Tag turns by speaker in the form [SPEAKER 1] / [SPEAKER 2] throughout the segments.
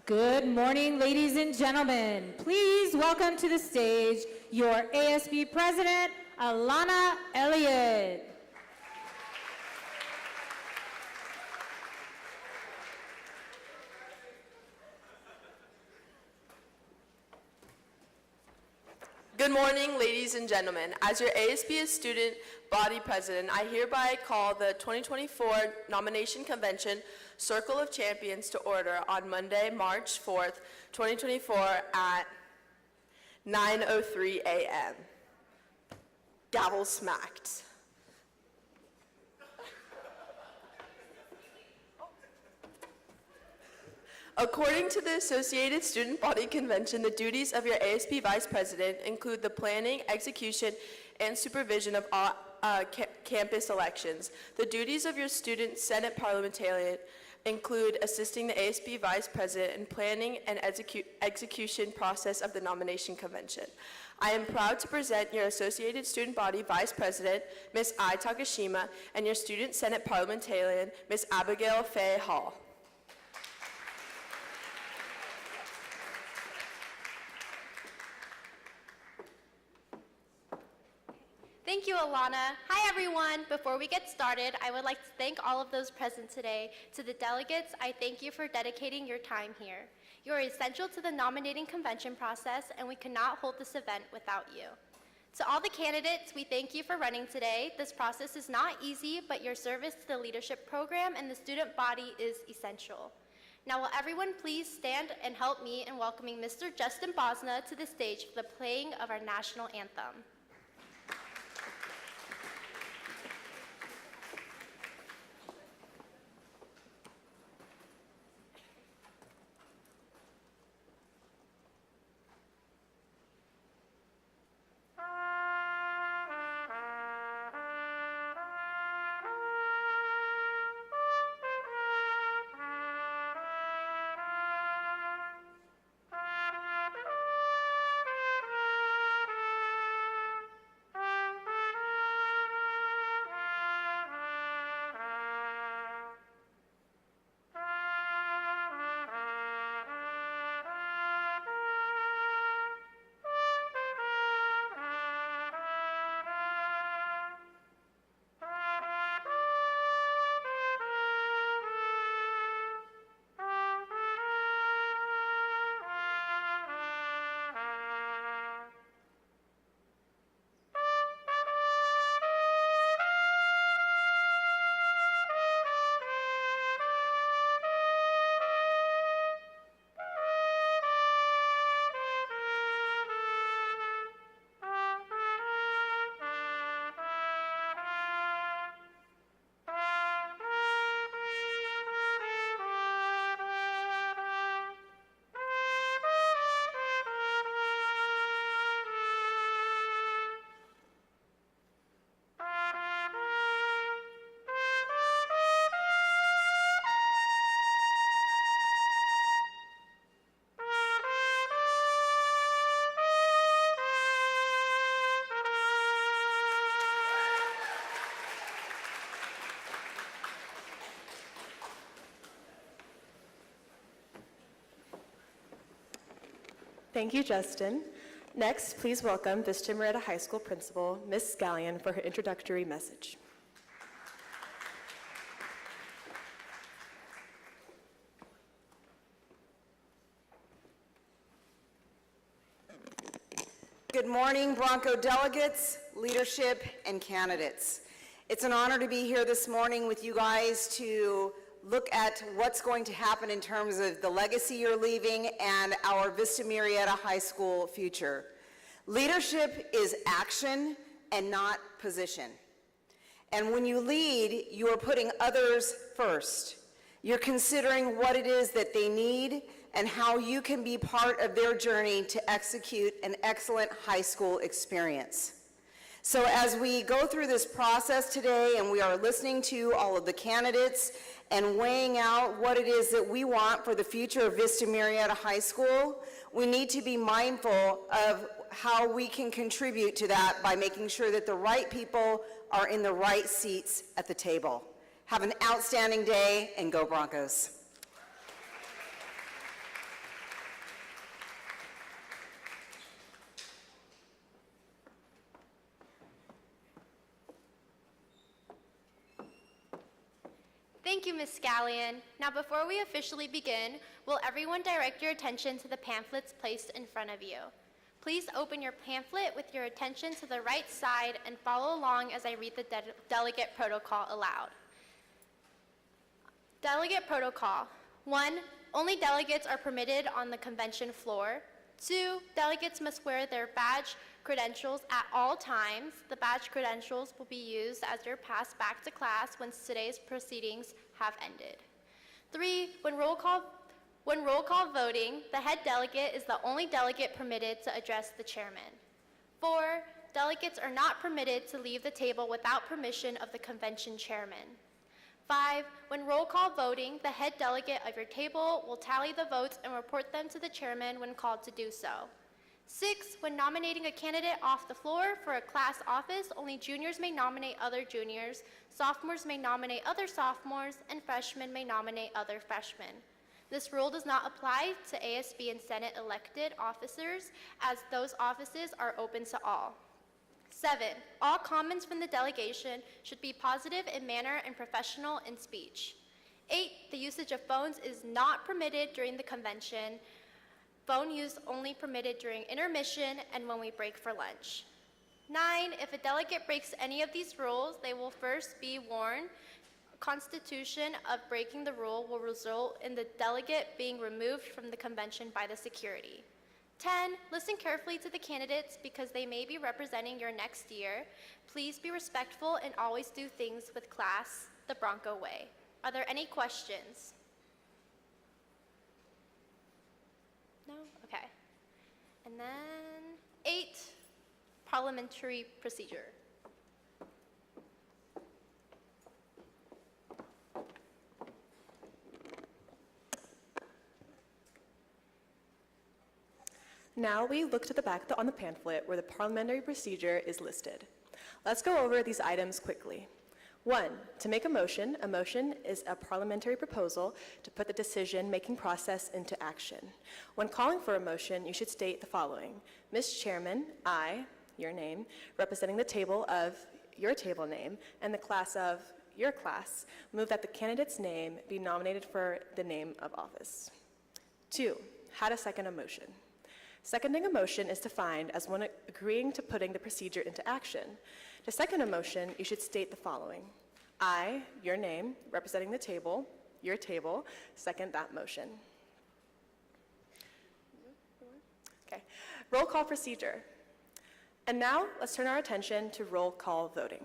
[SPEAKER 1] Good morning, ladies and gentlemen. Please welcome to the stage your ASB President, Alana Elliott.
[SPEAKER 2] Good morning, ladies and gentlemen. As your ASB Student Body President, I hereby call the 2024 Nomination Convention Circle of Champions to order on Monday, March 4th, 2024 at 9:03 a.m. Gavel smacked. According to the Associated Student Body Convention, the duties of your ASB Vice President include the planning, execution, and supervision of all campus elections. The duties of your Student Senate Parliamentarian include assisting the ASB Vice President in planning and execution process of the nomination convention. I am proud to present your Associated Student Body Vice President, Ms. Ai Takashima, and your Student Senate Parliamentarian, Ms. Abigail Faye Hall.
[SPEAKER 3] Thank you, Alana. Hi, everyone. Before we get started, I would like to thank all of those present today. To the delegates, I thank you for dedicating your time here. You are essential to the nominating convention process, and we could not hold this event without you. To all the candidates, we thank you for running today. This process is not easy, but your service to the leadership program and the student body is essential. Now, will everyone please stand and help me in welcoming Mr. Justin Bosna to the stage for the playing of our national anthem.
[SPEAKER 4] Thank you, Justin. Next, please welcome Vista Murrieta High School Principal, Ms. Scallion, for her introductory message.
[SPEAKER 5] Good morning, Bronco delegates, leadership, and candidates. It's an honor to be here this morning with you guys to look at what's going to happen in terms of the legacy you're leaving and our Vista Murrieta High School future. Leadership is action and not position. And when you lead, you are putting others first. You're considering what it is that they need and how you can be part of their journey to execute an excellent high school experience. So as we go through this process today and we are listening to all of the candidates and weighing out what it is that we want for the future of Vista Murrieta High School, we need to be mindful of how we can contribute to that by making sure that the right people are in the right seats at the table. Have an outstanding day and go Broncos.
[SPEAKER 3] Thank you, Ms. Scallion. Now, before we officially begin, will everyone direct your attention to the pamphlets placed in front of you? Please open your pamphlet with your attention to the right side and follow along as I read the delegate protocol aloud. Delegate protocol. 1, only delegates are permitted on the convention floor. 2, delegates must wear their badge credentials at all times. The badge credentials will be used as your pass back to class when today's proceedings have ended. 3, when roll call voting, the head delegate is the only delegate permitted to address the chairman. 4, delegates are not permitted to leave the table without permission of the convention chairman. 5, when roll call voting, the head delegate of your table will tally the votes and report them to the chairman when called to do so. 6, when nominating a candidate off the floor for a class office, only juniors may nominate other juniors, sophomores may nominate other sophomores, and freshmen may nominate other freshmen. This rule does not apply to ASB and Senate elected officers, as those offices are open to all. 7, all comments from the delegation should be positive in manner and professional in speech. 8, the usage of phones is not permitted during the convention. Phone use only permitted during intermission and when we break for lunch. 9, if a delegate breaks any of these rules, they will first be warned. Constitution of breaking the rule will result in the delegate being removed from the convention by the security. 10, listen carefully to the candidates because they may be representing your next year. Please be respectful and always do things with class, the Bronco way. Are there any questions? No? Okay. And then 8, parliamentary procedure.
[SPEAKER 4] Now we look to the back on the pamphlet where the parliamentary procedure is listed. Let's go over these items quickly. 1, to make a motion is a parliamentary proposal to put the decision-making process into action. When calling for a motion, you should state the following. Ms. Chairman, I, your name, representing the table of your table name, and the class of your class, move that the candidate's name be nominated for the name of office. 2, how to second a motion. Seconding a motion is defined as one agreeing to putting the procedure into action. To second a motion, you should state the following. I, your name, representing the table, your table, second that motion. Okay, roll call procedure. And now let's turn our attention to roll call voting.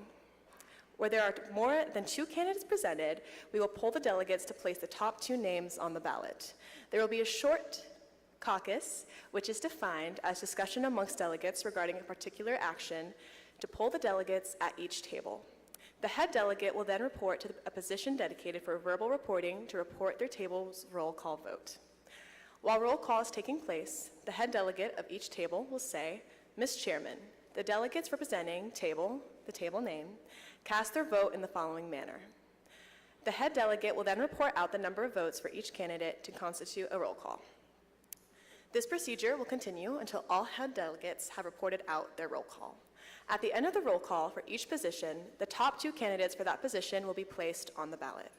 [SPEAKER 4] Where there are more than 2 candidates presented, we will poll the delegates to place the top 2 names on the ballot. There will be a short caucus, which is defined as discussion amongst delegates regarding a particular action to poll the delegates at each table. The head delegate will then report to a position dedicated for verbal reporting to report their table's roll call vote. While roll call is taking place, the head delegate of each table will say, Ms. Chairman, the delegates representing the table name, cast their vote in the following manner. The head delegate will then report out the number of votes for each candidate to constitute a roll call. This procedure will continue until all head delegates have reported out their roll call. At the end of the roll call for each position, the top 2 candidates for that position will be placed on the ballot.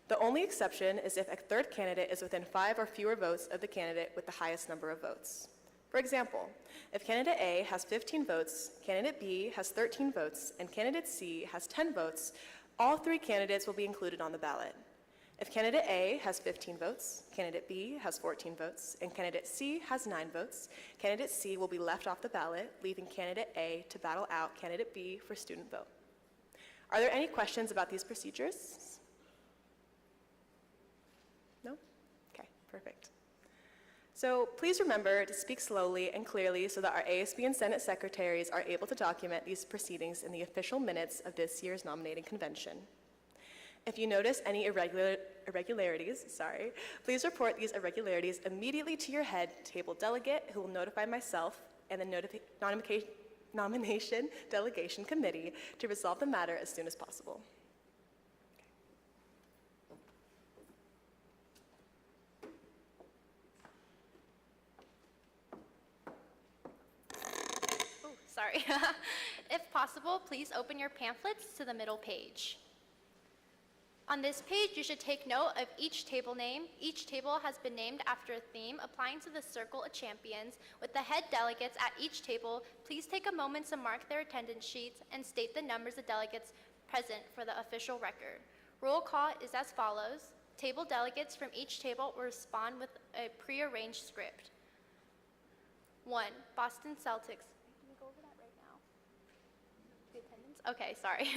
[SPEAKER 4] The only exception is if a third candidate is within 5 or fewer votes of the candidate with the highest number of votes. For example, if candidate A has 15 votes, candidate B has 13 votes, and candidate C has 10 votes, all 3 candidates will be included on the ballot. If candidate A has 15 votes, candidate B has 14 votes, and candidate C has 9 votes, candidate C will be left off the ballot, leaving candidate A to battle out candidate B for student vote. Are there any questions about these procedures? No? Okay, perfect. So please remember to speak slowly and clearly so that our ASB and Senate secretaries are able to document these proceedings in the official minutes of this year's nominating convention. If you notice any irregularities, please report these irregularities immediately to your head table delegate, who will notify myself and the nomination delegation committee to resolve the matter as soon as possible.
[SPEAKER 3] Oh, sorry. If possible, please open your pamphlets to the middle page. On this page, you should take note of each table name. Each table has been named after a theme applying to the Circle of Champions. With the head delegates at each table, please take a moment to mark their attendance sheets and state the numbers of delegates present for the official record. Roll call is as follows. Table delegates from each table will respond with a prearranged script. 1, Boston Celtics. Can we go over that right now? The attendance? Okay, sorry.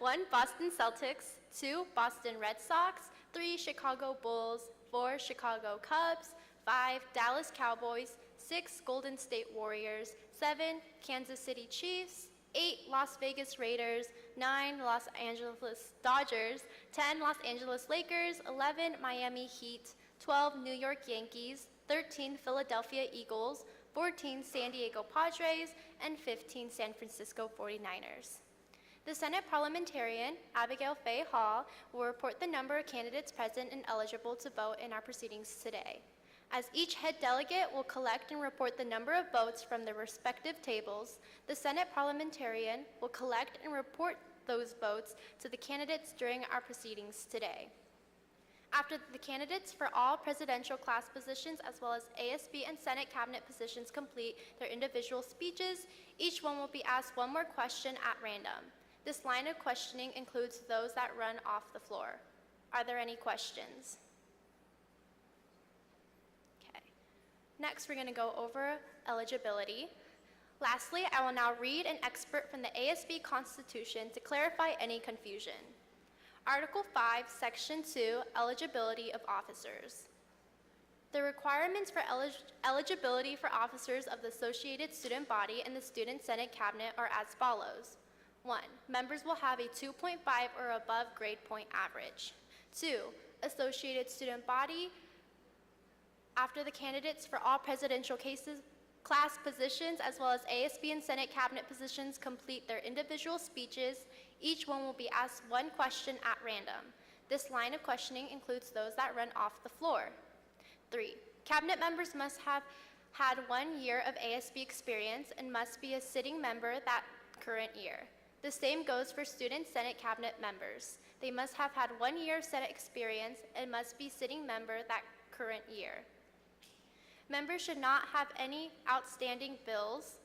[SPEAKER 3] 1, Boston Celtics. 2, Boston Red Sox. 3, Chicago Bulls. 4, Chicago Cubs. 5, Dallas Cowboys. 6, Golden State Warriors. 7, Kansas City Chiefs. 8, Las Vegas Raiders. 9, Los Angeles Dodgers. 10, Los Angeles Lakers. 11, Miami Heat. 12, New York Yankees. 13, Philadelphia Eagles. 14, San Diego Padres. And 15, San Francisco 49ers. The Senate Parliamentarian, Abigail Faye Hall, will report the number of candidates present and eligible to vote in our proceedings today. As each head delegate will collect and report the number of votes from their respective tables, the Senate Parliamentarian will collect and report those votes to the candidates during our proceedings today. After the candidates for all presidential class positions as well as ASB and Senate cabinet positions complete their individual speeches, each one will be asked one more question at random. This line of questioning includes those that run off the floor. Are there any questions? Okay. Next, we're going to go over eligibility. Lastly, I will now read an excerpt from the ASB Constitution to clarify any confusion. Article 5, Section 2, Eligibility of Officers. The requirements for eligibility for officers of the Associated Student Body and the Student Senate Cabinet are as follows. 1, members will have a 2.5 or above grade point average. 2, Associated Student Body, after the candidates for all presidential class positions as well as ASB and Senate cabinet positions complete their individual speeches, each one will be asked one question at random. This line of questioning includes those that run off the floor. 3, cabinet members must have had 1 year of ASB experience and must be a sitting member that current year. The same goes for student Senate cabinet members. They must have had 1 year of Senate experience and must be sitting member that current year. Members should not have any outstanding bills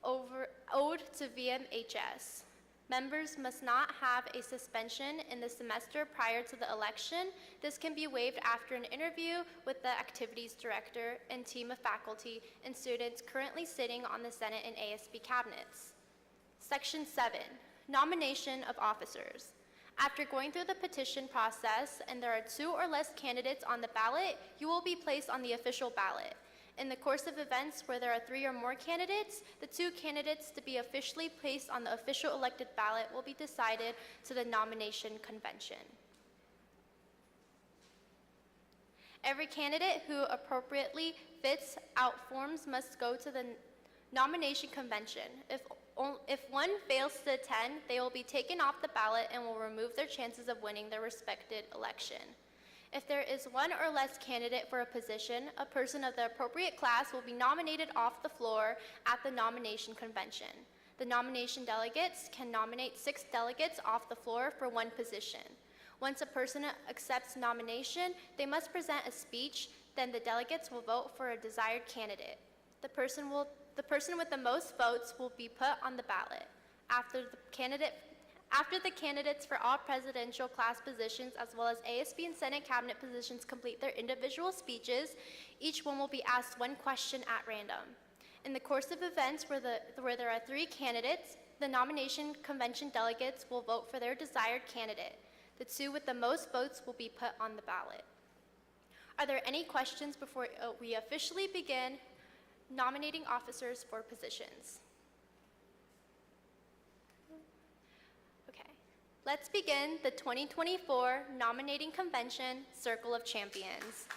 [SPEAKER 3] owed to VMHS. Members must not have a suspension in the semester prior to the election. This can be waived after an interview with the activities director and team of faculty and students currently sitting on the Senate and ASB cabinets. Section 7, Nomination of Officers. After going through the petition process and there are 2 or less candidates on the ballot, you will be placed on the official ballot. In the course of events where there are 3 or more candidates, the 2 candidates to be officially placed on the official elected ballot will be decided to the nomination convention. Every candidate who appropriately fits out forms must go to the nomination convention. If one fails to attend, they will be taken off the ballot and will remove their chances of winning their respected election. If there is 1 or less candidate for a position, a person of the appropriate class will be nominated off the floor at the nomination convention. The nomination delegates can nominate 6 delegates off the floor for 1 position. Once a person accepts nomination, they must present a speech, then the delegates will vote for a desired candidate. The person with the most votes will be put on the ballot. After the candidates for all presidential class positions as well as ASB and Senate cabinet positions complete their individual speeches, each one will be asked 1 question at random. In the course of events where there are 3 candidates, the nomination convention delegates will vote for their desired candidate. The 2 with the most votes will be put on the ballot. Are there any questions before we officially begin nominating officers for positions? Okay, let's begin the 2024 Nominating Convention Circle of Champions.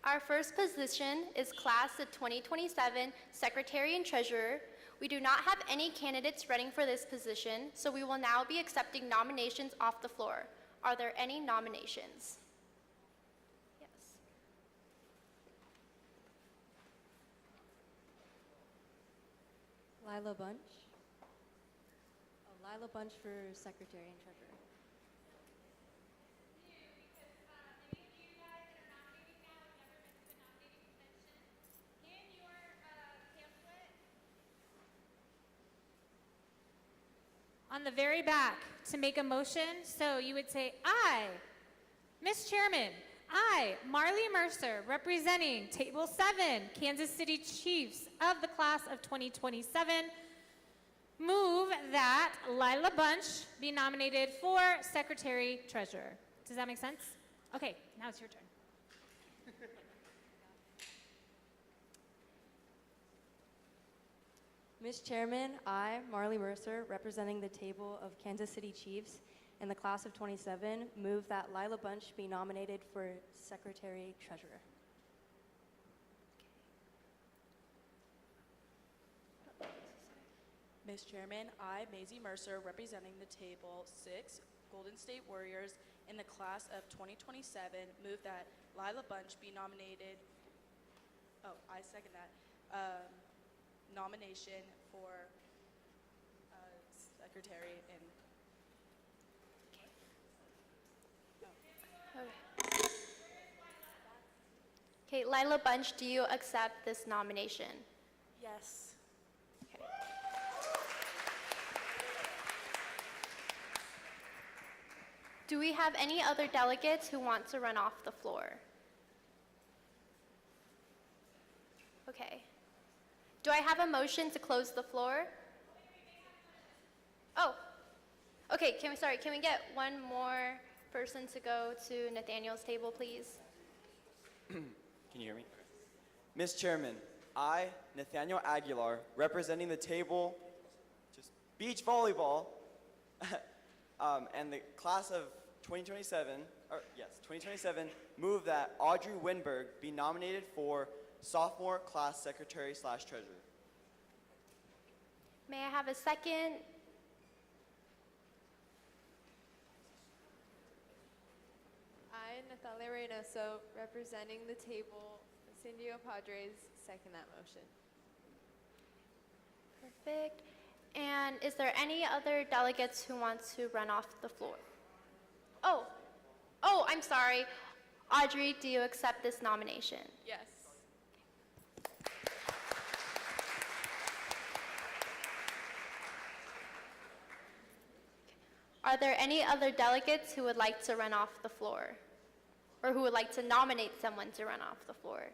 [SPEAKER 3] Our first position is Class of 2027 Secretary and Treasurer. We do not have any candidates running for this position, so we will now be accepting nominations off the floor. Are there any nominations? Yes.
[SPEAKER 6] Lila Bunch. Lila Bunch for Secretary and Treasurer.
[SPEAKER 1] On the very back, to make a motion, so you would say, I, Ms. Chairman, I, Marley Mercer, representing Table 7, Kansas City Chiefs of the class of 2027, move that Lila Bunch be nominated for Secretary Treasurer. Does that make sense? Okay, now it's your turn.
[SPEAKER 6] Ms. Chairman, I, Marley Mercer, representing the table of Kansas City Chiefs in the class of 27, move that Lila Bunch be nominated for Secretary Treasurer.
[SPEAKER 7] Ms. Chairman, I, Maisie Mercer, representing the table 6, Golden State Warriors in the class of 2027, move that Lila Bunch be nominated, I second that, nomination for Secretary and
[SPEAKER 3] Okay, Lila Bunch, do you accept this nomination?
[SPEAKER 2] Yes.
[SPEAKER 3] Okay. Do we have any other delegates who want to run off the floor? Okay. Do I have a motion to close the floor? Oh, okay, can we get one more person to go to Nathaniel's table, please?
[SPEAKER 8] Can you hear me? Ms. Chairman, I, Nathaniel Aguilar, representing the table, just beach volleyball, and the class of 2027, move that Audrey Winberg be nominated for Sophomore Class Secretary/Treasurer.
[SPEAKER 3] May I have a second?
[SPEAKER 9] I, Natalia Reynoso, representing the table, Cindy Padres, second that motion.
[SPEAKER 3] Perfect. And is there any other delegates who want to run off the floor? Oh, I'm sorry. Audrey, do you accept this nomination?
[SPEAKER 9] Yes.
[SPEAKER 3] Are there any other delegates who would like to run off the floor? Or who would like to nominate someone to run off the floor?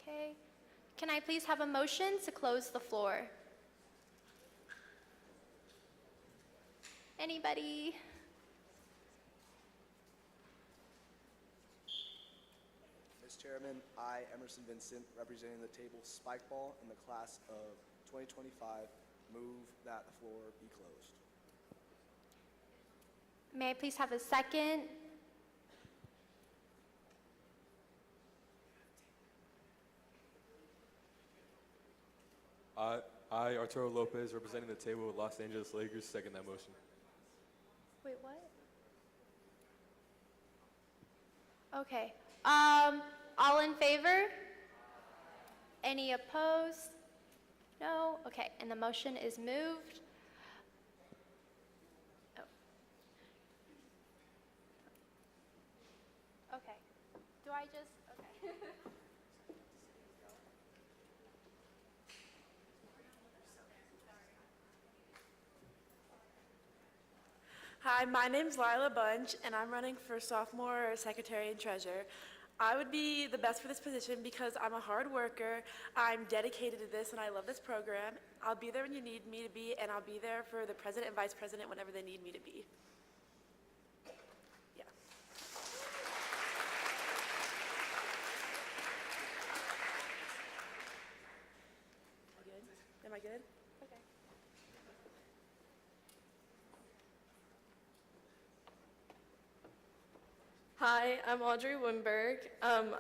[SPEAKER 3] Okay. Can I please have a motion to close the floor? Anybody?
[SPEAKER 10] Ms. Chairman, I, Emerson Vincent, representing the table Spikeball in the class of 2025, move that the floor be closed.
[SPEAKER 3] May I please have a second?
[SPEAKER 11] I, Arturo Lopez, representing the table with Los Angeles Lakers, second that motion.
[SPEAKER 3] Wait, what? Okay. All in favor? Any opposed? No? Okay, and the motion is moved. Oh. Okay. Do I just, okay.
[SPEAKER 12] Hi, my name's Lila Bunch, and I'm running for Sophomore Secretary and Treasurer. I would be the best for this position because I'm a hard worker, I'm dedicated to this, and I love this program. I'll be there when you need me to be, and I'll be there for the President and Vice President whenever they need me to be. Yeah. Am I good? Okay.
[SPEAKER 13] Hi, I'm Audrey Winberg. I'm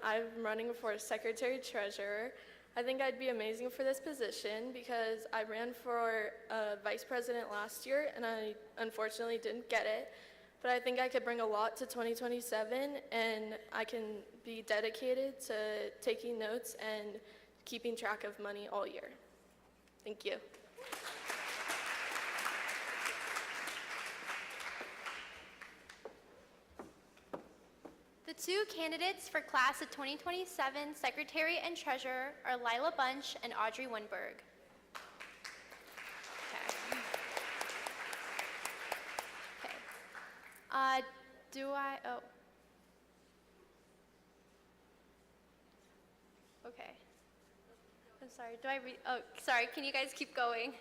[SPEAKER 13] running for Secretary Treasurer. I think I'd be amazing for this position because I ran for Vice President last year and I unfortunately didn't get it. But I think I could bring a lot to 2027 and I can be dedicated to taking notes and keeping track of money all year.
[SPEAKER 3] Thank you. The two candidates for class of 2027 Secretary and Treasurer are Lila Bunch and Audrey Winberg. Okay. Okay. I'm sorry, sorry, can you guys keep going?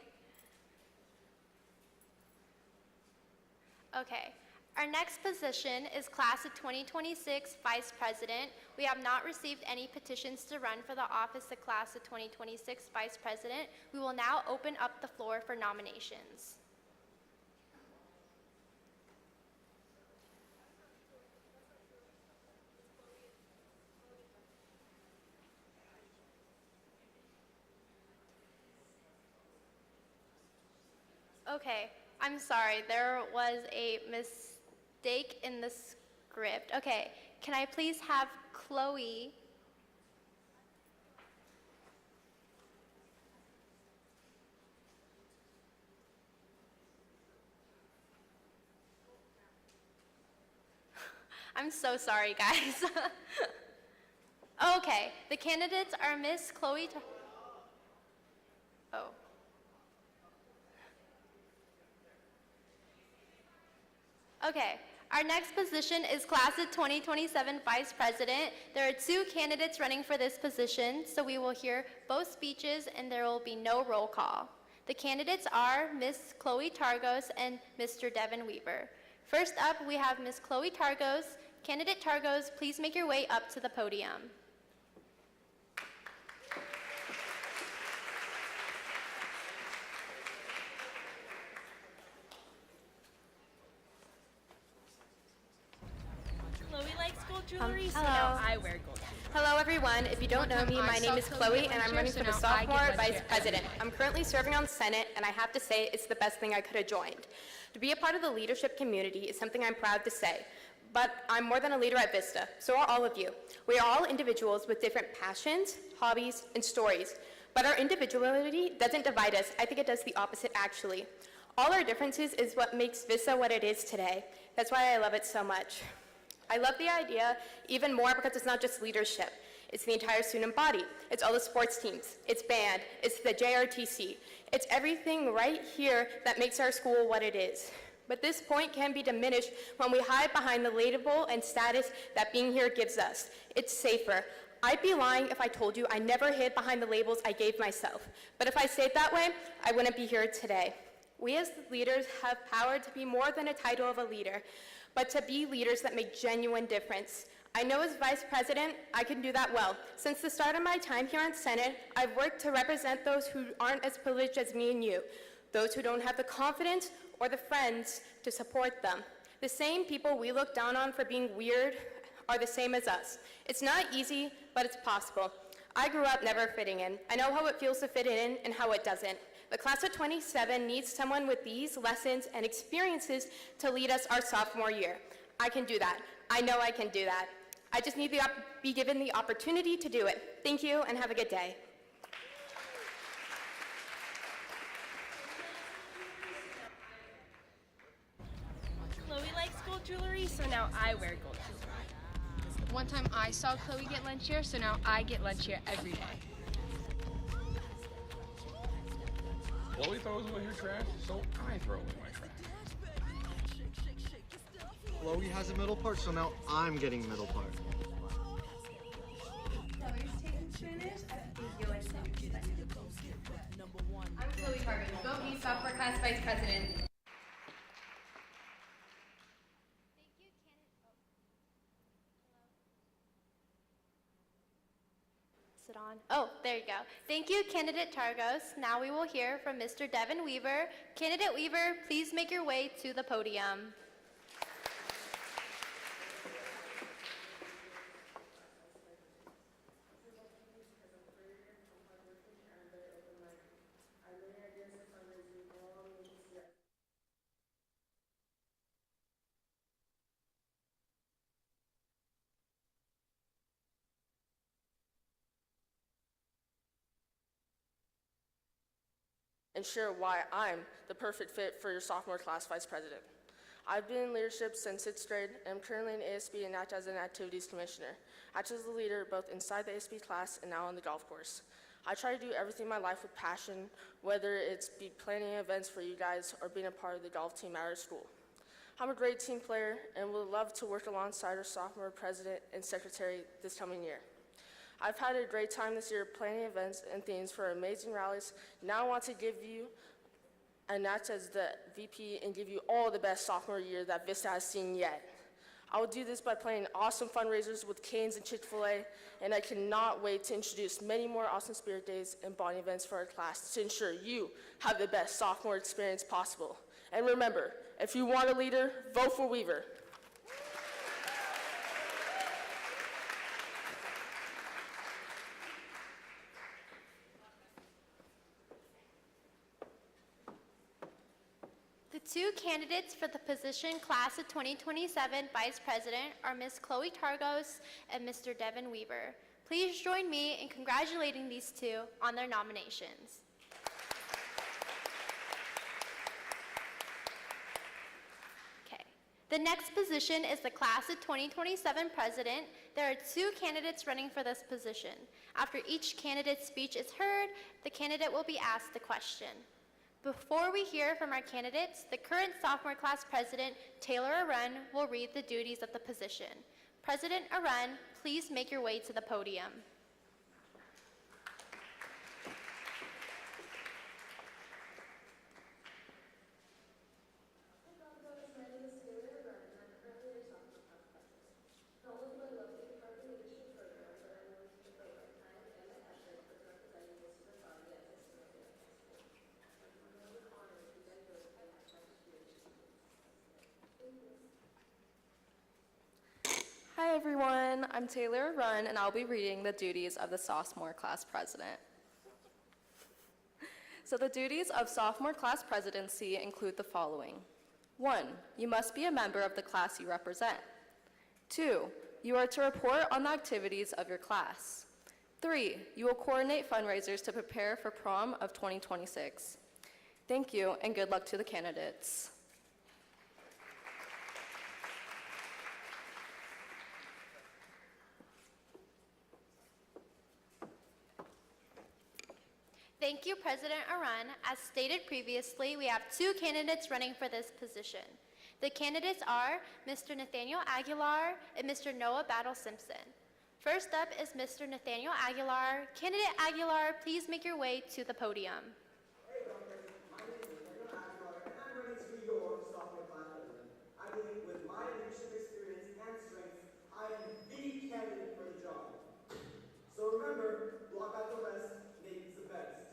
[SPEAKER 3] Okay. Our next position is class of 2026 Vice President. We have not received any petitions to run for the office of class of 2026 Vice President. We will now open up the floor for nominations. Okay, I'm sorry, there was a mistake in the script. Okay, can I please have Chloe? I'm so sorry, guys. Okay, the candidates are Miss Chloe. Oh. Okay, our next position is class of 2027 Vice President. There are two candidates running for this position, so we will hear both speeches and there will be no roll call. The candidates are Miss Chloe Targos and Mr. Devin Weaver. First up, we have Miss Chloe Targos. Candidate Targos, please make your way up to the podium.
[SPEAKER 14] Chloe likes gold jewelry, so now I wear gold jewelry.
[SPEAKER 15] Hello everyone, if you don't know me, my name is Chloe and I'm running for the Sophomore Vice President. I'm currently serving on Senate and I have to say it's the best thing I could have joined. To be a part of the leadership community is something I'm proud to say, but I'm more than a leader at Vista, so are all of you. We are all individuals with different passions, hobbies, and stories, but our individuality doesn't divide us. I think it does the opposite actually. All our differences is what makes Vista what it is today. That's why I love it so much. I love the idea even more because it's not just leadership. It's the entire student body. It's all the sports teams. It's band. It's the JRTC. It's everything right here that makes our school what it is. But this point can be diminished when we hide behind the label and status that being here gives us. It's safer. I'd be lying if I told you I never hid behind the labels I gave myself. But if I stayed that way, I wouldn't be here today. We as leaders have power to be more than a title of a leader, but to be leaders that make genuine difference. I know as Vice President, I can do that well. Since the start of my time here in Senate, I've worked to represent those who aren't as privileged as me and you, those who don't have the confidence or the friends to support them. The same people we look down on for being weird are the same as us. It's not easy, but it's possible. I grew up never fitting in. I know how it feels to fit in and how it doesn't. The class of 27 needs someone with these lessons and experiences to lead us our sophomore year. I can do that. I know I can do that. I just need to be given the opportunity to do it. Thank you and have a good day.
[SPEAKER 14] Chloe likes gold jewelry, so now I wear gold jewelry.
[SPEAKER 16] One time I saw Chloe get lunch here, so now I get lunch here every day.
[SPEAKER 11] Chloe throws away her trash, so I throw away my trash.
[SPEAKER 17] Chloe has a middle part, so now I'm getting middle part.
[SPEAKER 15] Chloe's taking Spanish at the USA. I'm Chloe Targos. Go be sophomore class Vice President.
[SPEAKER 3] Is it on? Oh, there you go. Thank you, Candidate Targos. Now we will hear from Mr. Devin Weaver. Candidate Weaver, please make your way to the podium.
[SPEAKER 13] and share why I'm the perfect fit for your sophomore class vice president. I've been in leadership since 6th grade and I'm currently in ASB and act as an activities commissioner. I act as the leader both inside the ASB class and now on the golf course. I try to do everything in my life with passion, whether it's be planning events for you guys or being a part of the golf team at our school. I'm a great team player and would love to work alongside our sophomore president and secretary this coming year. I've had a great time this year planning events and themes for amazing rallies. Now I want to give you and act as the VP and give you all the best sophomore year that Vista has seen yet. I will do this by planning awesome fundraisers with Cane's and Chick-fil-A, and I cannot wait to introduce many more awesome spirit days and bonding events for our class to ensure you have the best sophomore experience possible. And remember, if you want a leader, vote for Weaver.
[SPEAKER 3] The two candidates for the position class of 2027 Vice President are Ms. Chloe Targos and Mr. Devin Weaver. Please join me in congratulating these two on their nominations. Okay. The next position is the class of 2027 President. There are two candidates running for this position. After each candidate's speech is heard, the candidate will be asked the question. Before we hear from our candidates, the current sophomore class president, Taylor Arun, will read the duties of the position. President Arun, please make your way to the podium.
[SPEAKER 18] Hi everyone, I'm Taylor Arun and I'll be reading the duties of the sophomore class president. So the duties of sophomore class presidency include the following. 1, you must be a member of the class you represent. 2, you are to report on the activities of your class. 3, you will coordinate fundraisers to prepare for prom of 2026. Thank you and good luck to the candidates.
[SPEAKER 3] Thank you, President Arun. As stated previously, we have two candidates running for this position. The candidates are Mr. Nathaniel Aguilar and Mr. Noah Battle Simpson. First up is Mr. Nathaniel Aguilar. Candidate Aguilar, please make your way to the podium.
[SPEAKER 19] Hey, Congress. My name is Nathaniel Aguilar, and I'm running to be your sophomore class president. I believe with my leadership experience and strengths, I am the candidate for the job. So remember, block out the rest, make the best.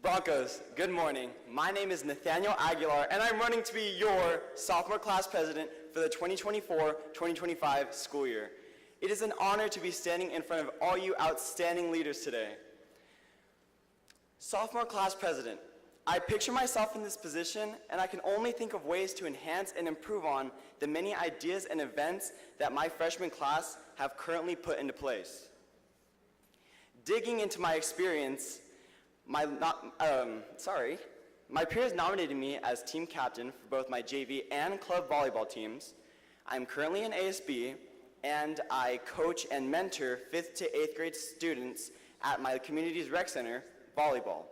[SPEAKER 8] Broncos, good morning. My name is Nathaniel Aguilar, and I'm running to be your sophomore class president for the 2024-2025 school year. It is an honor to be standing in front of all you outstanding leaders today. Sophomore class president, I picture myself in this position, and I can only think of ways to enhance and improve on the many ideas and events that my freshman class have currently put into place. Digging into my experience, my peers nominated me as team captain for both my JV and club volleyball teams. I'm currently in ASB, and I coach and mentor 5th to 8th grade students at my community's rec center, volleyball.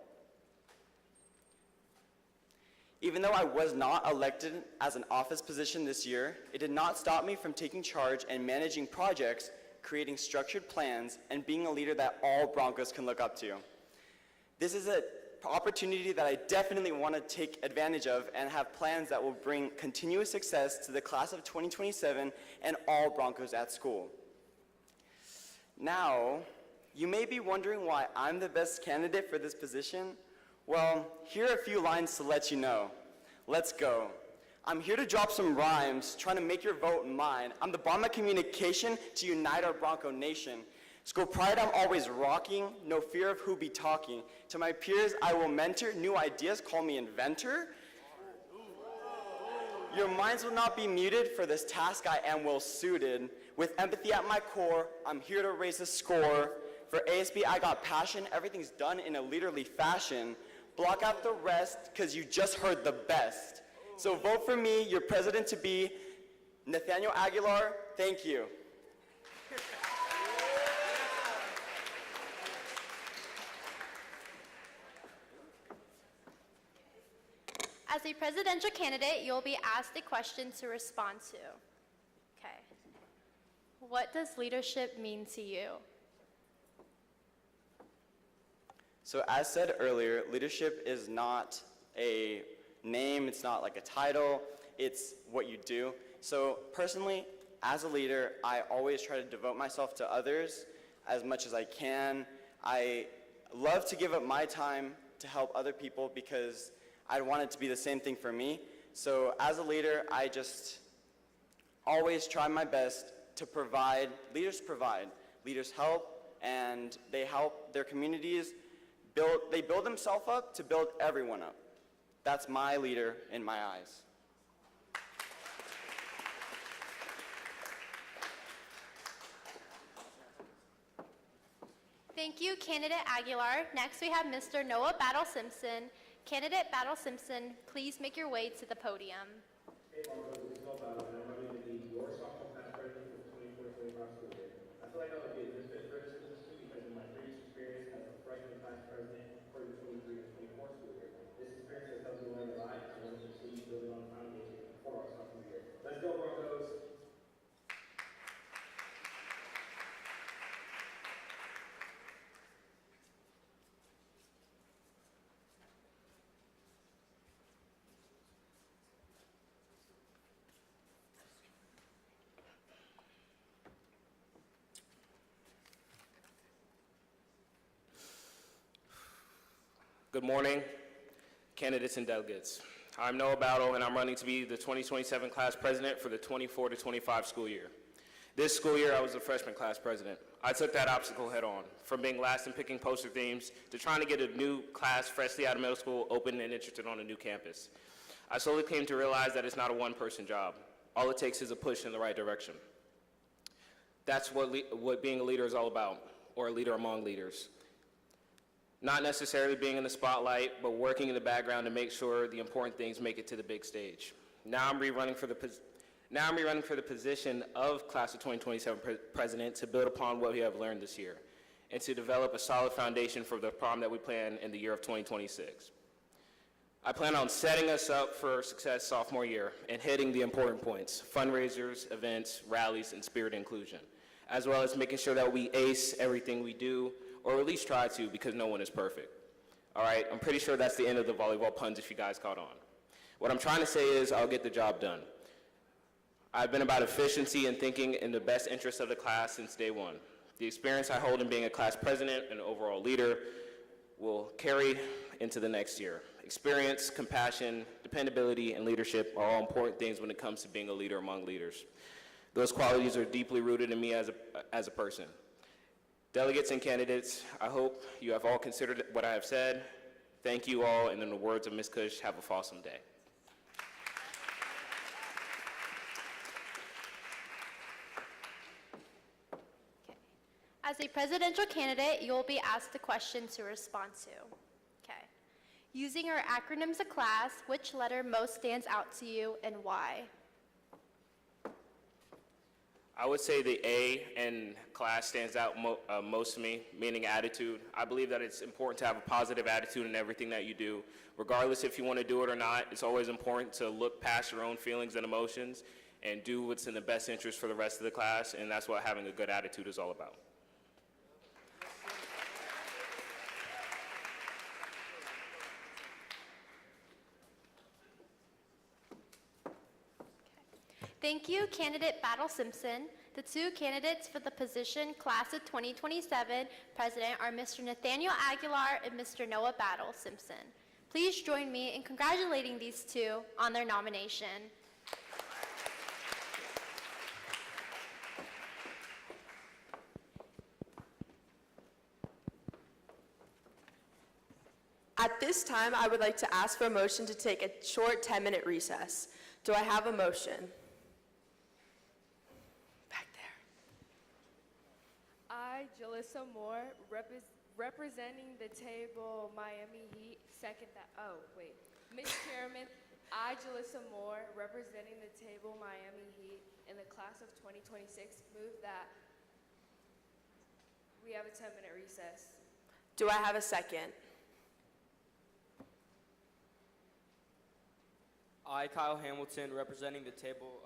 [SPEAKER 8] Even though I was not elected as an office position this year, it did not stop me from taking charge and managing projects, creating structured plans, and being a leader that all Broncos can look up to. This is an opportunity that I definitely want to take advantage of and have plans that will bring continuous success to the class of 2027 and all Broncos at school. Now, you may be wondering why I'm the best candidate for this position. Well, here are a few lines to let you know. Let's go. I'm here to drop some rhymes, trying to make your vote mine. I'm the bomb of communication to unite our Bronco nation. School pride I'm always rocking, no fear of who be talking. To my peers I will mentor, new ideas call me inventor. Your minds will not be muted, for this task I am well suited. With empathy at my core, I'm here to raise the score. For ASB I got passion, everything's done in a leaderly fashion. Block out the rest, cause you just heard the best. So vote for me, your president-to-be, Nathaniel Aguilar. Thank you.
[SPEAKER 3] As a presidential candidate, you'll be asked a question to respond to. Okay. What does leadership mean to you?
[SPEAKER 8] So as said earlier, leadership is not a name, it's not like a title, it's what you do. So personally, as a leader, I always try to devote myself to others as much as I can. I love to give up my time to help other people because I want it to be the same thing for me. So as a leader, I just always try my best to provide. Leaders provide. Leaders help, and they help their communities build. They build themselves up to build everyone up. That's my leader in my eyes.
[SPEAKER 3] Thank you, Candidate Aguilar. Next, we have Mr. Noah Battle Simpson. Candidate Battle Simpson, please make your way to the podium.
[SPEAKER 20] Hey, Broncos, it's Noah Battle, and I'm running to be your sophomore class president for the 24-25 school year. I feel like I would be a good fit for this position because of my previous experience as a freshman class president for the 23-24 school year. This experience has helped me learn a lot, and I want to continue building on the foundation for our sophomore year. Let's go, Broncos!
[SPEAKER 21] Good morning, candidates and delegates. I'm Noah Battle, and I'm running to be the 2027 class president for the 24-25 school year. This school year, I was the freshman class president. I took that obstacle head on, from being last in picking poster themes to trying to get a new class freshly out of middle school open and interested on a new campus. I slowly came to realize that it's not a one-person job. All it takes is a push in the right direction. That's what being a leader is all about, or a leader among leaders. Not necessarily being in the spotlight, but working in the background to make sure the important things make it to the big stage. Now I'm rerunning for the position of Class of 2027 President to build upon what we have learned this year and to develop a solid foundation for the prom that we plan in the year of 2026. I plan on setting us up for success sophomore year and hitting the important points: fundraisers, events, rallies, and spirit inclusion, as well as making sure that we ace everything we do, or at least try to, because no one is perfect. All right, I'm pretty sure that's the end of the volleyball puns if you guys caught on. What I'm trying to say is I'll get the job done. I've been about efficiency and thinking in the best interest of the class since day one. The experience I hold in being a class president and overall leader will carry into the next year. Experience, compassion, dependability, and leadership are all important things when it comes to being a leader among leaders. Those qualities are deeply rooted in me as a person. Delegates and candidates, I hope you have all considered what I have said. Thank you all, and in the words of Ms. Cush, have a awesome day.
[SPEAKER 3] As a presidential candidate, you will be asked a question to respond to. Okay. Using our acronyms of class, which letter most stands out to you and why?
[SPEAKER 21] I would say the A in class stands out most to me, meaning attitude. I believe that it's important to have a positive attitude in everything that you do. Regardless if you want to do it or not, it's always important to look past your own feelings and emotions and do what's in the best interest for the rest of the class, and that's what having a good attitude is all about.
[SPEAKER 3] Thank you, Candidate Battle Simpson. The two candidates for the position Class of 2027 President are Mr. Nathaniel Aguilar and Mr. Noah Battle Simpson. Please join me in congratulating these two on their nomination.
[SPEAKER 2] At this time, I would like to ask for a motion to take a short 10-minute recess. Do I have a motion? Back there.
[SPEAKER 9] I, Jalissa Moore, representing the table Miami Heat, second that. Oh, wait. Ms. Chairman, I, Jalissa Moore, representing the table Miami Heat in the class of 2026, move that we have a 10-minute recess.
[SPEAKER 2] Do I have a second?
[SPEAKER 5] I, Kyle Hamilton, representing the table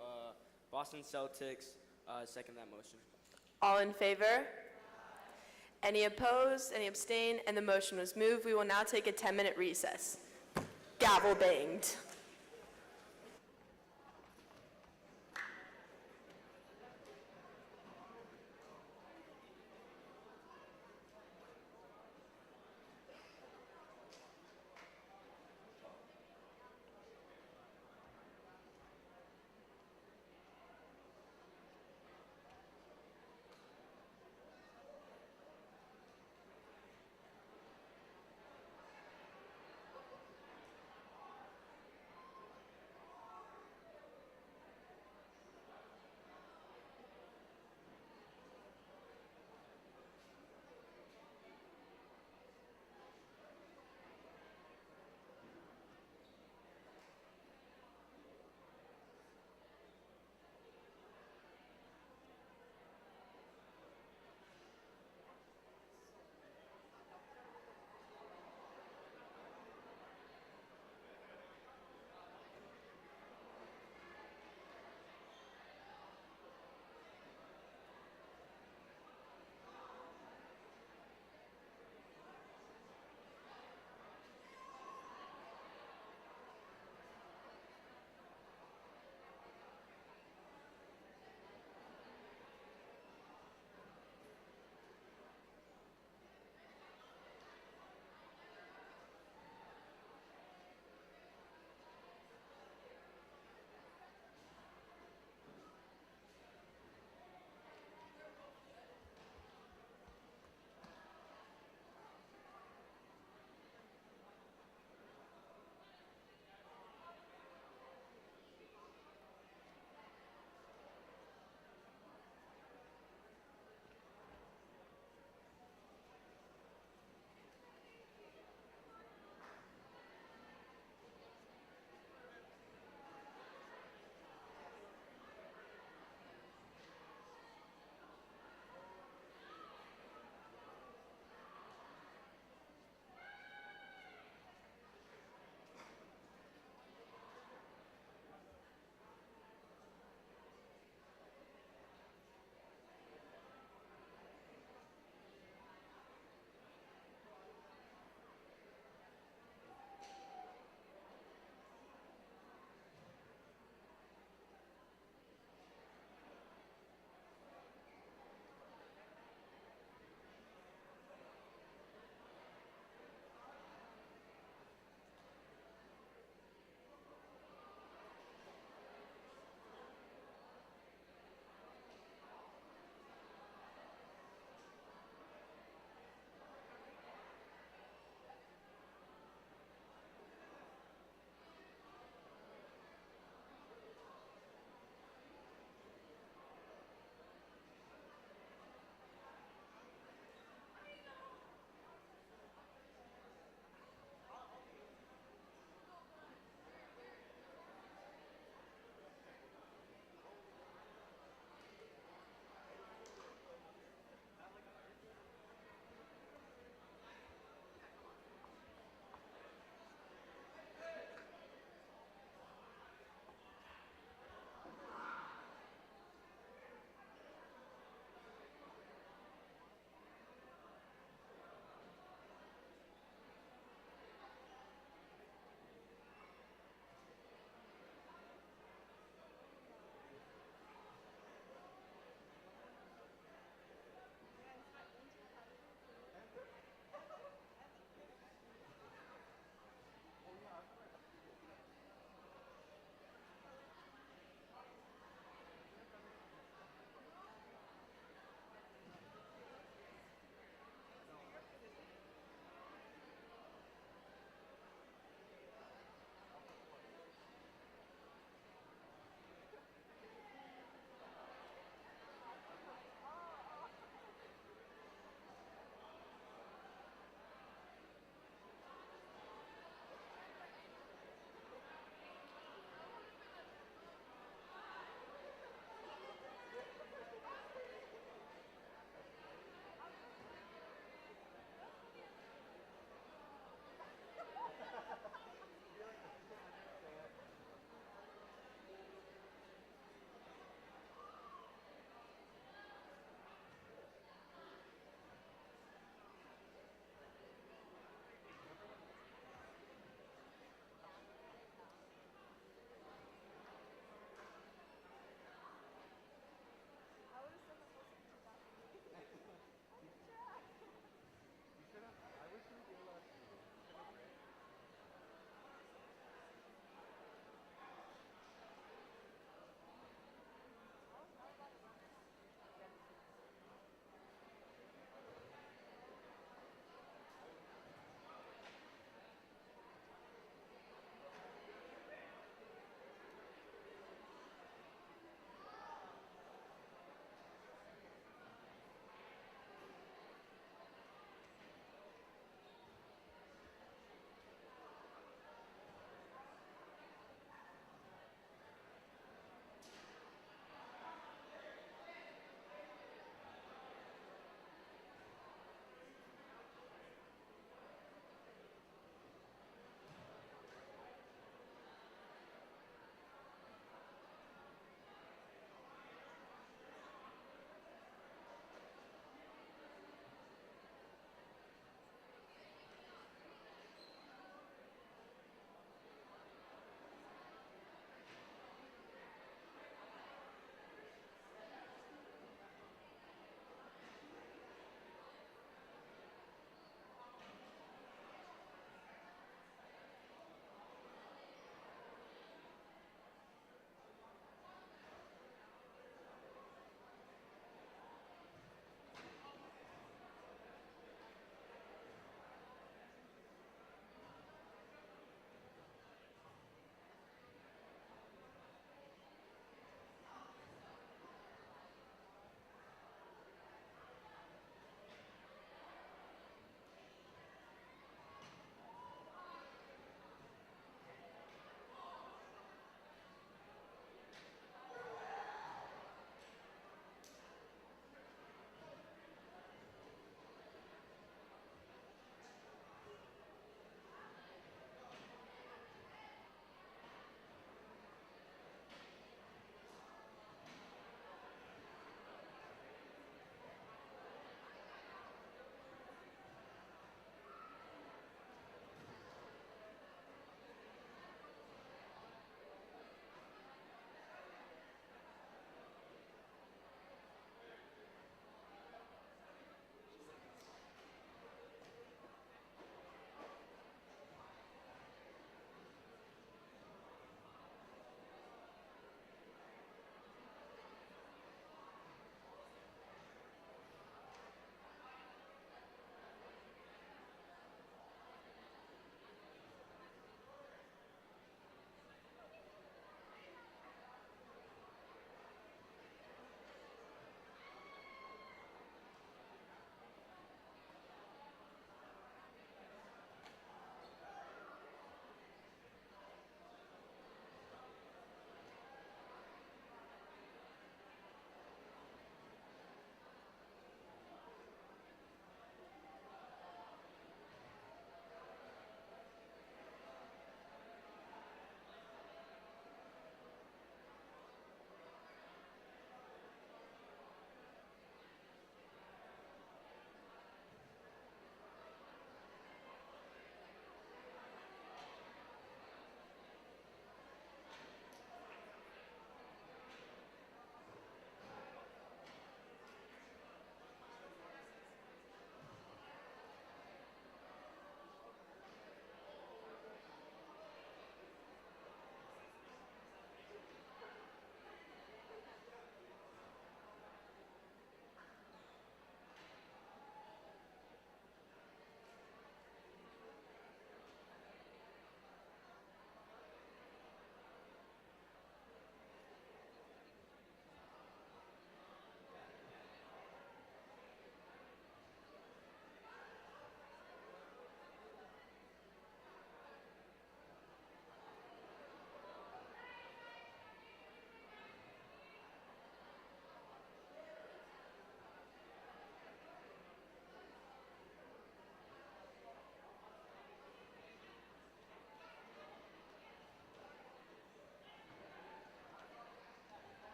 [SPEAKER 5] Boston Celtics, second that motion.
[SPEAKER 2] All in favor? Any opposed? Any abstain? And the motion was moved. We will now take a 10-minute recess. Gavel banged.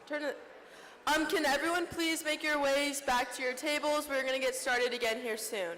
[SPEAKER 2] Turn it. Can everyone please make your ways back to your tables? We're going to get started again here soon.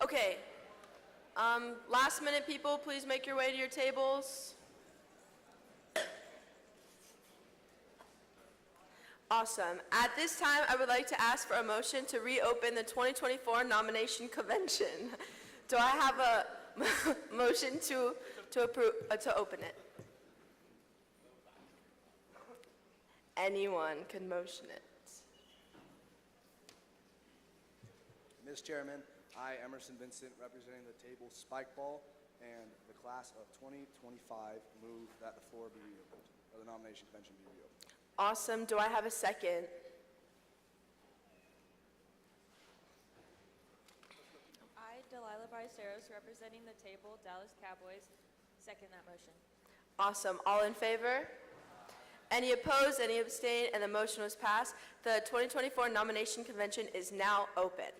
[SPEAKER 2] Okay. Last minute people, please make your way to your tables. Awesome. At this time, I would like to ask for a motion to reopen the 2024 nomination convention. Do I have a motion to open it? Anyone can motion it.
[SPEAKER 10] Ms. Chairman, I, Emerson Vincent, representing the table Spikeball and the class of 2025, move that the floor be reopened, or the nomination convention be reopened.
[SPEAKER 2] Awesome. Do I have a second?
[SPEAKER 6] I, Delilah Bryceros, representing the table Dallas Cowboys, second that motion.
[SPEAKER 2] Awesome. All in favor? Any opposed? Any abstain? And the motion was passed. The 2024 nomination convention is now open.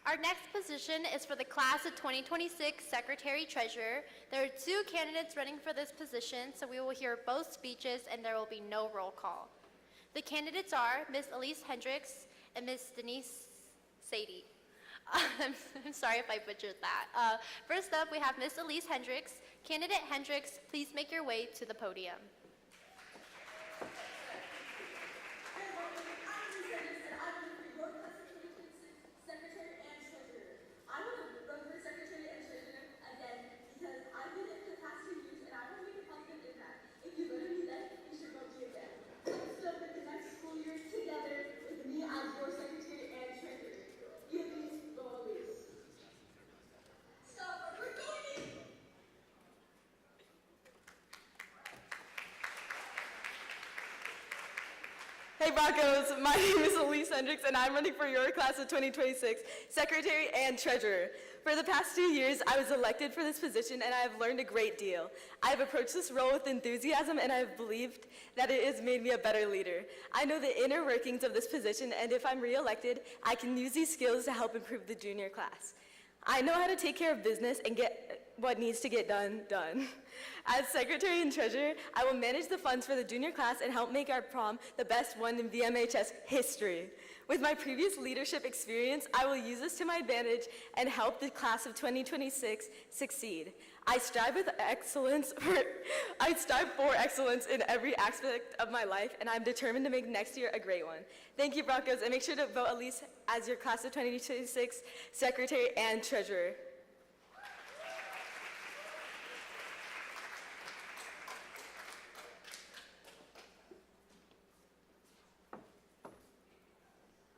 [SPEAKER 3] Our next position is for the class of 2026 Secretary-Treasurer. There are 2 candidates running for this position, so we will hear both speeches and there will be no roll call. The candidates are Ms. Elise Hendricks and Ms. Denise Sadie. I'm sorry if I butchered that. First up, we have Ms. Elise Hendricks. Candidate Hendricks, please make your way to the podium.
[SPEAKER 4] Hey Broncos, my name is Elise Hendricks and I'm running for your class of 2026, Secretary and Treasurer. For the past 2 years, I was elected for this position and I have learned a great deal. I have approached this role with enthusiasm and I have believed that it has made me a better leader. I know the inner workings of this position and if I'm re-elected, I can use these skills to help improve the junior class. I know how to take care of business and get what needs to get done. As Secretary and Treasurer, I will manage the funds for the junior class and help make our prom the best one in VMHS history. With my previous leadership experience, I will use this to my advantage and help the class of 2026 succeed. I strive for excellence in every aspect of my life, and I'm determined to make next year a great one. Thank you, Broncos, and make sure to vote Elise as your class of 2026 Secretary and Treasurer.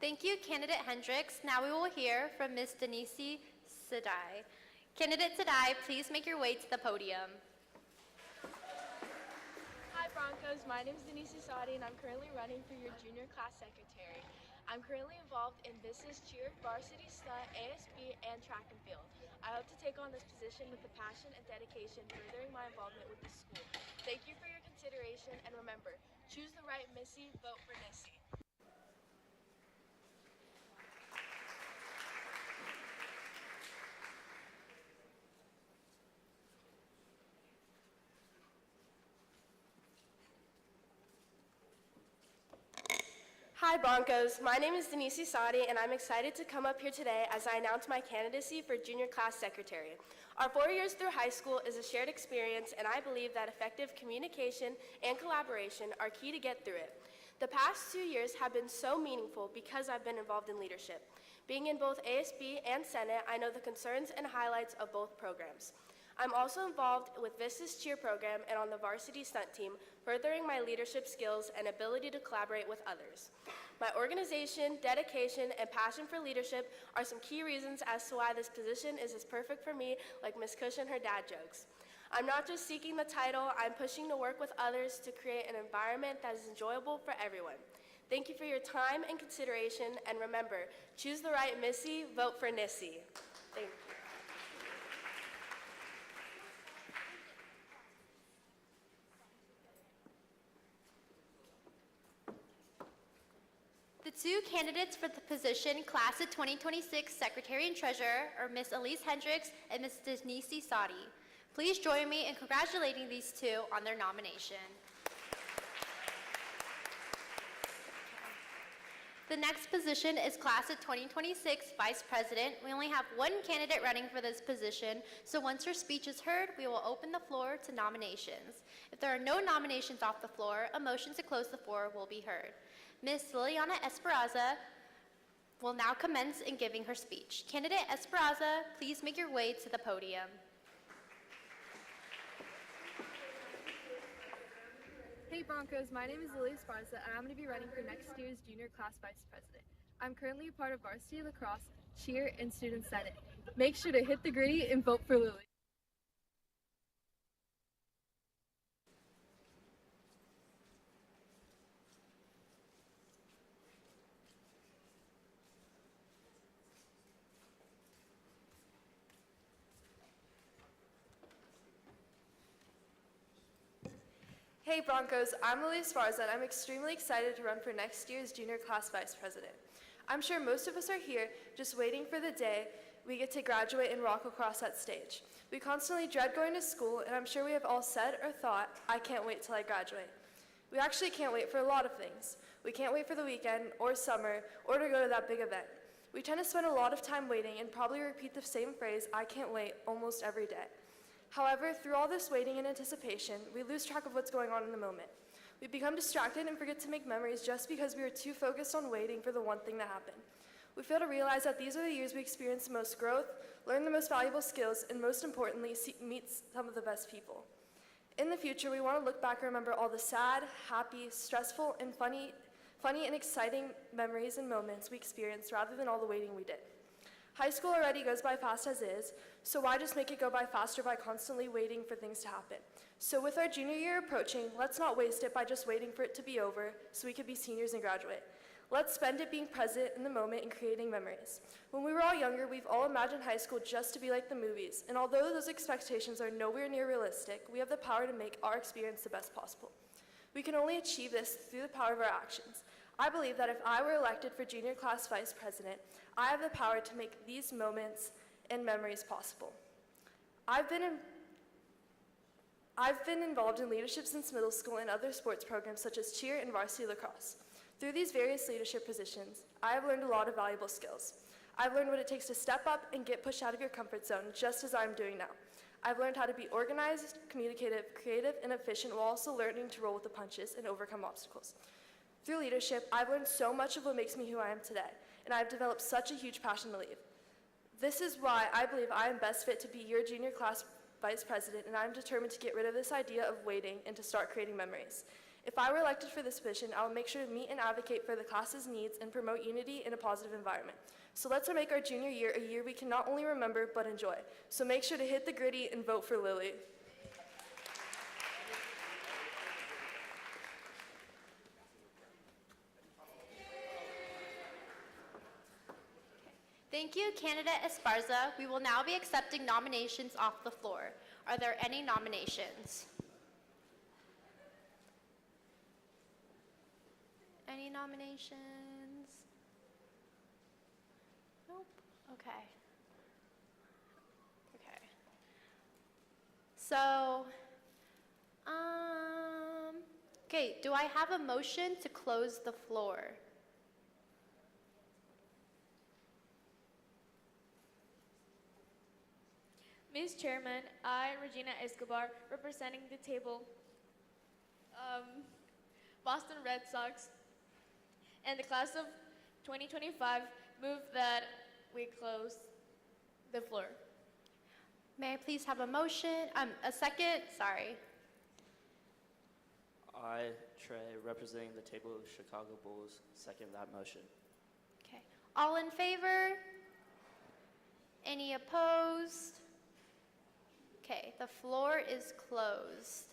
[SPEAKER 3] Thank you, Candidate Hendricks. Now we will hear from Ms. Denise Sadai. Candidate Sadai, please make your way to the podium.
[SPEAKER 13] Hi Broncos, my name is Denise Sadai and I'm currently running for your junior class secretary. I'm currently involved in business, cheer, varsity stunt, ASB, and track and field. I hope to take on this position with the passion and dedication furthering my involvement with the school. Thank you for your consideration and remember, choose the right Missy, vote for Nissy.
[SPEAKER 4] Hi Broncos, my name is Denise Sadi and I'm excited to come up here today as I announce my candidacy for junior class secretary. Our 4 years through high school is a shared experience and I believe that effective communication and collaboration are key to get through it.
[SPEAKER 1] The past 2 years have been so meaningful because I've been involved in leadership. Being in both ASB and Senate, I know the concerns and highlights of both programs. I'm also involved with Vista's cheer program and on the varsity stunt team, furthering my leadership skills and ability to collaborate with others. My organization, dedication, and passion for leadership are some key reasons as to why this position is as perfect for me, like Miss Cush and her dad jokes. I'm not just seeking the title, I'm pushing to work with others to create an environment that is enjoyable for everyone. Thank you for your time and consideration, and remember, choose the right Missy, vote for Nissy. Thank you.
[SPEAKER 3] The two candidates for the position, Class of 2026 Secretary and Treasurer, are Ms. Elise Hendricks and Ms. Denise Sadi. Please join me in congratulating these two on their nomination. The next position is Class of 2026 Vice President. We only have one candidate running for this position, so once her speech is heard, we will open the floor to nominations. If there are no nominations off the floor, a motion to close the floor will be heard. Ms. Liliana Esperanza will now commence in giving her speech. Candidate Esperanza, please make your way to the podium.
[SPEAKER 22] Hey Broncos, my name is Lily Esparza and I'm going to be running for next year's Junior Class Vice President. I'm currently a part of varsity lacrosse, cheer, and student senate. Make sure to hit the gritty and vote for Lily.
[SPEAKER 23] Hey Broncos, I'm Lily Esparza and I'm extremely excited to run for next year's Junior Class Vice President. I'm sure most of us are here just waiting for the day we get to graduate and walk across that stage. We constantly dread going to school, and I'm sure we have all said or thought, I can't wait till I graduate. We actually can't wait for a lot of things. We can't wait for the weekend or summer or to go to that big event. We tend to spend a lot of time waiting and probably repeat the same phrase, I can't wait, almost every day. However, through all this waiting and anticipation, we lose track of what's going on in the moment. We become distracted and forget to make memories just because we are too focused on waiting for the one thing to happen. We fail to realize that these are the years we experience the most growth, learn the most valuable skills, and most importantly, meet some of the best people. In the future, we want to look back and remember all the sad, happy, stressful, and funny and exciting memories and moments we experienced rather than all the waiting we did. High school already goes by fast as is, so why just make it go by faster by constantly waiting for things to happen? So with our junior year approaching, let's not waste it by just waiting for it to be over so we could be seniors and graduate. Let's spend it being present in the moment and creating memories. When we were all younger, we've all imagined high school just to be like the movies, and although those expectations are nowhere near realistic, we have the power to make our experience the best possible. We can only achieve this through the power of our actions. I believe that if I were elected for Junior Class Vice President, I have the power to make these moments and memories possible. I've been involved in leadership since middle school and other sports programs such as cheer and varsity lacrosse. Through these various leadership positions, I have learned a lot of valuable skills. I've learned what it takes to step up and get pushed out of your comfort zone, just as I'm doing now. I've learned how to be organized, communicative, creative, and efficient while also learning to roll with the punches and overcome obstacles. Through leadership, I've learned so much of what makes me who I am today, and I've developed such a huge passion to lead. This is why I believe I am best fit to be your Junior Class Vice President, and I'm determined to get rid of this idea of waiting and to start creating memories. If I were elected for this position, I will make sure to meet and advocate for the class's needs and promote unity in a positive environment. So let's make our junior year a year we can not only remember, but enjoy. So make sure to hit the gritty and vote for Lily.
[SPEAKER 3] Thank you, candidate Esparza. We will now be accepting nominations off the floor. Are there any nominations? Any nominations? Nope. Okay. Okay. So, okay, do I have a motion to close the floor?
[SPEAKER 24] Ms. Chairman, I, Regina Escobar, representing the table, Boston Red Sox, and the class of 2025 move that we close the floor.
[SPEAKER 3] May I please have a motion, a second, sorry.
[SPEAKER 7] I, Trey, representing the table of Chicago Bulls, second that motion.
[SPEAKER 3] Okay, all in favor? Any opposed? Okay, the floor is closed.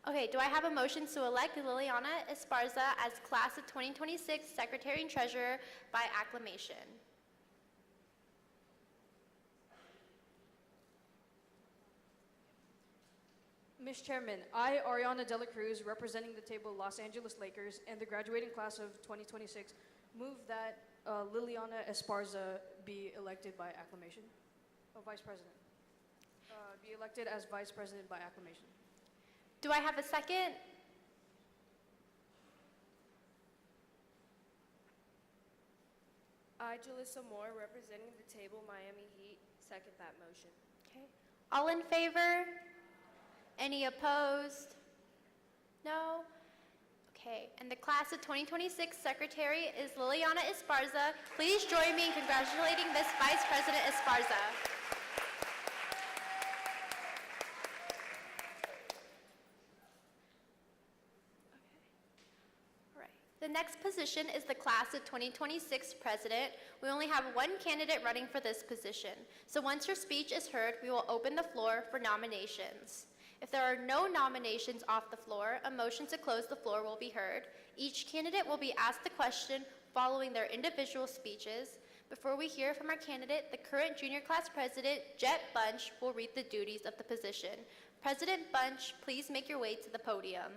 [SPEAKER 3] Okay, do I have a motion to elect Liliana Esparza as Class of 2026 Secretary and Treasurer by acclamation?
[SPEAKER 12] Ms. Chairman, I, Ariana Dela Cruz, representing the table Los Angeles Lakers and the graduating class of 2026, move that Liliana Esparza be elected by acclamation. Oh, Vice President. Be elected as Vice President by acclamation.
[SPEAKER 3] Do I have a second?
[SPEAKER 9] I, Jalissa Moore, representing the table Miami Heat, second that motion.
[SPEAKER 3] Okay. All in favor? Any opposed? No? Okay, and the class of 2026 secretary is Liliana Esparza. Please join me in congratulating this Vice President Esparza. The next position is the class of 2026 president. We only have one candidate running for this position. So once your speech is heard, we will open the floor for nominations. If there are no nominations off the floor, a motion to close the floor will be heard. Each candidate will be asked the question following their individual speeches. Before we hear from our candidate, the current junior class president, Jet Bunch, will read the duties of the position. President Bunch, please make your way to the podium.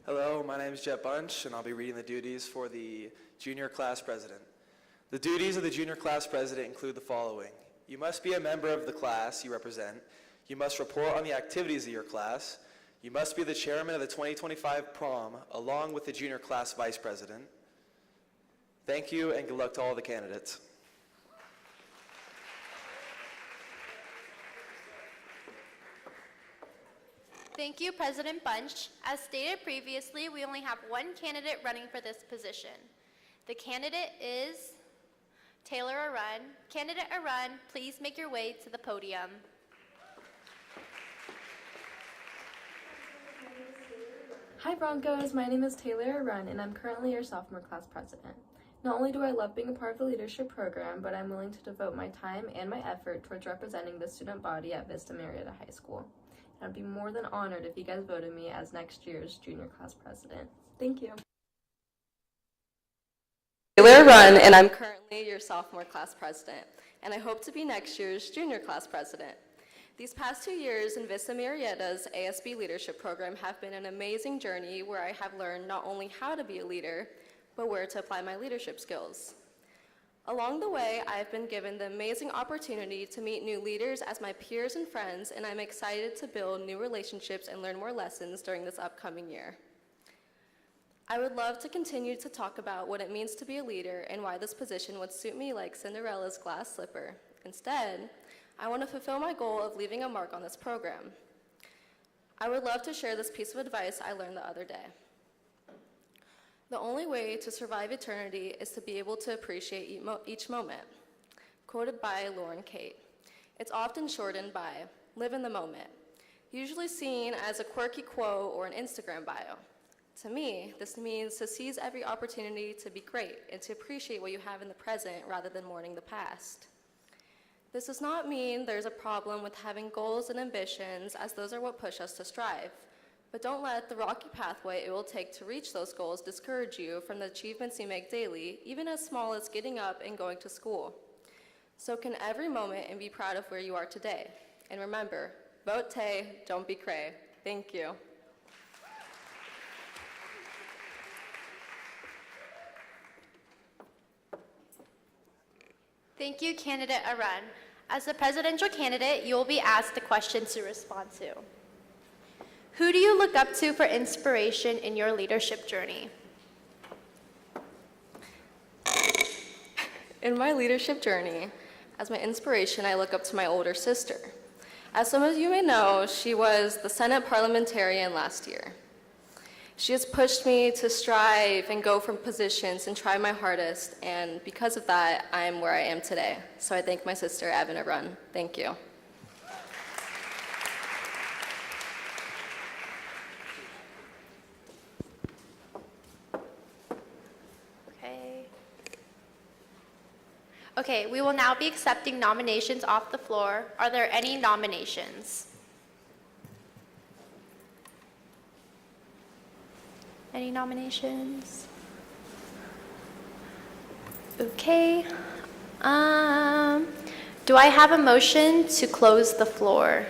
[SPEAKER 14] Hello, my name is Jet Bunch, and I'll be reading the duties for the junior class president. The duties of the junior class president include the following. You must be a member of the class you represent. You must report on the activities of your class. You must be the chairman of the 2025 prom, along with the junior class vice president. Thank you, and good luck to all the candidates.
[SPEAKER 3] Thank you, President Bunch. As stated previously, we only have one candidate running for this position. The candidate is Taylor Arun. Candidate Arun, please make your way to the podium.
[SPEAKER 16] Hi Broncos, my name is Taylor Arun and I'm currently your sophomore class president. Not only do I love being a part of the leadership program, but I'm willing to devote my time and my effort towards representing the student body at Vista Murrieta High School. And I'd be more than honored if you guys voted me as next year's junior class president. Thank you.
[SPEAKER 18] Taylor Arun, and I'm currently your sophomore class president, and I hope to be next year's junior class president. These past 2 years in Vista Murrieta's ASB leadership program have been an amazing journey where I have learned not only how to be a leader, but where to apply my leadership skills. Along the way, I have been given the amazing opportunity to meet new leaders as my peers and friends, and I'm excited to build new relationships and learn more lessons during this upcoming year. I would love to continue to talk about what it means to be a leader and why this position would suit me like Cinderella's glass slipper. Instead, I want to fulfill my goal of leaving a mark on this program. I would love to share this piece of advice I learned the other day. The only way to survive eternity is to be able to appreciate each moment. Quoted by Lauren Kate. It's often shortened by, live in the moment, usually seen as a quirky quote or an Instagram bio. To me, this means to seize every opportunity to be great and to appreciate what you have in the present rather than mourning the past. This does not mean there's a problem with having goals and ambitions, as those are what push us to strive. But don't let the rocky pathway it will take to reach those goals discourage you from the achievements you make daily, even as small as getting up and going to school. Soak in every moment and be proud of where you are today. And remember, vote Tay, don't be cray. Thank you.
[SPEAKER 3] Thank you, candidate Arun. As the presidential candidate, you will be asked a question to respond to. Who do you look up to for inspiration in your leadership journey?
[SPEAKER 18] In my leadership journey, as my inspiration, I look up to my older sister. As some of you may know, she was the Senate parliamentarian last year. She has pushed me to strive and go for positions and try my hardest, and because of that, I am where I am today. So I thank my sister, Evan Arun. Thank you.
[SPEAKER 3] Okay, we will now be accepting nominations off the floor. Are there any nominations? Any nominations? Okay. Do I have a motion to close the floor?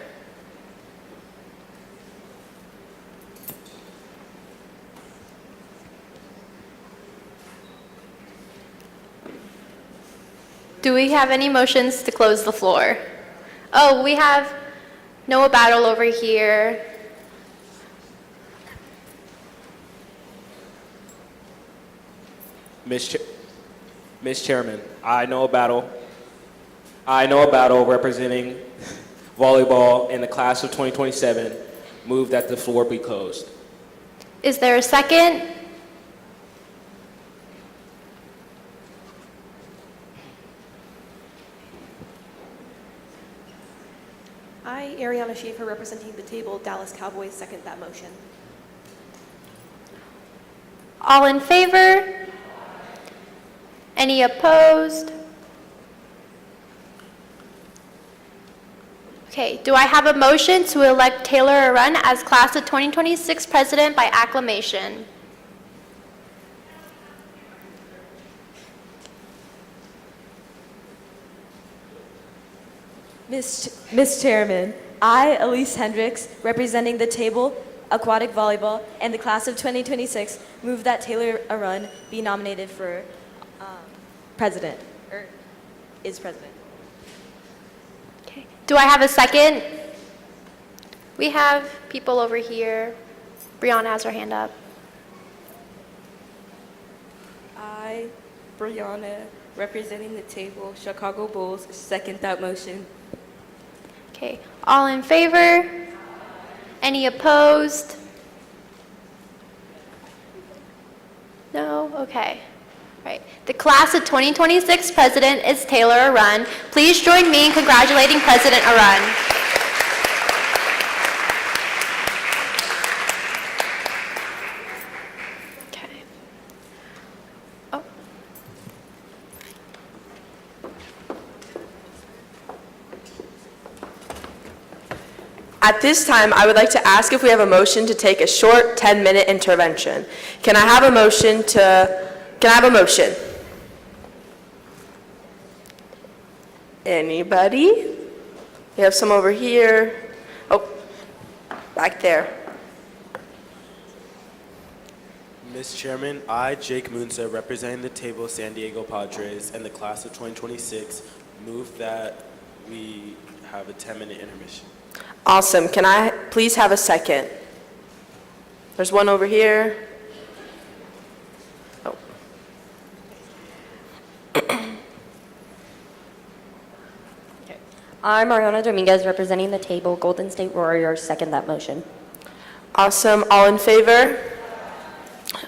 [SPEAKER 3] Do we have any motions to close the floor? Oh, we have Noah Battle over here.
[SPEAKER 21] Ms. Chairman, I know a battle representing volleyball in the class of 2027. Move that the floor be closed.
[SPEAKER 3] Is there a second?
[SPEAKER 11] I, Ariana Schaefer, representing the table, Dallas Cowboys, second that motion.
[SPEAKER 3] All in favor? Any opposed? Okay, do I have a motion to elect Taylor Arun as class of 2026 president by acclamation?
[SPEAKER 15] Ms. Chairman, I, Elise Hendricks, representing the table, aquatic volleyball, and the class of 2026, move that Taylor Arun be nominated for president, or is president.
[SPEAKER 3] Okay. Do I have a second? We have people over here. Brianna has her hand up.
[SPEAKER 17] I, Brianna, representing the table, Chicago Bulls, second that motion.
[SPEAKER 3] Okay, all in favor? Any opposed? No? Okay. All right. The class of 2026 president is Taylor Arun. Please join me in congratulating President Arun. Okay. Oh.
[SPEAKER 2] At this time, I would like to ask if we have a motion to take a short 10-minute intervention. Can I have a motion? Anybody? We have some over here. Oh, back there.
[SPEAKER 19] Ms. Chairman, I, Jake Munza, representing the table San Diego Padres and the class of 2026, move that we have a 10-minute intermission.
[SPEAKER 2] Awesome. Can I please have a second? There's one over here. Oh.
[SPEAKER 6] I'm Mariana Dominguez, representing the table, Golden State Warriors, second that motion.
[SPEAKER 2] Awesome. All in favor?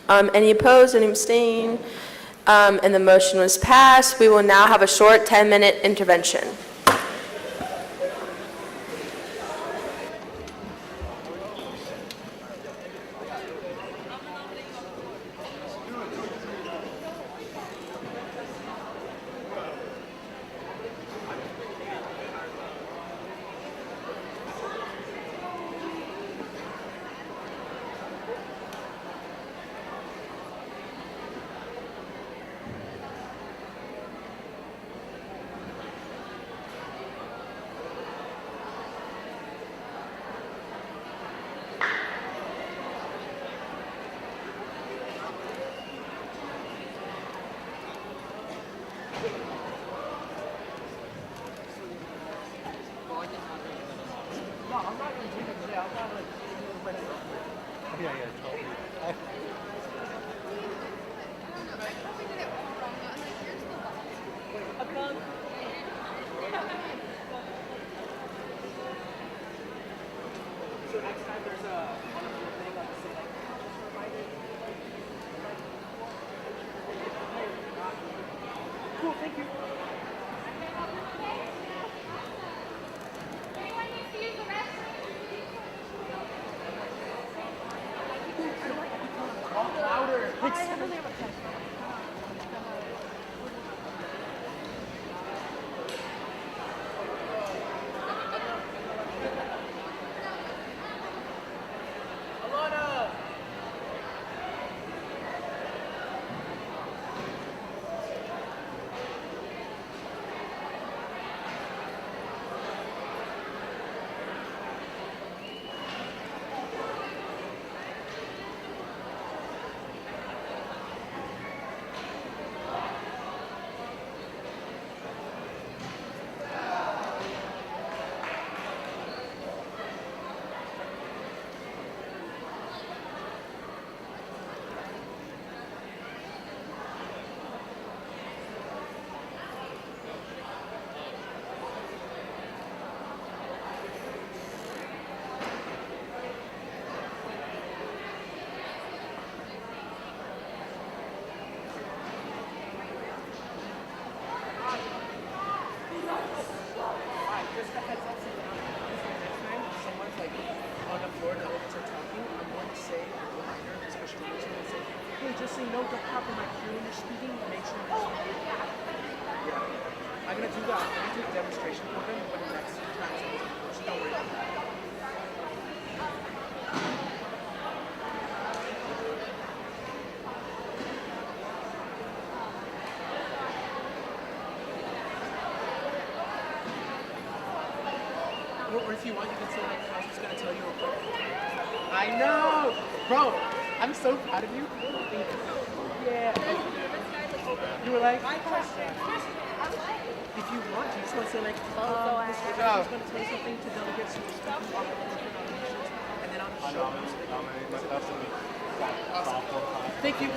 [SPEAKER 2] Any opposed? Any abstain? And the motion was passed. We will now have a short 10-minute intervention.
[SPEAKER 5] Yeah, totally.
[SPEAKER 14] So next time there's a wonderful thing, like say like, just a reminder. Cool, thank you. Talk louder. Alana! Just a heads up, so next time someone's like on the floor and the others are talking, I'm going to say a reminder, especially when and say, hey, just so you know, don't pop in my queue when you're speaking, make sure you're speaking. Yeah. I'm going to do that. I'm going to do a demonstration for them when the next time so don't worry about that. Or if you want, you can say like, I was just gonna tell you real quick. I know! Bro, I'm so proud of you. Yeah. You were like, my question. If you want, you just want to say like, Ms. Richards is gonna tell you something to delegates who are speaking on the different nominations, and then I'll show them so they can. Awesome. Thank you.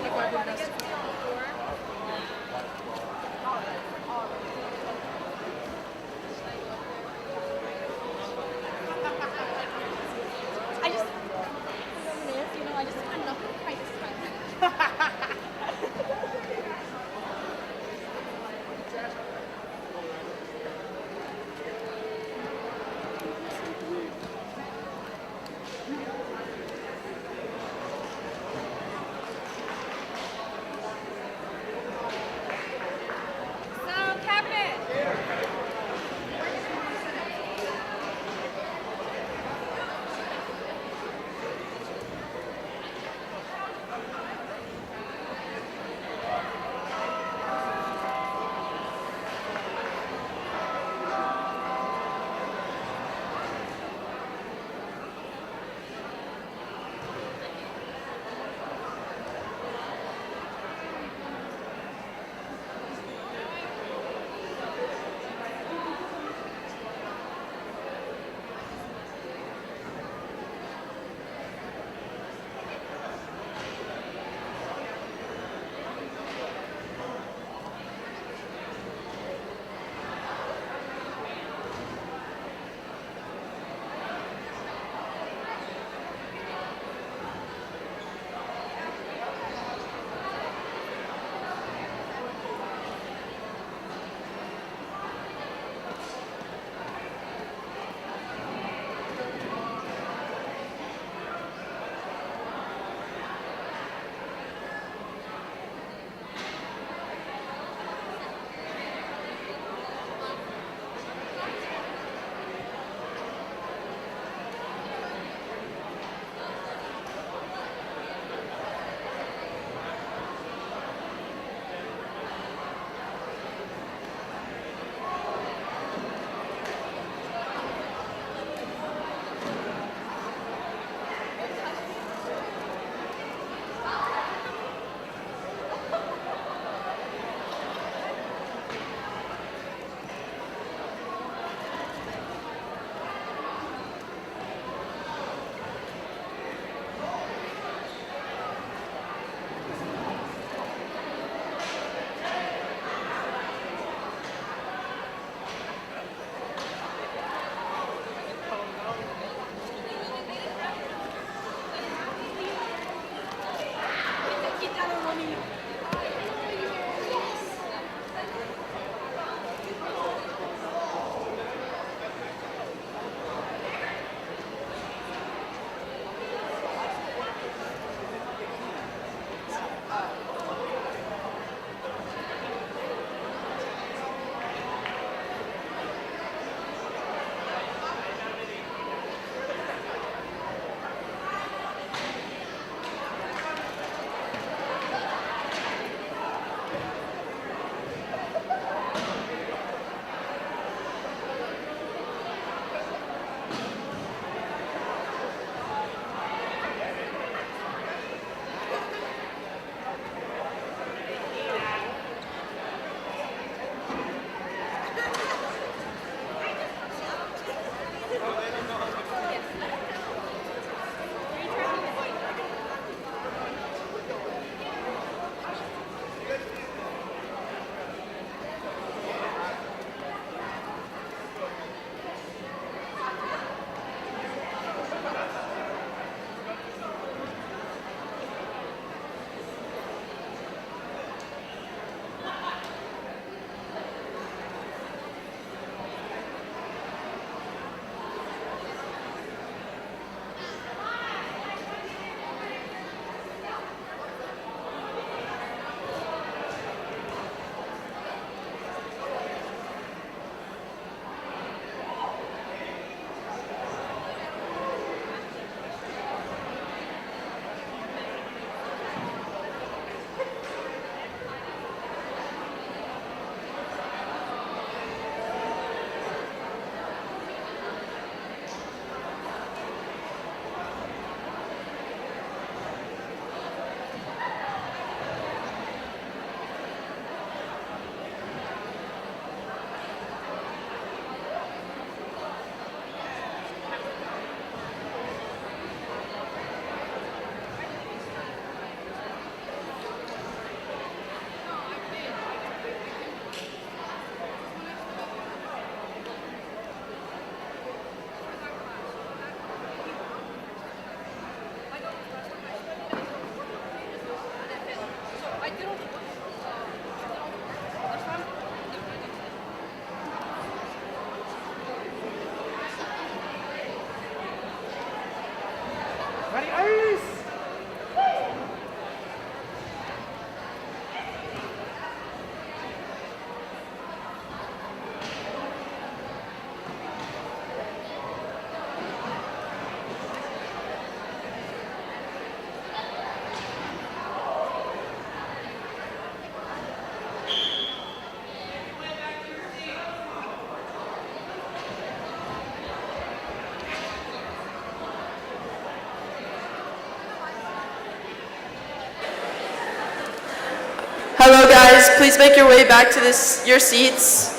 [SPEAKER 2] please make your way back to your seats.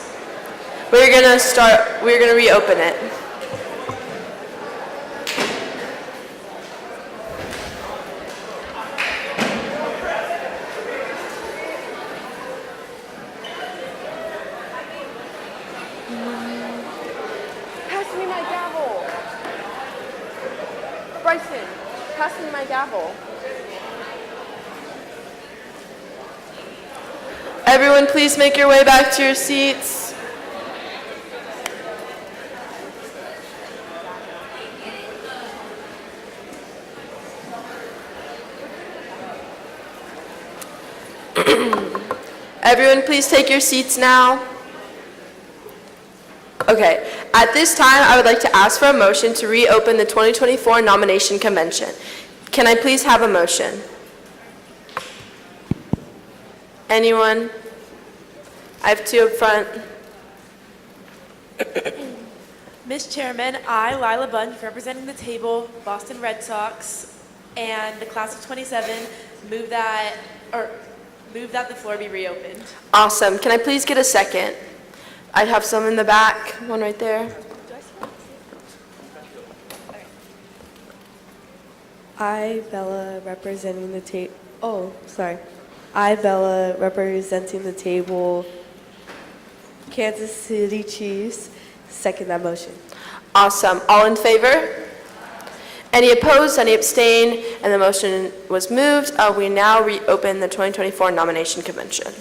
[SPEAKER 2] We're gonna reopen it.
[SPEAKER 4] Pass me my gavel. Bryson, pass me my gavel.
[SPEAKER 2] Everyone, please make your way back to your seats. Everyone, please take your seats now. Okay, at this time, I would like to ask for a motion to reopen the 2024 nomination convention. Can I please have a motion? Anyone? I have two up front.
[SPEAKER 5] Ms. Chairman, I, Lila Bunch, representing the table, Boston Red Sox, and the class of 27, move that the floor be reopened.
[SPEAKER 2] Awesome. Can I please get a second? I have some in the back, one right there.
[SPEAKER 8] I, Bella, representing the I, Bella, representing the table, Kansas City Chiefs, second that motion.
[SPEAKER 2] Awesome. All in favor? Any opposed? Any abstain? And the motion was moved. We now reopen the 2024 nomination convention.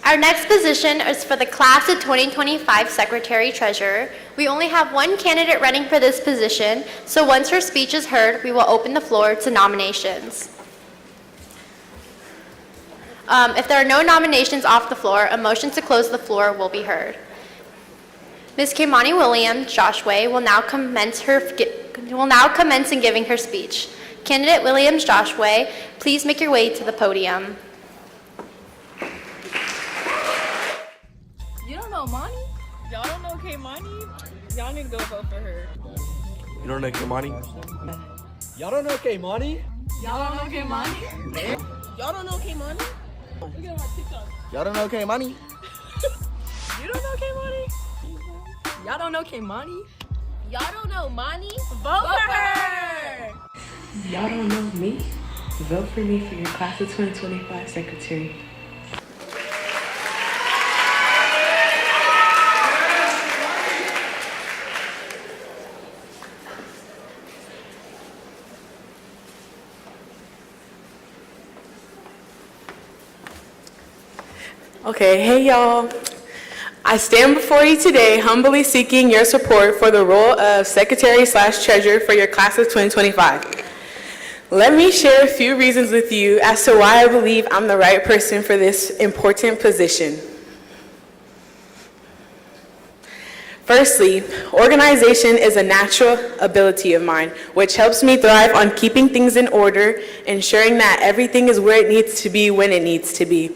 [SPEAKER 3] Our next position is for the class of 2025 Secretary-Treasurer. We only have one candidate running for this position, so once her speech is heard, we will open the floor to nominations. If there are no nominations off the floor, a motion to close the floor will be heard. Ms. Kimani Williams Joshua will now commence in giving her speech. Candidate Williams Joshua, please make your way to the podium.
[SPEAKER 10] You don't know Monty? Y'all don't know Kimani? Y'all need to go vote for her.
[SPEAKER 19] You don't know Kimani?
[SPEAKER 10] Y'all don't know Kimani? Y'all don't know Kimani? Y'all don't know Kimani? Look at my TikTok.
[SPEAKER 20] Y'all don't know Kimani?
[SPEAKER 10] You don't know Kimani? Y'all don't know Kimani? Y'all don't know Monty? Vote for her!
[SPEAKER 25] Y'all don't know me? Vote for me for your class of 2025 secretary.
[SPEAKER 26] Okay, hey y'all. I stand before you today humbly seeking your support for the role of Secretary/Treasurer for your class of 2025. Let me share a few reasons with you as to why I believe I'm the right person for this important position. Firstly, organization is a natural ability of mine, which helps me thrive on keeping things in order, ensuring that everything is where it needs to be when it needs to be.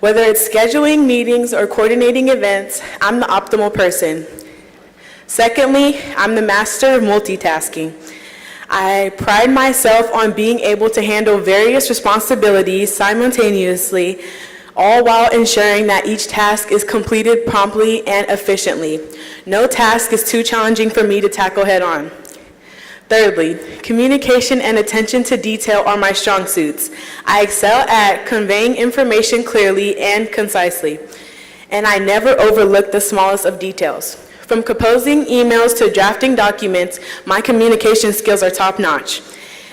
[SPEAKER 26] Whether it's scheduling meetings or coordinating events, I'm the optimal person. Secondly, I'm the master of multitasking. I pride myself on being able to handle various responsibilities simultaneously, all while ensuring that each task is completed promptly and efficiently. No task is too challenging for me to tackle head on. Thirdly, communication and attention to detail are my strong suits. I excel at conveying information clearly and concisely, and I never overlook the smallest of details. From composing emails to drafting documents, my communication skills are top-notch,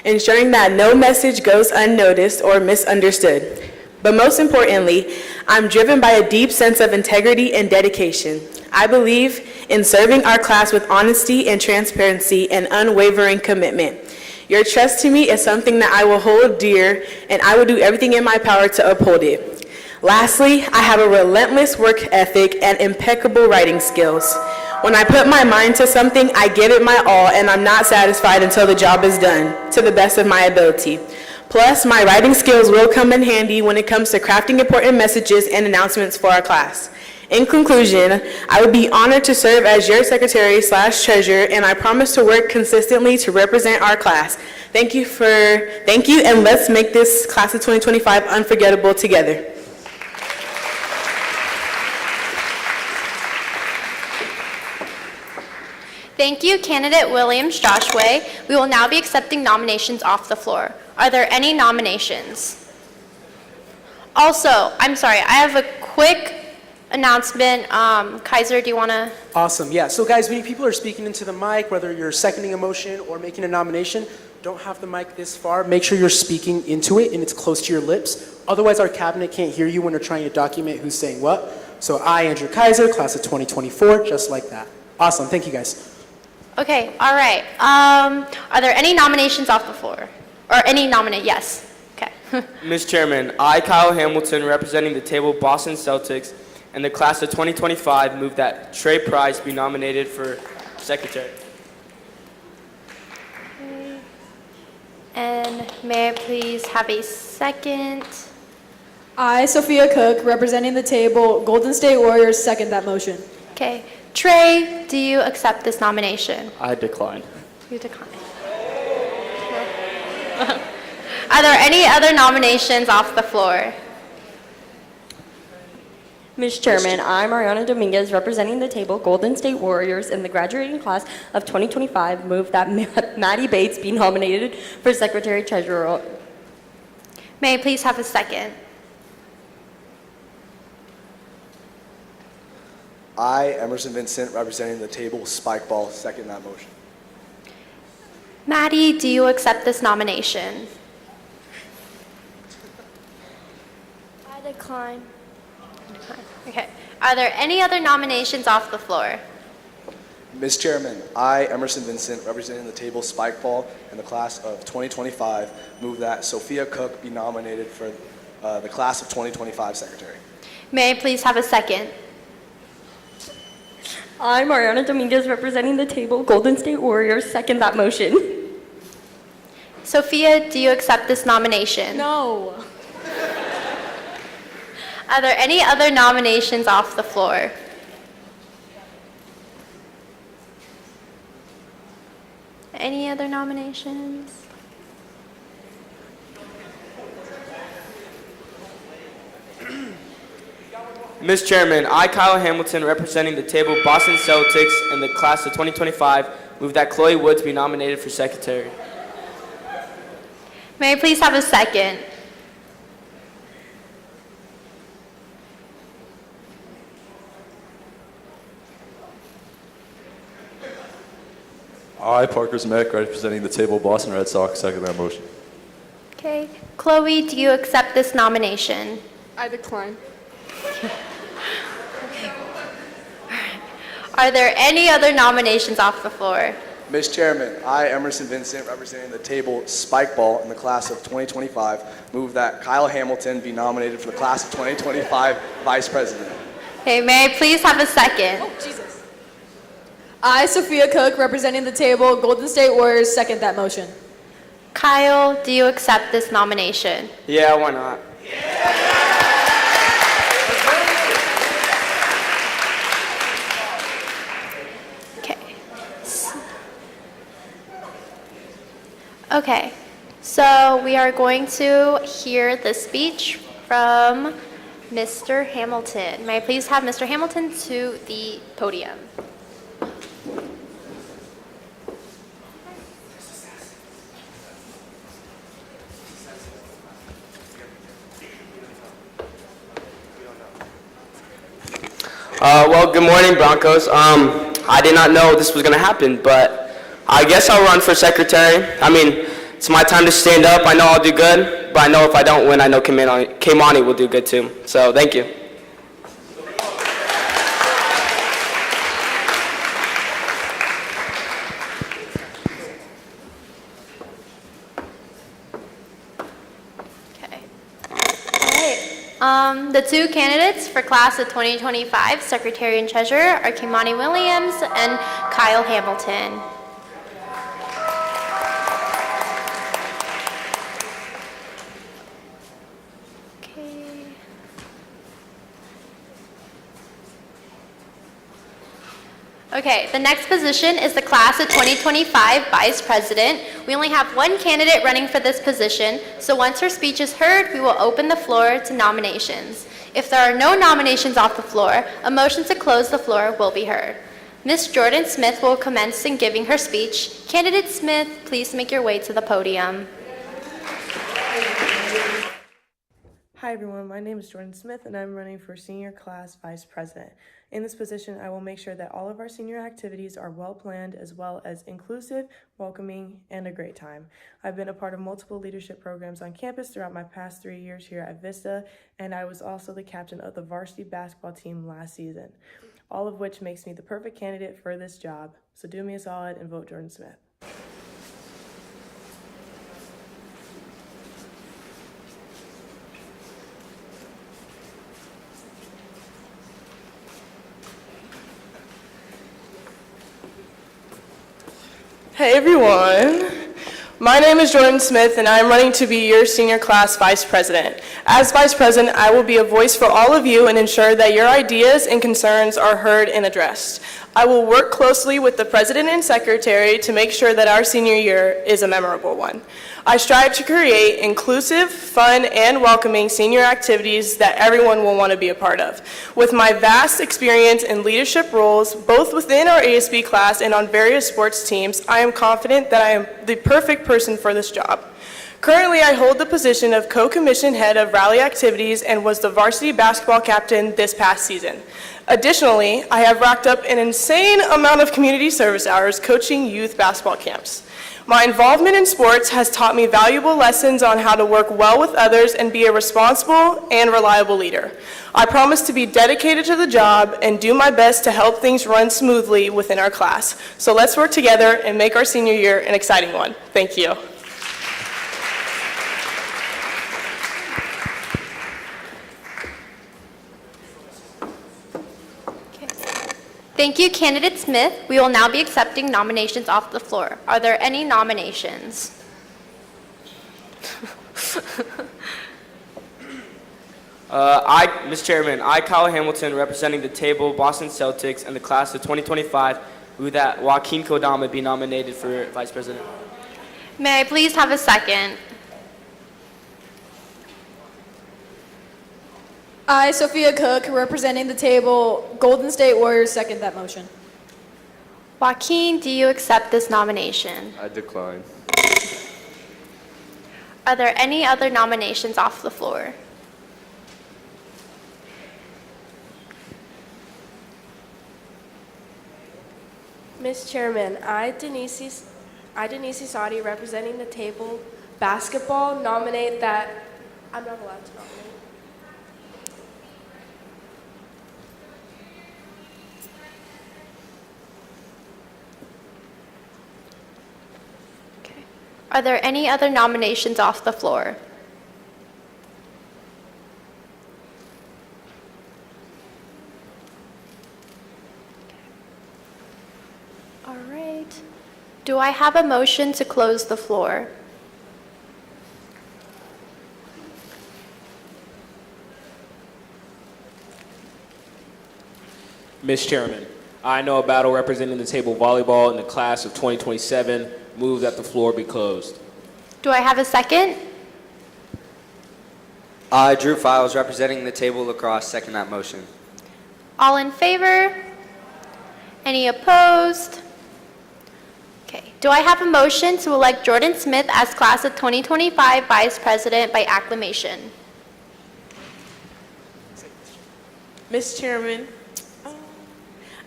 [SPEAKER 26] ensuring that no message goes unnoticed or misunderstood. But most importantly, I'm driven by a deep sense of integrity and dedication. I believe in serving our class with honesty and transparency and unwavering commitment. Your trust to me is something that I will hold dear, and I will do everything in my power to uphold it. Lastly, I have a relentless work ethic and impeccable writing skills. When I put my mind to something, I give it my all, and I'm not satisfied until the job is done, to the best of my ability. Plus, my writing skills will come in handy when it comes to crafting important messages and announcements for our class. In conclusion, I would be honored to serve as your secretary/treasurer, and I promise to work consistently to represent our class. Thank you, and let's make this class of 2025 unforgettable together.
[SPEAKER 3] Thank you, candidate Williams Joshua. We will now be accepting nominations off the floor. Are there any nominations? Also, I'm sorry, I have a quick announcement. Kaiser, do you want to?
[SPEAKER 1] Awesome, yeah. So guys, when people are speaking into the mic, whether you're seconding a motion or making a nomination, don't have the mic this far. Make sure you're speaking into it and it's close to your lips. Otherwise, our cabinet can't hear you when they're trying to document who's saying what. So I, Andrew Kaiser, class of 2024, just like that. Awesome, thank you guys.
[SPEAKER 3] Okay, all right. Are there any nominations off the floor? Or any nominate? Yes. Okay.
[SPEAKER 13] Ms. Chairman, I, Kyle Hamilton, representing the table Boston Celtics and the class of 2025, move that Trey Price be nominated for secretary.
[SPEAKER 3] And may I please have a second?
[SPEAKER 12] I, Sophia Cook, representing the table Golden State Warriors, second that motion.
[SPEAKER 3] Okay. Trey, do you accept this nomination?
[SPEAKER 7] I decline.
[SPEAKER 3] You decline. Are there any other nominations off the floor?
[SPEAKER 15] Ms. Chairman, I'm Mariana Dominguez, representing the table Golden State Warriors in the graduating class of 2025, move that Maddie Bates be nominated for Secretary Treasurer.
[SPEAKER 3] May I please have a second?
[SPEAKER 20] I, Emerson Vincent, representing the table Spike Ball, second that motion.
[SPEAKER 3] Maddie, do you accept this nomination?
[SPEAKER 15] I decline.
[SPEAKER 3] Okay. Are there any other nominations off the floor?
[SPEAKER 20] Ms. Chairman, I, Emerson Vincent, representing the table Spike Ball in the class of 2025, move that Sophia Cook be nominated for the class of 2025 secretary.
[SPEAKER 3] May I please have a second?
[SPEAKER 15] I'm Mariana Dominguez, representing the table Golden State Warriors, second that motion.
[SPEAKER 3] Sophia, do you accept this nomination?
[SPEAKER 12] No.
[SPEAKER 3] Are there any other nominations off the floor? Any other nominations?
[SPEAKER 13] Ms. Chairman, I, Kyle Hamilton, representing the table Boston Celtics in the class of 2025, move that Chloe Woods be nominated for secretary.
[SPEAKER 3] May I please have a second?
[SPEAKER 22] I, Parker Zemeck, representing the table Boston Red Sox, second that motion.
[SPEAKER 3] Okay. Chloe, do you accept this nomination?
[SPEAKER 12] I decline.
[SPEAKER 3] Are there any other nominations off the floor?
[SPEAKER 20] Ms. Chairman, I, Emerson Vincent, representing the table Spike Ball in the class of 2025, move that Kyle Hamilton be nominated for the class of 2025 Vice President.
[SPEAKER 3] Okay, may I please have a second?
[SPEAKER 12] Oh, Jesus. I, Sophia Cook, representing the table Golden State Warriors, second that motion.
[SPEAKER 3] Kyle, do you accept this nomination?
[SPEAKER 13] Yeah, why not?
[SPEAKER 3] Okay, so we are going to hear the speech from Mr. Hamilton. May I please have Mr. Hamilton to the podium?
[SPEAKER 13] Well, good morning, Broncos. I did not know this was going to happen, but I guess I'll run for secretary. I mean, it's my time to stand up. I know I'll do good, but I know if I don't win, I know Kamani will do good too. So, thank you.
[SPEAKER 3] The two candidates for class of 2025 Secretary and Treasurer are Kimani Williams and Kyle Hamilton. Okay, the next position is the class of 2025 vice president. We only have one candidate running for this position, so once her speech is heard, we will open the floor to nominations. If there are no nominations off the floor, a motion to close the floor will be heard. Ms. Jordan Smith will commence in giving her speech. Candidate Smith, please make your way to the podium.
[SPEAKER 9] Hi everyone, my name is Jordan Smith and I'm running for Senior Class Vice President. In this position, I will make sure that all of our senior activities are well planned as well as inclusive, welcoming, and a great time. I've been a part of multiple leadership programs on campus throughout my past 3 years here at Vista, and I was also the captain of the varsity basketball team last season, all of which makes me the perfect candidate for this job. So do me a solid and vote Jordan Smith.
[SPEAKER 26] Hey everyone, my name is Jordan Smith and I am running to be your senior class vice president. As vice president, I will be a voice for all of you and ensure that your ideas and concerns are heard and addressed. I will work closely with the president and secretary to make sure that our senior year is a memorable one. I strive to create inclusive, fun, and welcoming senior activities that everyone will want to be a part of. With my vast experience in leadership roles, both within our ASB class and on various sports teams, I am confident that I am the perfect person for this job. Currently, I hold the position of co-commission head of rally activities and was the varsity basketball captain this past season. Additionally, I have racked up an insane amount of community service hours coaching youth basketball camps. My involvement in sports has taught me valuable lessons on how to work well with others and be a responsible and reliable leader. I promise to be dedicated to the job and do my best to help things run smoothly within our class. So let's work together and make our senior year an exciting one. Thank you.
[SPEAKER 3] Thank you, Candidate Smith. We will now be accepting nominations off the floor. Are there any nominations?
[SPEAKER 13] Mr. Chairman, I, Kyle Hamilton, representing the table Boston Celtics and the class of 2025, move that Joaquin Kodama be nominated for Vice President.
[SPEAKER 3] May I please have a second?
[SPEAKER 12] I, Sophia Cook, representing the table Golden State Warriors, second that motion.
[SPEAKER 3] Joaquin, do you accept this nomination?
[SPEAKER 22] I decline.
[SPEAKER 3] Are there any other nominations off the floor?
[SPEAKER 9] Ms. Chairman, I, Denise Sadi, representing the table basketball, nominate that I'm not allowed to nominate.
[SPEAKER 3] Are there any other nominations off the floor? All right. Do I have a motion to close the floor?
[SPEAKER 16] Ms. Chairman, I know a battle representing the table volleyball in the class of 2027. Move that the floor be closed.
[SPEAKER 3] Do I have a second?
[SPEAKER 18] I, Drew Files, representing the table lacrosse, second that motion.
[SPEAKER 3] All in favor? Any opposed? Okay. Do I have a motion to elect Jordan Smith as class of 2025 vice president by acclamation?
[SPEAKER 25] Ms. Chairman,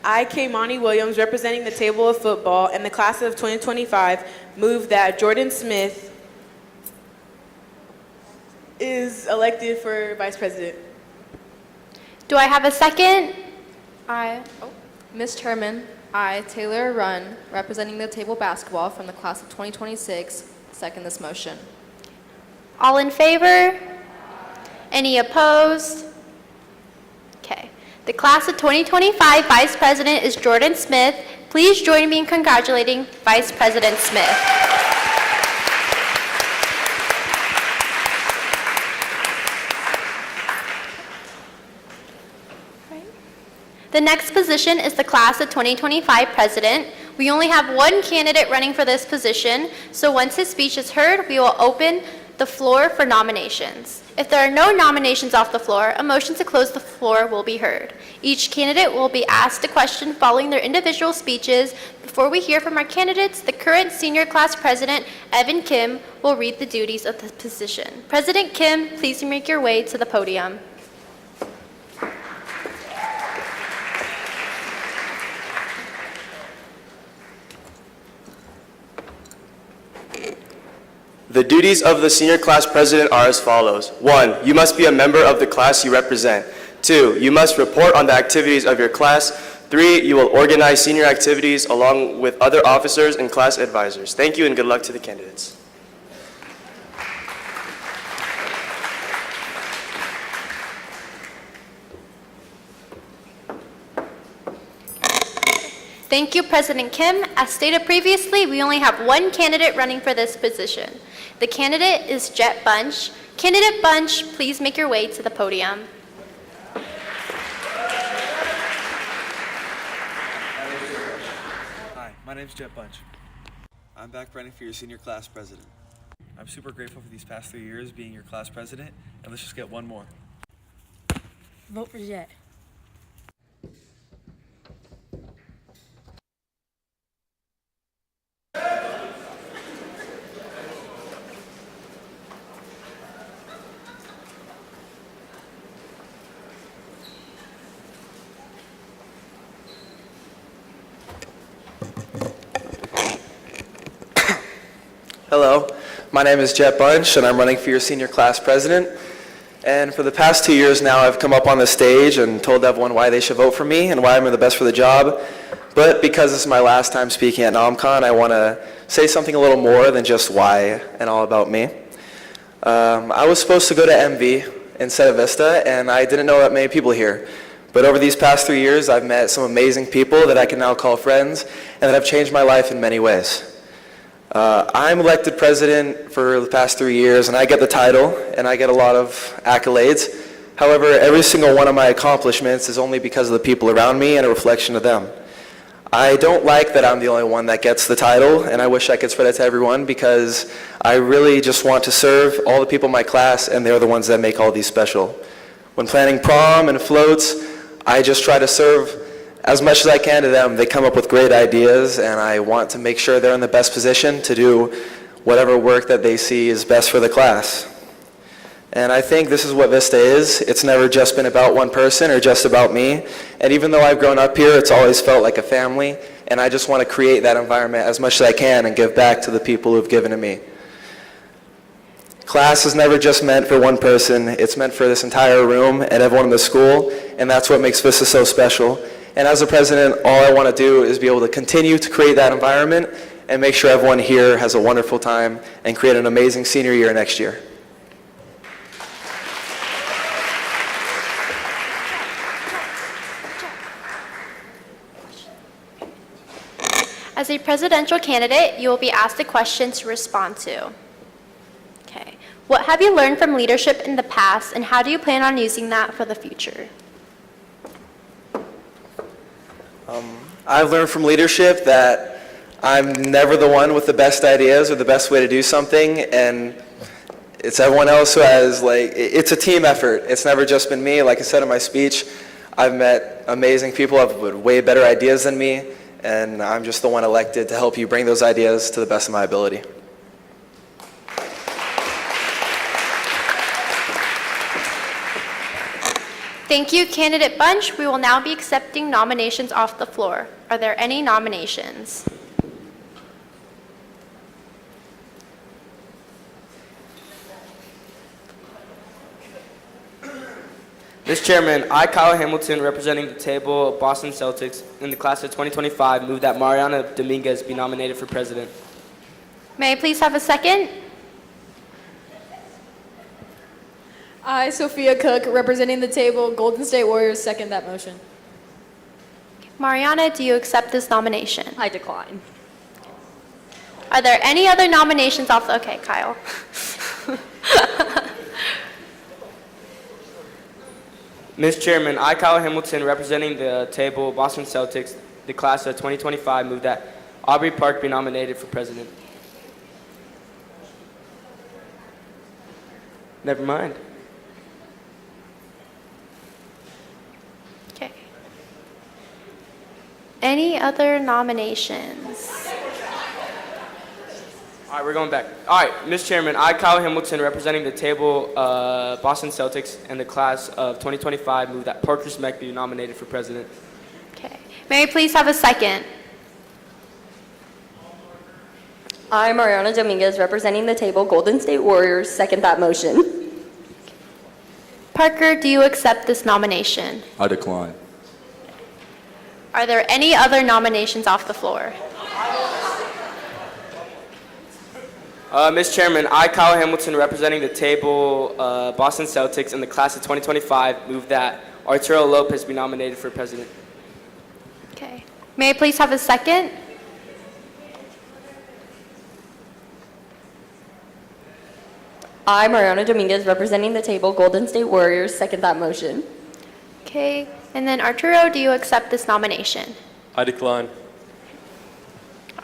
[SPEAKER 25] I, Kaymani Williams, representing the table of football and the class of 2025, move that Jordan Smith is elected for vice president.
[SPEAKER 3] Do I have a second?
[SPEAKER 15] Ms. Chairman, I, Taylor Run, representing the table basketball from the class of 2026, second this motion.
[SPEAKER 3] All in favor? Any opposed? Okay. The class of 2025 Vice President is Jordan Smith. Please join me in congratulating Vice President Smith. The next position is the class of 2025 president. We only have one candidate running for this position, so once his speech is heard, we will open the floor for nominations. If there are no nominations off the floor, a motion to close the floor will be heard. Each candidate will be asked a question following their individual speeches. Before we hear from our candidates, the current senior class president, Evan Kim, will read the duties of the position. President Kim, please make your way to the podium.
[SPEAKER 13] The duties of the senior class president are as follows. 1, you must be a member of the class you represent. 2, you must report on the activities of your class. 3, you will organize senior activities along with other officers and class advisors. Thank you and good luck to the candidates.
[SPEAKER 3] Thank you, President Kim. As stated previously, we only have one candidate running for this position. The candidate is Jet Bunch. Candidate Bunch, please make your way to the podium.
[SPEAKER 6] Hi, my name's Jet Bunch. I'm back running for your senior class president. I'm super grateful for these past 3 years being your class president, and let's just get one more.
[SPEAKER 10] Vote for Jet.
[SPEAKER 14] Hello, my name is Jet Bunch, and I'm running for your senior class president. And for the past 2 years now, I've come up on the stage and told everyone why they should vote for me and why I'm the best for the job. But because this is my last time speaking at NomCon, I want to say something a little more than just why and all about me. I was supposed to go to MV instead of Vista, and I didn't know that many people here. But over these past 3 years, I've met some amazing people that I can now call friends, and that have changed my life in many ways. I'm elected president for the past 3 years, and I get the title, and I get a lot of accolades. However, every single one of my accomplishments is only because of the people around me and a reflection of them. I don't like that I'm the only one that gets the title, and I wish I could spread it to everyone because I really just want to serve all the people in my class, and they're the ones that make all these special. When planning prom and floats, I just try to serve as much as I can to them. They come up with great ideas, and I want to make sure they're in the best position to do whatever work that they see is best for the class. And I think this is what Vista is. It's never just been about one person or just about me. And even though I've grown up here, it's always felt like a family, and I just want to create that environment as much as I can and give back to the people who've given to me. Class is never just meant for one person. It's meant for this entire room and everyone in the school, and that's what makes Vista so special. And as a president, all I want to do is be able to continue to create that environment and make sure everyone here has a wonderful time and create an amazing senior year next year.
[SPEAKER 3] As a presidential candidate, you will be asked a question to respond to. Okay. What have you learned from leadership in the past, and how do you plan on using that for the future?
[SPEAKER 14] I've learned from leadership that I'm never the one with the best ideas or the best way to do something, and it's everyone else who has, it's a team effort. It's never just been me. Like I said in my speech, I've met amazing people who have way better ideas than me, and I'm just the one elected to help you bring those ideas to the best of my ability.
[SPEAKER 3] Thank you, Candidate Bunch. We will now be accepting nominations off the floor. Are there any nominations?
[SPEAKER 13] Mr. Chairman, I, Kyle Hamilton, representing the table of Boston Celtics in the class of 2025, move that Mariana Dominguez be nominated for president.
[SPEAKER 3] May I please have a second?
[SPEAKER 12] I, Sophia Cook, representing the table Golden State Warriors, second that motion.
[SPEAKER 3] Mariana, do you accept this nomination?
[SPEAKER 4] I decline.
[SPEAKER 3] Are there any other nominations off the... Okay, Kyle.
[SPEAKER 13] Mr. Chairman, I, Kyle Hamilton, representing the table Boston Celtics, the class of 2025, move that Aubrey Park be nominated for president. Never mind.
[SPEAKER 3] Okay. Any other nominations?
[SPEAKER 13] All right, we're going back. All right, Mr. Chairman, I, Kyle Hamilton, representing the table Boston Celtics and the class of 2025, move that Parker Smeck be nominated for president.
[SPEAKER 3] Okay. May I please have a second?
[SPEAKER 15] I, Mariana Dominguez, representing the table Golden State Warriors, second that motion.
[SPEAKER 3] Parker, do you accept this nomination?
[SPEAKER 22] I decline.
[SPEAKER 3] Are there any other nominations off the floor?
[SPEAKER 13] Mr. Chairman, I, Kyle Hamilton, representing the table Boston Celtics and the class of 2025, move that Arturo Lopez be nominated for president.
[SPEAKER 3] Okay. May I please have a second?
[SPEAKER 15] I, Mariana Dominguez, representing the table Golden State Warriors, second that motion.
[SPEAKER 3] Okay. And then Arturo, do you accept this nomination?
[SPEAKER 22] I decline.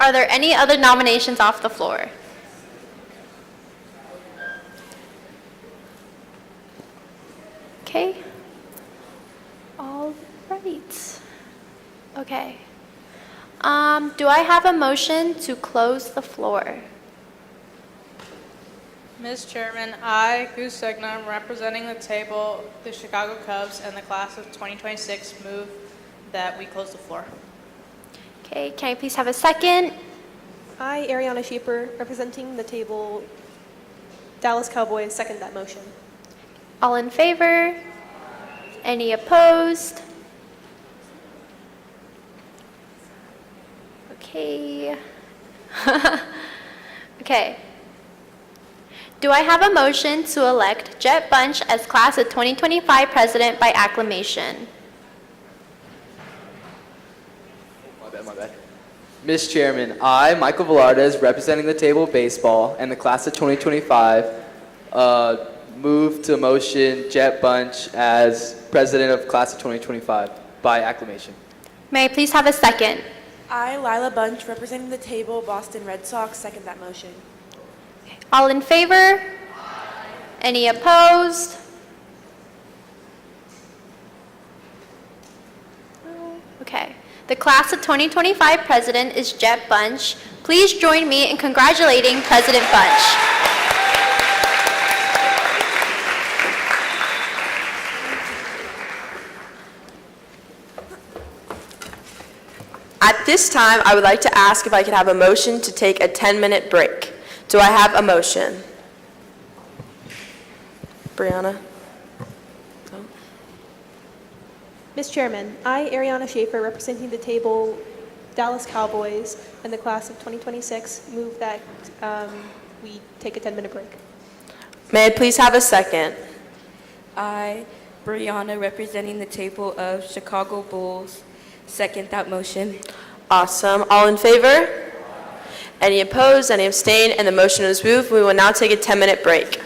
[SPEAKER 3] Are there any other nominations off the floor? Okay. All right. Okay. Do I have a motion to close the floor?
[SPEAKER 5] Ms. Chairman, I, Goose Segnam, representing the table, the Chicago Cubs, and the class of 2026, move that we close the floor.
[SPEAKER 3] Okay, can I please have a second?
[SPEAKER 11] I, Ariana Sheeper, representing the table Dallas Cowboys, second that motion.
[SPEAKER 3] All in favor? Any opposed? Okay. Okay. Do I have a motion to elect Jet Bunch as class of 2025 president by acclamation?
[SPEAKER 17] My bad. Mr. Chairman, I, Michael Velardes, representing the table baseball and the class of 2025, move to motion Jet Bunch as president of class of 2025 by acclamation.
[SPEAKER 3] May I please have a second?
[SPEAKER 8] I, Lila Bunch, representing the table Boston Red Sox, second that motion.
[SPEAKER 3] All in favor? Any opposed? Okay. The class of 2025 president is Jet Bunch. Please join me in congratulating President Bunch.
[SPEAKER 2] At this time, I would like to ask if I could have a motion to take a 10-minute break. Do I have a motion? Brianna?
[SPEAKER 11] Ms. Chairman, I, Ariana Schaefer, representing the table Dallas Cowboys and the class of 2026, move that we take a 10-minute break.
[SPEAKER 2] May I please have a second?
[SPEAKER 15] I, Brianna, representing the table of Chicago Bulls, second that motion.
[SPEAKER 2] Awesome. All in favor? Any opposed? Any abstain? And the motion is moved. We will now take a 10-minute break.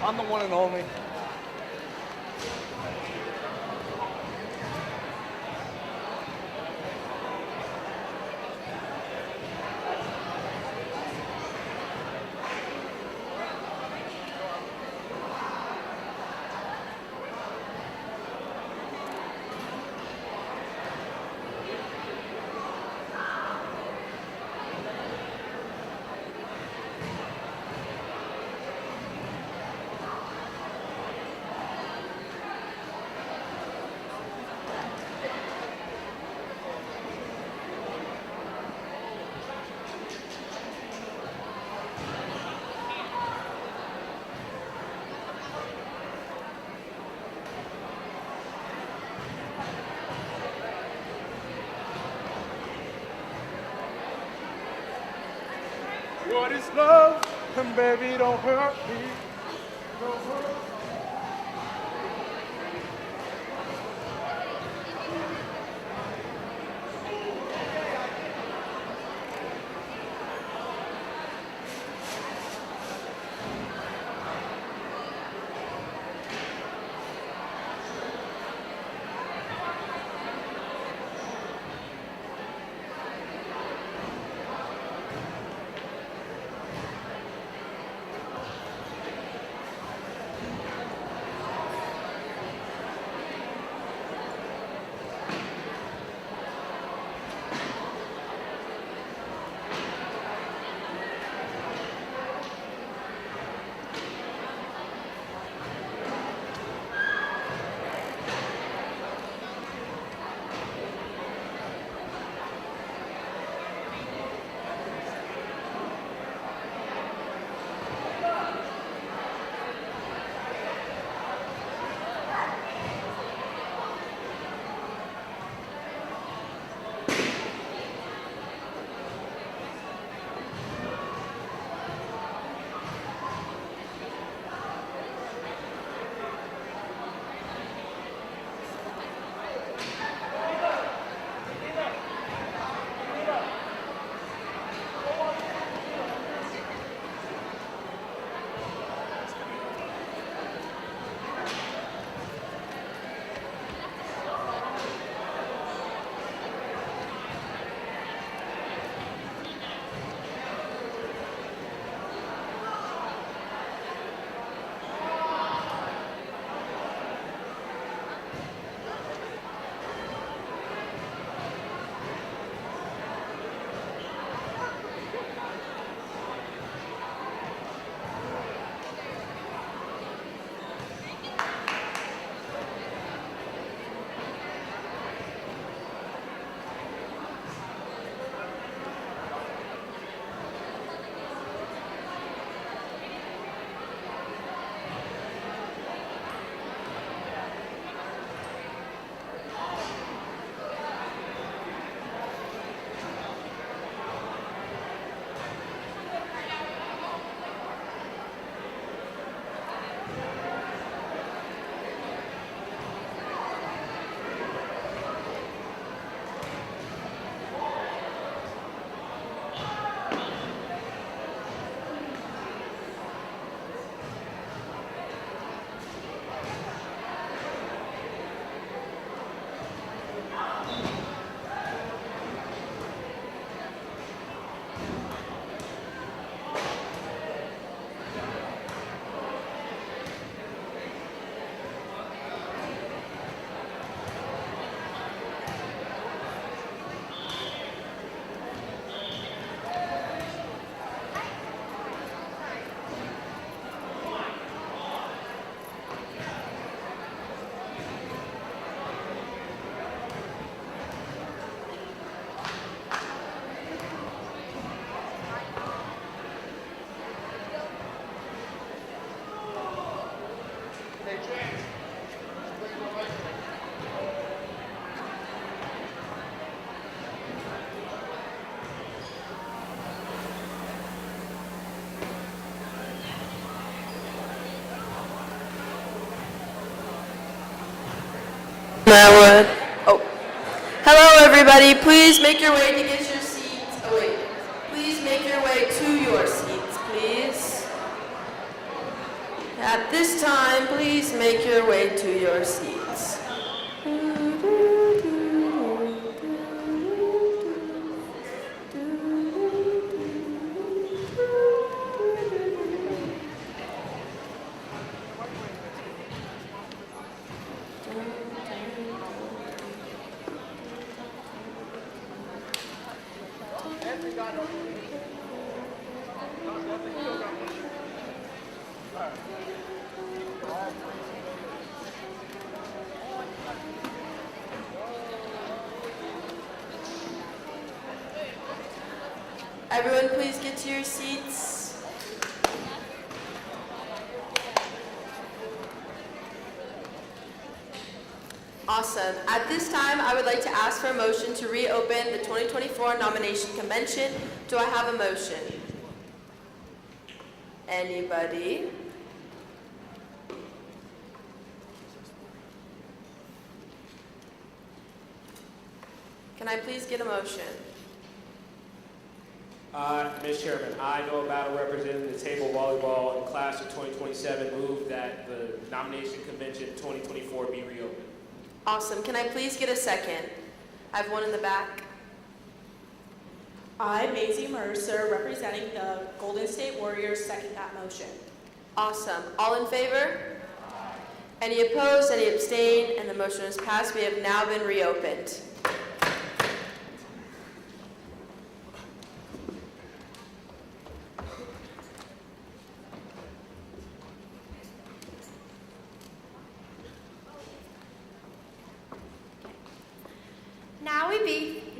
[SPEAKER 1] I'm the one and only. What is love? And baby, don't hurt me. Don't hurt me.
[SPEAKER 2] Hello, everybody. Please make your way to get your seats. Oh, wait. Please make your way to your seats, please. At this time, please make your way to your seats. Everyone, please get to your seats. Awesome. At this time, I would like to ask for a motion to reopen the 2024 nomination convention. Do I have a motion? Anybody? Can I please get a motion?
[SPEAKER 16] Mr. Chairman, I, Noah Battle, representing the table volleyball in class of 2027, move that the nomination convention 2024 be reopened.
[SPEAKER 2] Awesome. Can I please get a second? I have one in the back.
[SPEAKER 25] I, Maisie Mercer, representing the Golden State Warriors, second that motion.
[SPEAKER 2] Awesome. All in favor? Any opposed? Any abstain? And the motion is passed. We have now been reopened.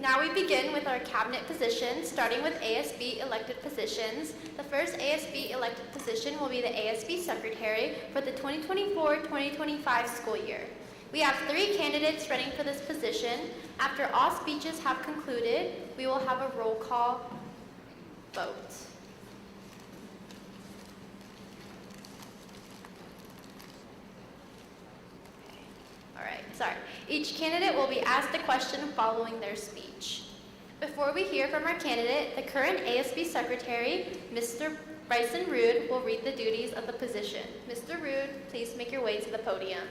[SPEAKER 3] Now we begin with our cabinet positions, starting with ASB elected positions. The first ASB elected position will be the ASB secretary for the 2024-2025 school year. We have 3 candidates running for this position. After all speeches have concluded, we will have a roll call vote. Each candidate will be asked a question following their speech. Before we hear from our candidate, the current ASB secretary, Mr. Bryson Rude, will read the duties of the position. Mr. Rude, please make your way to the podium.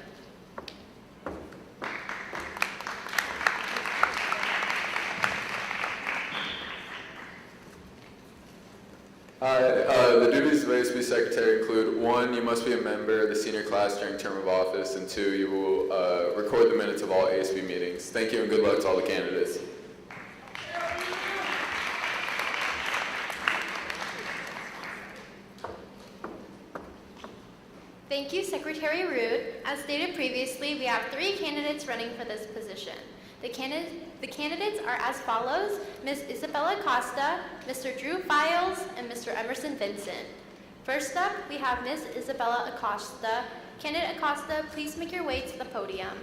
[SPEAKER 7] The duties of ASB Secretary include 1, you must be a member of the senior class during term of office, and 2, you will record the minutes of all ASB meetings. Thank you and good luck to all the candidates.
[SPEAKER 3] Thank you, Secretary Rude. As stated previously, we have 3 candidates running for this position. The candidates are as follows: Ms. Isabella Acosta, Mr. Drew Files, and Mr. Emerson Vincent. First up, we have Ms. Isabella Acosta. Candidate Acosta, please make your way to the podium.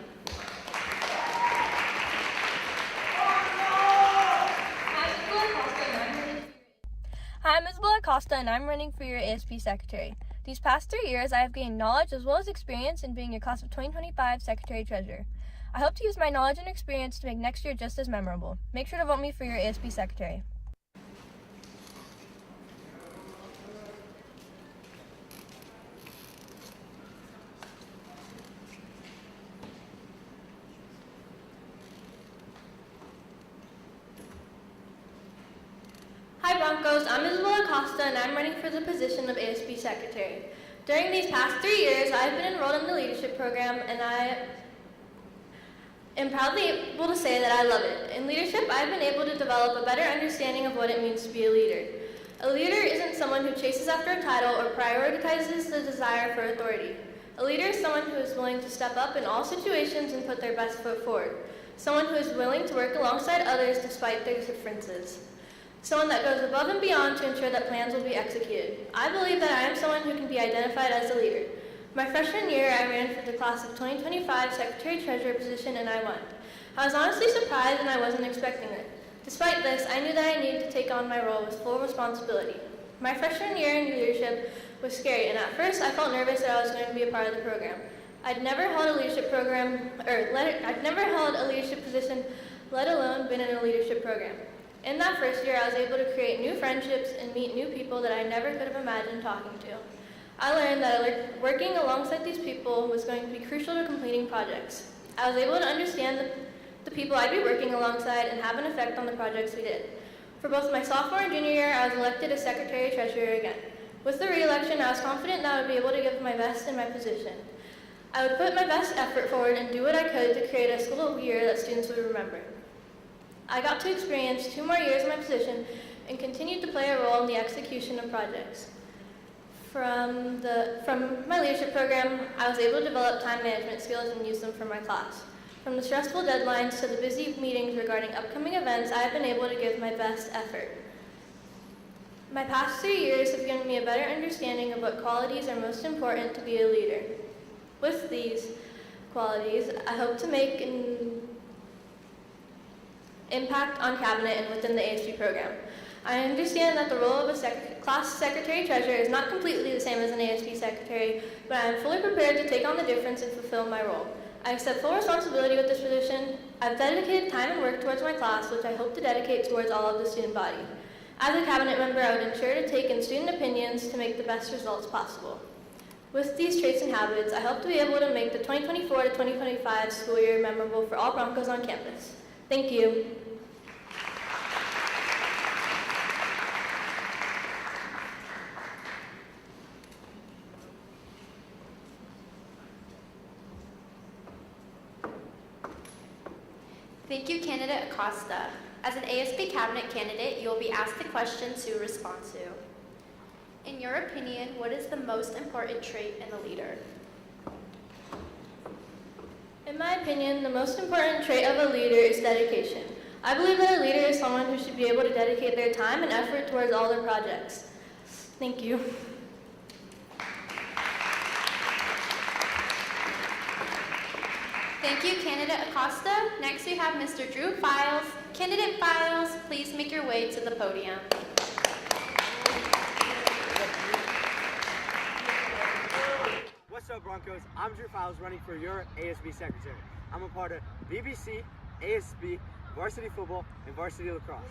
[SPEAKER 19] Hi, I'm Isabella Acosta, and I'm running for your ASB Secretary. These past 3 years, I have gained knowledge as well as experience in being your Class of 2025 Secretary-Treasurer. I hope to use my knowledge and experience to make next year just as memorable. Make sure to vote me for your ASB Secretary. Hi Broncos, I'm Isabella Acosta and I'm running for the position of ASB Secretary. During these past 3 years, I've been enrolled in the leadership program and I am proudly able to say that I love it. In leadership, I've been able to develop a better understanding of what it means to be a leader. A leader isn't someone who chases after a title or prioritizes the desire for authority. A leader is someone who is willing to step up in all situations and put their best foot forward. Someone who is willing to work alongside others despite their differences. Someone that goes above and beyond to ensure that plans will be executed. I believe that I am someone who can be identified as a leader. My freshman year, I ran for the Class of 2025 Secretary-Treasurer position and I won. I was honestly surprised and I wasn't expecting it. Despite this, I knew that I needed to take on my role with full responsibility. My freshman year in leadership was scary, and at first I felt nervous that I was going to be a part of the program. I'd never held a leadership program, I'd never held a leadership position, let alone been in a leadership program. In that first year, I was able to create new friendships and meet new people that I never could have imagined talking to. I learned that working alongside these people was going to be crucial to completing projects. I was able to understand the people I'd be working alongside and have an effect on the projects we did. For both my sophomore and junior year, I was elected as secretary-treasurer again. With the re-election, I was confident that I would be able to give my best in my position. I would put my best effort forward and do what I could to create a school year that students would remember. I got to experience 2 more years in my position and continued to play a role in the execution of projects. From my leadership program, I was able to develop time management skills and use them for my class. From the stressful deadlines to the busy meetings regarding upcoming events, I have been able to give my best effort. My past 3 years have given me a better understanding of what qualities are most important to be a leader. With these qualities, I hope to make an impact on cabinet and within the ASB program. I understand that the role of a class secretary-treasurer is not completely the same as an ASB secretary, but I am fully prepared to take on the difference and fulfill my role. I accept full responsibility with this position. I've dedicated time and work towards my class, which I hope to dedicate towards all of the student body. As a cabinet member, I would ensure to take in student opinions to make the best results possible. With these traits and habits, I hope to be able to make the 2024 to 2025 school year memorable for all Broncos on campus. Thank you.
[SPEAKER 9] Thank you, candidate Acosta. As an ASB cabinet candidate, you will be asked the questions to respond to. In your opinion, what is the most important trait in a leader?
[SPEAKER 19] In my opinion, the most important trait of a leader is dedication. I believe that a leader is someone who should be able to dedicate their time and effort towards all their projects. Thank you.
[SPEAKER 9] Thank you, candidate Acosta. Next, we have Mr. Drew Files. Candidate Files, please make your way to the podium.
[SPEAKER 20] What's up, Broncos? I'm Drew Files, running for your ASB secretary. I'm a part of BBC, ASB, varsity football, and varsity lacrosse.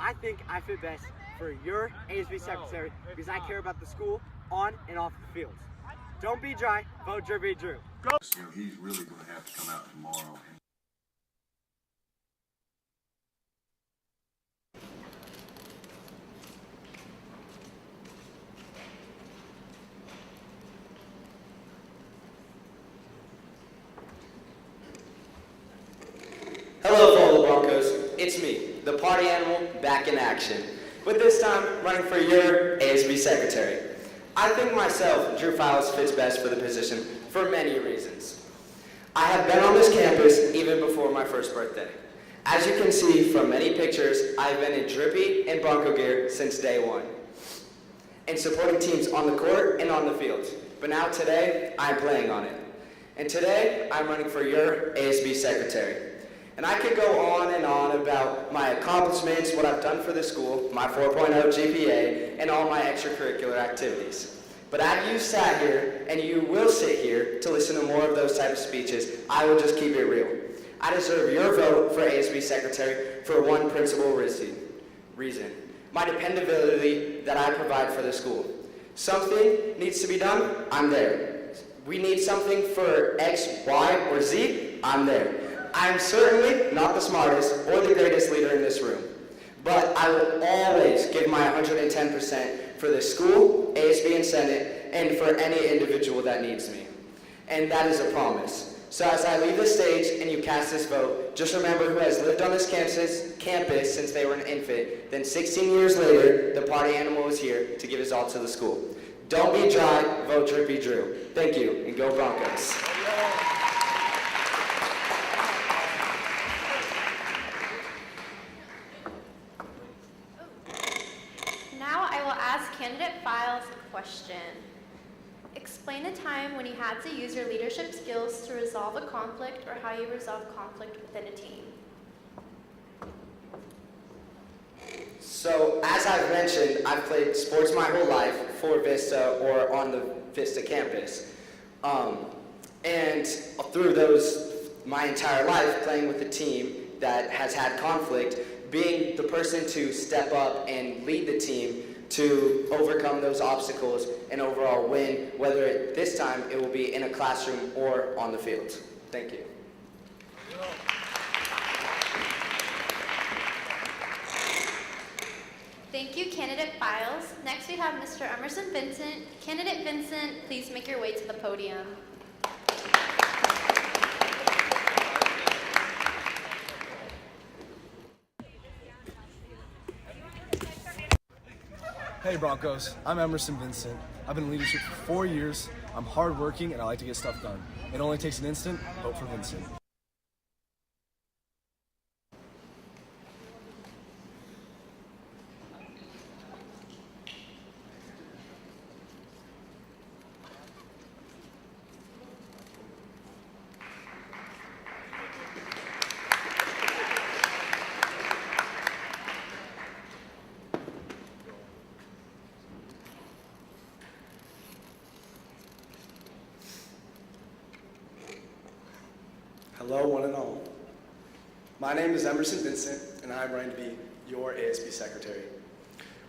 [SPEAKER 20] I think I fit best for your ASB secretary because I care about the school on and off the fields. Don't be dry, vote Drew. Go!
[SPEAKER 21] So he's really going to have to come out tomorrow.
[SPEAKER 13] Hello, fellow Broncos. It's me, the party animal, back in action. But this time, running for your ASB secretary. I think myself, Drew Files, fits best for the position for many reasons. I have been on this campus even before my first birthday. As you can see from many pictures, I've been in Drippy and Bronco gear since day one, and supporting teams on the court and on the field. But now today, I'm playing on it. And today, I'm running for your ASB secretary. And I could go on and on about my accomplishments, what I've done for the school, my 4.0 GPA, and all my extracurricular activities. But as you sat here, and you will sit here to listen to more of those type of speeches, I will just keep it real. I deserve your vote for ASB secretary for one principal reason. My dependability that I provide for the school. Something needs to be done, I'm there. We need something for X, Y, or Z, I'm there. I'm certainly not the smartest or the greatest leader in this room, but I will always give my 110% for the school, ASB and Senate, and for any individual that needs me. And that is a promise. So as I leave the stage and you cast this vote, just remember who has lived on this campus since they were an infant. Then 16 years later, the party animal is here to give his all to the school. Don't be dry, vote Drippy Drew. Thank you, and go Broncos.
[SPEAKER 9] Candidate Files question. Explain a time when you had to use your leadership skills to resolve a conflict or how you resolve conflict within a team.
[SPEAKER 13] So, as I've mentioned, I've played sports my whole life for Vista or on the Vista campus. And through my entire life playing with a team that has had conflict, being the person to step up and lead the team to overcome those obstacles and overall win, whether this time it will be in a classroom or on the field. Thank you.
[SPEAKER 9] Thank you, Candidate Files. Next we have Mr. Emerson Vincent. Candidate Vincent, please make your way to the podium.
[SPEAKER 6] Hey Broncos, I'm Emerson Vincent. I've been in leadership for 4 years. I'm hardworking and I like to get stuff done. It only takes an instant. Vote for Vincent.
[SPEAKER 10] Hello, one and all. My name is Emerson Vincent, and I'm going to be your ASB secretary.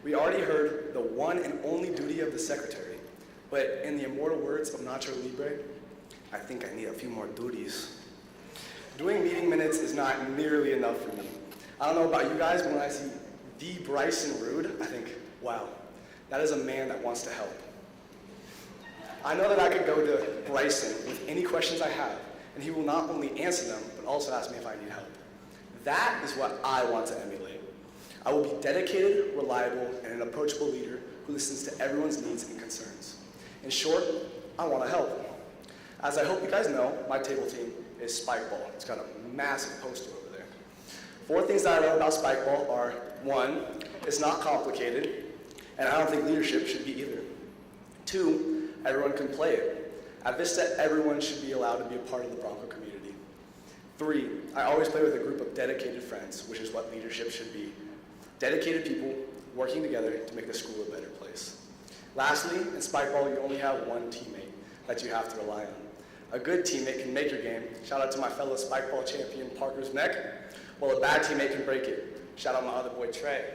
[SPEAKER 10] We already heard the one and only duty of the secretary, but in the immortal words of Nacho Libre, I think I need a few more duties. Doing meeting minutes is not nearly enough for me. I don't know about you guys, but when I see the Bryson Rude, I think, wow, that is a man that wants to help. I know that I could go to Bryson with any questions I have, and he will not only answer them, but also ask me if I need help. That is what I want to emulate. I will be dedicated, reliable, and an approachable leader who listens to everyone's needs and concerns. In short, I want to help. As I hope you guys know, my table team is Spikeball. It's got a massive poster over there. 4 things that I love about Spikeball are, 1, it's not complicated, and I don't think leadership should be either. 2, everyone can play it. At Vista, everyone should be allowed to be a part of the Bronco community. 3, I always play with a group of dedicated friends, which is what leadership should be. Dedicated people working together to make the school a better place. Lastly, in Spikeball, you only have one teammate that you have to rely on. A good teammate can make your game. Shout out to my fellow Spikeball champion, Parker's neck. While a bad teammate can break it. Shout out my other boy, Trey.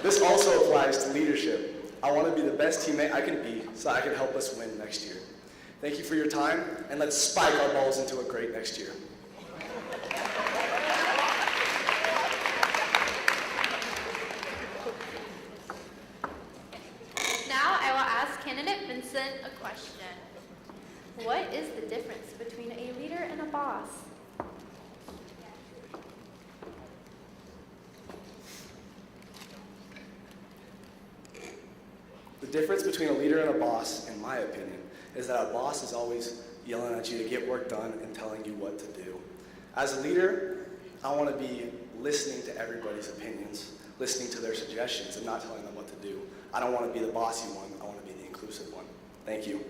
[SPEAKER 10] This also applies to leadership. I want to be the best teammate I can be so I can help us win next year. Thank you for your time, and let's spike our balls into a great next year.
[SPEAKER 9] Now I will ask Candidate Vincent a question. What is the difference between a leader and a boss?
[SPEAKER 10] The difference between a leader and a boss, in my opinion, is that a boss is always yelling at you to get work done and telling you what to do. As a leader, I want to be listening to everybody's opinions, listening to their suggestions, and not telling them what to do. I don't want to be the bossy one, I want to be the inclusive one. Thank you.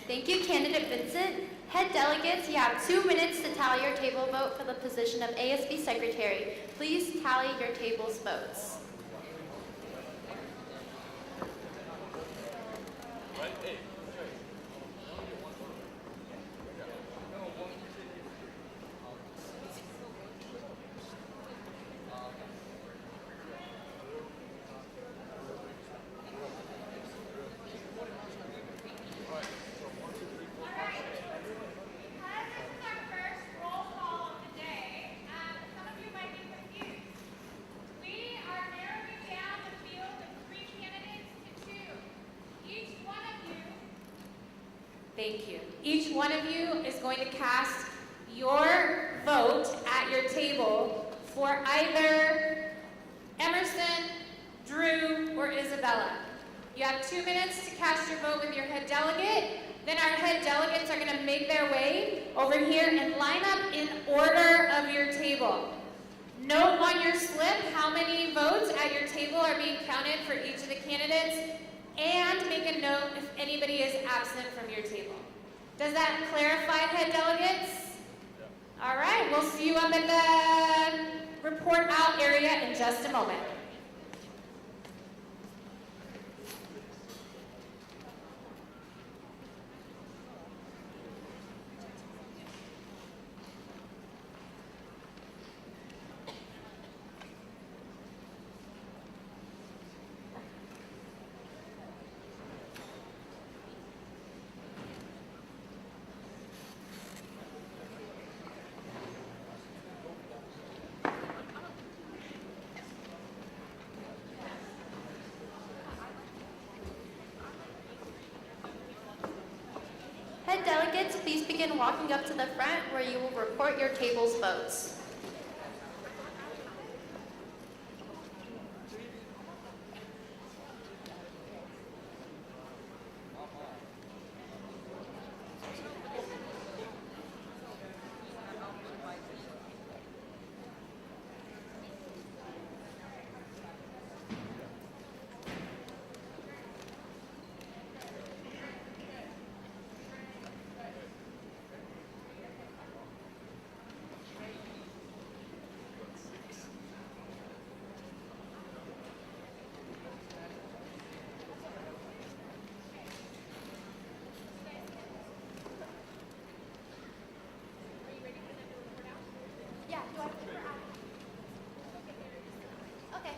[SPEAKER 9] Thank you, Candidate Vincent. Head delegates, you have 2 minutes to tally your table vote for the position of ASB Secretary. Please tally your table's votes.
[SPEAKER 18] Thank you. Each one of you is going to cast your vote at your table for either Emerson, Drew, or Isabella. You have 2 minutes to cast your vote with your head delegate. Then our head delegates are going to make their way over here and line up in order of your table. Note on your slip how many votes at your table are being counted for each of the candidates, and make a note if anybody is absent from your table. Does that clarify, head delegates? All right, we'll see you up at the report out area in just a moment.
[SPEAKER 3] please begin walking up to the front where you will report your table's votes. Yeah, do I have to put her out? Okay.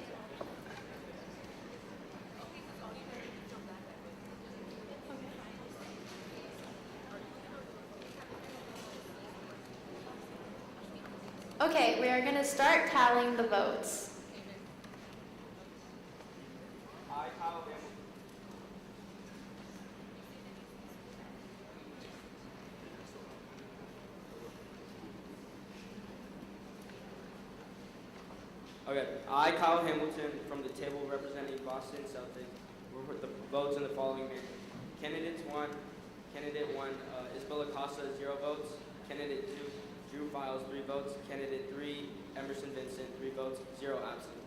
[SPEAKER 3] Okay, we are going to start tallying the votes.
[SPEAKER 13] Okay, I, Kyle Hamilton, from the table representing Boston Celtics, report the votes in the following manner. Candidate 1, Isabella Costa, 0 votes. Candidate 2, Drew Files, 3 votes. Candidate 3, Emerson Vincent, 3 votes, 0 absent.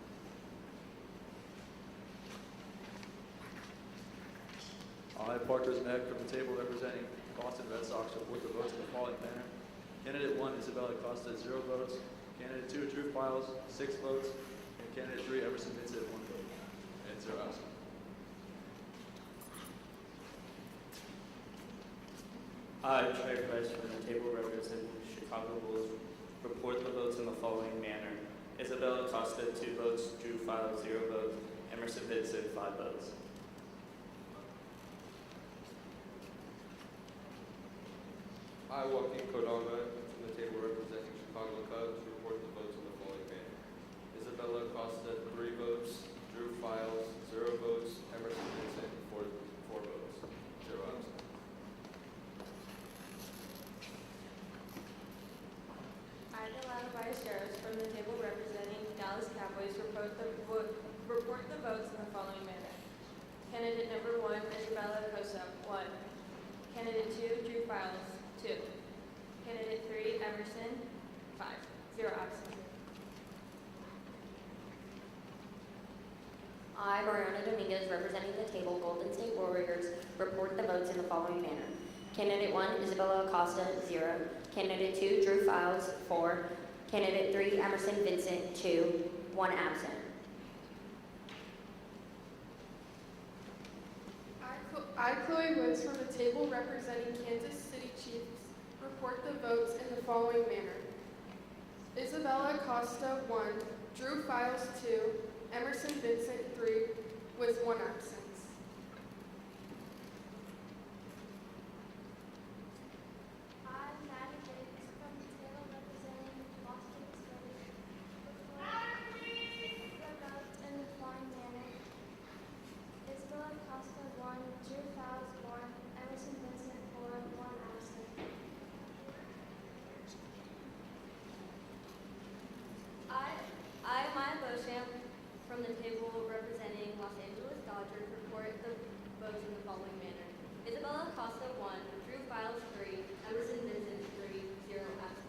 [SPEAKER 22] I, Parker Zmek, from the table representing Boston Red Sox, report the votes in the following manner. Candidate 1, Isabella Costa, 0 votes. Candidate 2, Drew Files, 6 votes. And candidate 3, Emerson Vincent, 1 vote. And 0 absent.
[SPEAKER 4] I, Trey Price, from the table representing Chicago Bulls, report the votes in the following manner. Isabella Costa, 2 votes. Drew Files, 0 votes. Emerson Vincent, 5 votes.
[SPEAKER 12] I, Joaquin Cordova, from the table representing Chicago Cubs, report the votes in the following manner. Isabella Costa, 3 votes. Drew Files, 0 votes. Emerson Vincent, 4 votes. 0 absent.
[SPEAKER 14] I, Delana Ballesteros, from the table representing Dallas Cowboys, report the votes in the following manner. Candidate number 1, Isabella Costa, 1. Candidate 2, Drew Files, 2. Candidate 3, Emerson, 5. 0 absent.
[SPEAKER 23] I, Mariana Dominguez, representing the table Golden State Warriors, report the votes in the following manner. Candidate 1, Isabella Acosta, 0. Candidate 2, Drew Files, 4. Candidate 3, Emerson Vincent, 2. 1 absent.
[SPEAKER 24] I, Chloe Woods, from the table representing Kansas City Chiefs, report the votes in the following manner. Isabella Costa, 1. Drew Files, 2. Emerson Vincent, 3, with 1 absence.
[SPEAKER 19] I'm Maddie Davis from the table representing Boston Celtics. The votes in the following manner. Isabella Costa, 1. Drew Files, 1. Emerson Vincent, 4. 1 absent.
[SPEAKER 14] I, Maya Beauchamp, from the table representing Los Angeles Dodgers, report the votes in the following manner. Isabella Costa, 1. Drew Files, 3. Emerson Vincent, 3. 0 absent.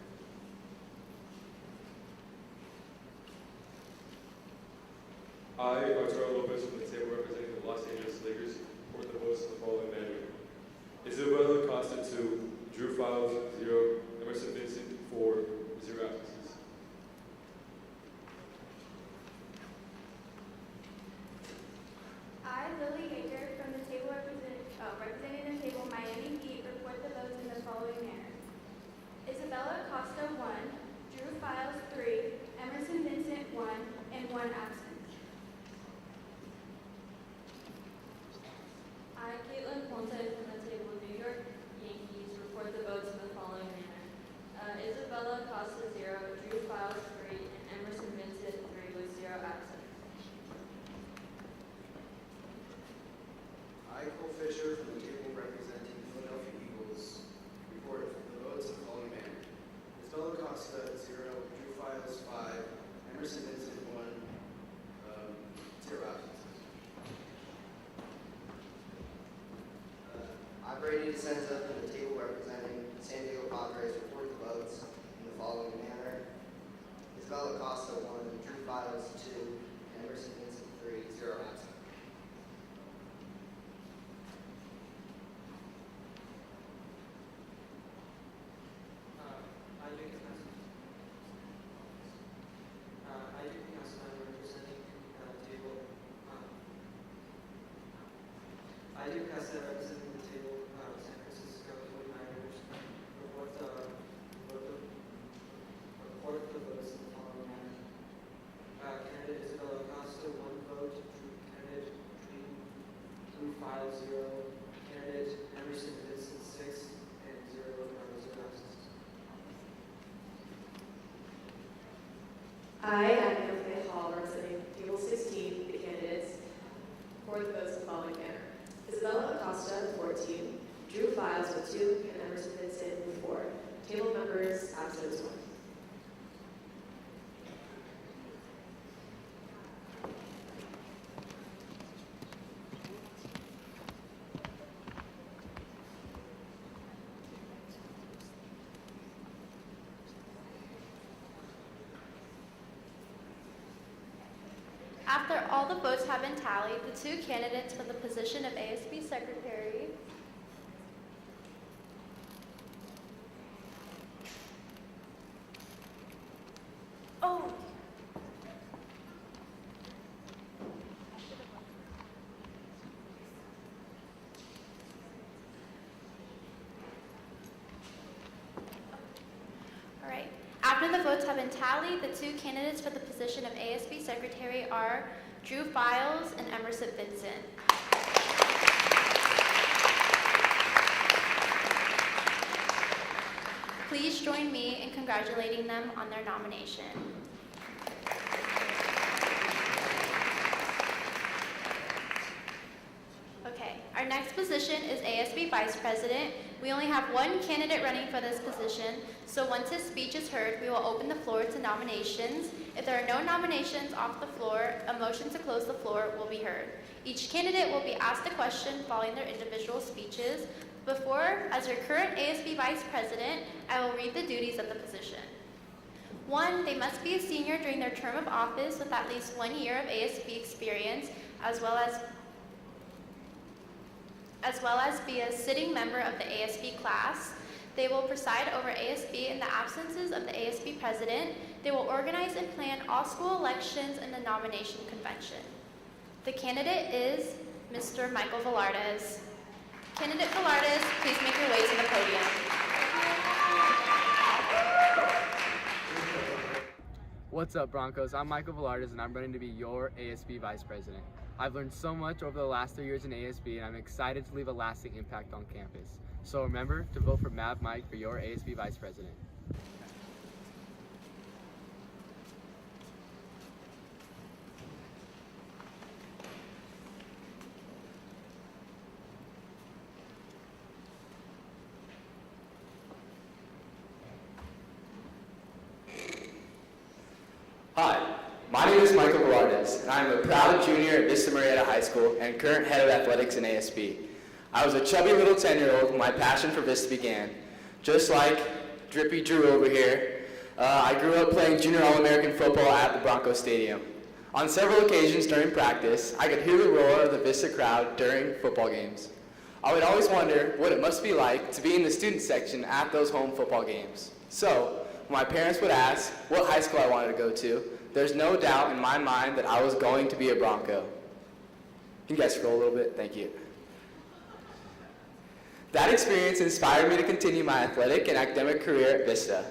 [SPEAKER 12] I, Arturo Lopez, from the table representing the Los Angeles Lakers, report the votes in the following manner. Isabella Costa, 2. Drew Files, 0. Emerson Vincent, 4. 0 absences.
[SPEAKER 14] I, Lily Baker, from the table representing the table Miami Heat, report the votes in the following manner. Isabella Costa, 1. Drew Files, 3. Emerson Vincent, 1. And 1 absent. I, Caitlin Ponce, from the table New York Yankees, report the votes in the following manner. Isabella Costa, 0. Drew Files, 3. And Emerson Vincent, 3. With 0 absent.
[SPEAKER 26] I, Cole Fisher, from the table representing Philadelphia Eagles, report
[SPEAKER 5] Brady DeSenza from the table representing San Diego Padres report the votes in the following manner. Isabella Costa 1, Drew Files 2, and Emerson Vincent 3, 0 absent.
[SPEAKER 8] I do Casa representing the table, San Francisco 49ers, report the votes in the following manner. Candidate Isabella Acosta, 1 vote. Candidate Drew File 0. Candidate Emerson Vincent 6 and 0 absence.
[SPEAKER 11] I, Anthony Hall, representing table 16, the candidates, for the votes in the following manner. Isabella Acosta, 14, Drew Files with 2, and Emerson Vincent with 4. Table members absent as 1.
[SPEAKER 3] After all the votes have been tallied, the 2 candidates for the position of ASB Secretary After the votes have been tallied, the 2 candidates for the position of ASB Secretary are Drew Files and Emerson Vincent. Please join me in congratulating them on their nomination. Okay, our next position is ASB Vice President. We only have 1 candidate running for this position, so once his speech is heard, we will open the floor to nominations. If there are no nominations off the floor, a motion to close the floor will be heard. Each candidate will be asked a question following their individual speeches. As your current ASB Vice President, I will read the duties of the position. 1, they must be a senior during their term of office with at least 1 year of ASB experience, as well as be a sitting member of the ASB class. They will preside over ASB in the absences of the ASB president. They will organize and plan all school elections and the nomination convention. The candidate is Mr. Michael Velardes. Candidate Velardes, please make your way to the podium.
[SPEAKER 15] What's up, Broncos? I'm Michael Velardes, and I'm running to be your ASB Vice President. I've learned so much over the last 3 years in ASB, and I'm excited to leave a lasting impact on campus. So remember to vote for Mav Mike for your ASB Vice President.
[SPEAKER 13] Hi, my name is Michael Velardes, and I'm a proud junior at Vista Murrieta High School and current head of athletics in ASB. I was a chubby little 10-year-old when my passion for Vista began. Just like Drippy Drew over here, I grew up playing junior All-American football at the Broncos Stadium. On several occasions during practice, I could hear the roar of the Vista crowd during football games. I would always wonder what it must be like to be in the student section at those home football games. So, when my parents would ask what high school I wanted to go to, there's no doubt in my mind that I was going to be a Bronco. Can you guys scroll a little bit? Thank you. That experience inspired me to continue my athletic and academic career at Vista.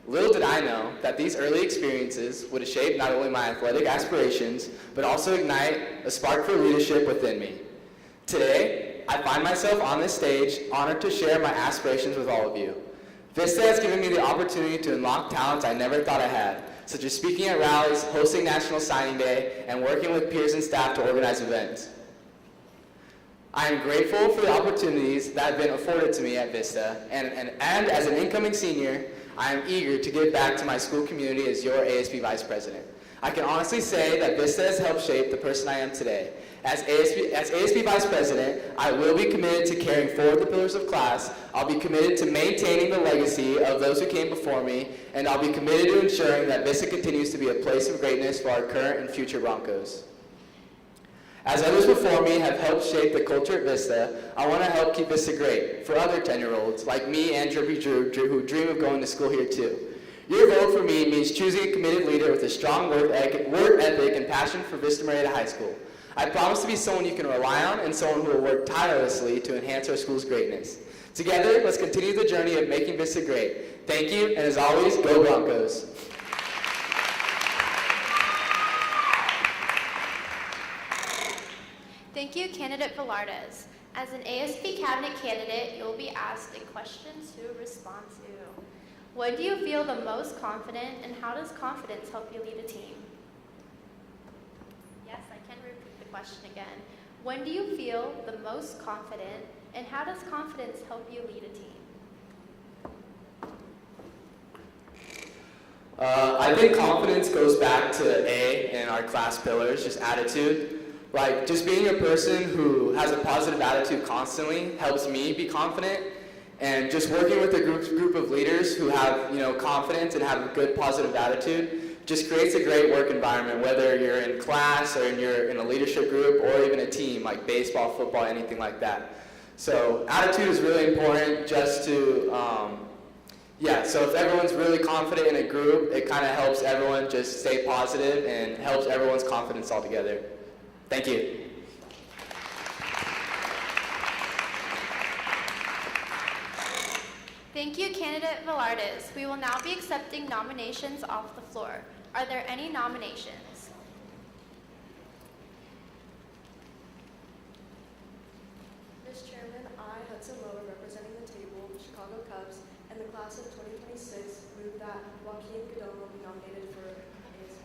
[SPEAKER 13] Little did I know that these early experiences would shape not only my athletic aspirations, but also ignite a spark for leadership within me. Today, I find myself on this stage, honored to share my aspirations with all of you. Vista has given me the opportunity to unlock talents I never thought I had, such as speaking at rallies, hosting National Signing Day, and working with peers and staff to organize events. I am grateful for the opportunities that have been afforded to me at Vista, and as an incoming senior, I am eager to give back to my school community as your ASB Vice President. I can honestly say that Vista has helped shape the person I am today. As ASB Vice President, I will be committed to carrying forward the pillars of class, I'll be committed to maintaining the legacy of those who came before me, and I'll be committed to ensuring that Vista continues to be a place of greatness for our current and future Broncos. As others before me have helped shape the culture at Vista, I want to help keep Vista great for other 10-year-olds like me and Drippy Drew who dream of going to school here too. Your vote for me means choosing a committed leader with a strong work ethic and passion for Vista Murrieta High School. I promise to be someone you can rely on and someone who will work tirelessly to enhance our school's greatness. Together, let's continue the journey of making Vista great. Thank you, and as always, go Broncos.
[SPEAKER 3] Thank you, Candidate Velardes. As an ASB cabinet candidate, you'll be asked a question to respond to. When do you feel the most confident, and how does confidence help you lead a team? Yes, I can repeat the question again. When do you feel the most confident, and how does confidence help you lead a team?
[SPEAKER 13] I think confidence goes back to A in our class pillars, just attitude. Like, just being a person who has a positive attitude constantly helps me be confident, and just working with a group of leaders who have, confidence and have a good positive attitude just creates a great work environment, whether you're in class or you're in a leadership group or even a team like baseball, football, anything like that. So attitude is really important just to, so if everyone's really confident in a group, it kind of helps everyone just stay positive and helps everyone's confidence all together. Thank you.
[SPEAKER 3] Thank you, Candidate Velardes. We will now be accepting nominations off the floor. Are there any nominations?
[SPEAKER 11] Mr. Chairman, I, Hudson Lower, representing the table, Chicago Cubs, and the class of 2026, move that Joaquin Cadona be nominated for ASB.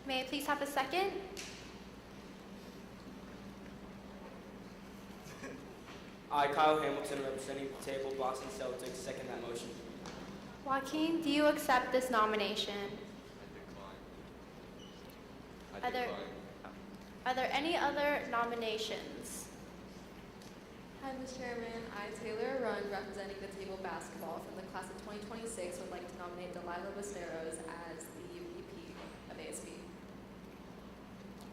[SPEAKER 3] May I please have a second?
[SPEAKER 8] I, Kyle Hamilton, representing the table, Boston Celtics, second that motion.
[SPEAKER 3] Joaquin, do you accept this nomination?
[SPEAKER 12] I decline.
[SPEAKER 3] Are there any other nominations?
[SPEAKER 11] Hi, Mr. Chairman. I, Taylor Run, representing the table basketball from the class of 2026, would like to nominate Delilah Basteros as the VP of ASB.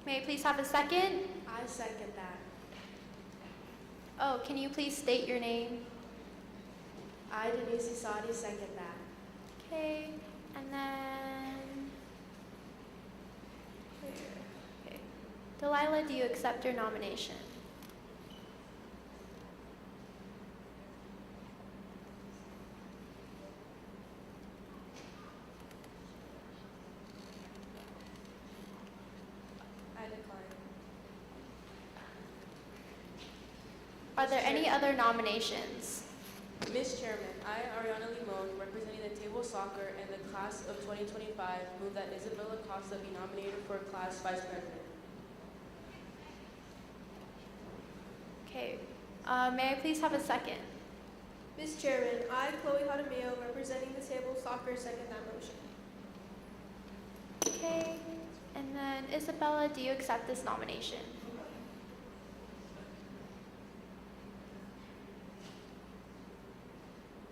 [SPEAKER 3] May I please have a second?
[SPEAKER 11] I second that.
[SPEAKER 3] Oh, can you please state your name?
[SPEAKER 11] I, Denise Isadi, second that.
[SPEAKER 3] Okay, and then... Okay. Delilah, do you accept your nomination?
[SPEAKER 11] I decline.
[SPEAKER 3] Are there any other nominations?
[SPEAKER 11] Ms. Chairman, I, Ariana Limon, representing the table soccer and the class of 2025, move that Isabella Costa be nominated for class vice president.
[SPEAKER 3] Okay, may I please have a second?
[SPEAKER 11] Ms. Chairman, I, Chloe Jaramillo, representing the table soccer, second that motion.
[SPEAKER 3] Okay, and then Isabella, do you accept this nomination?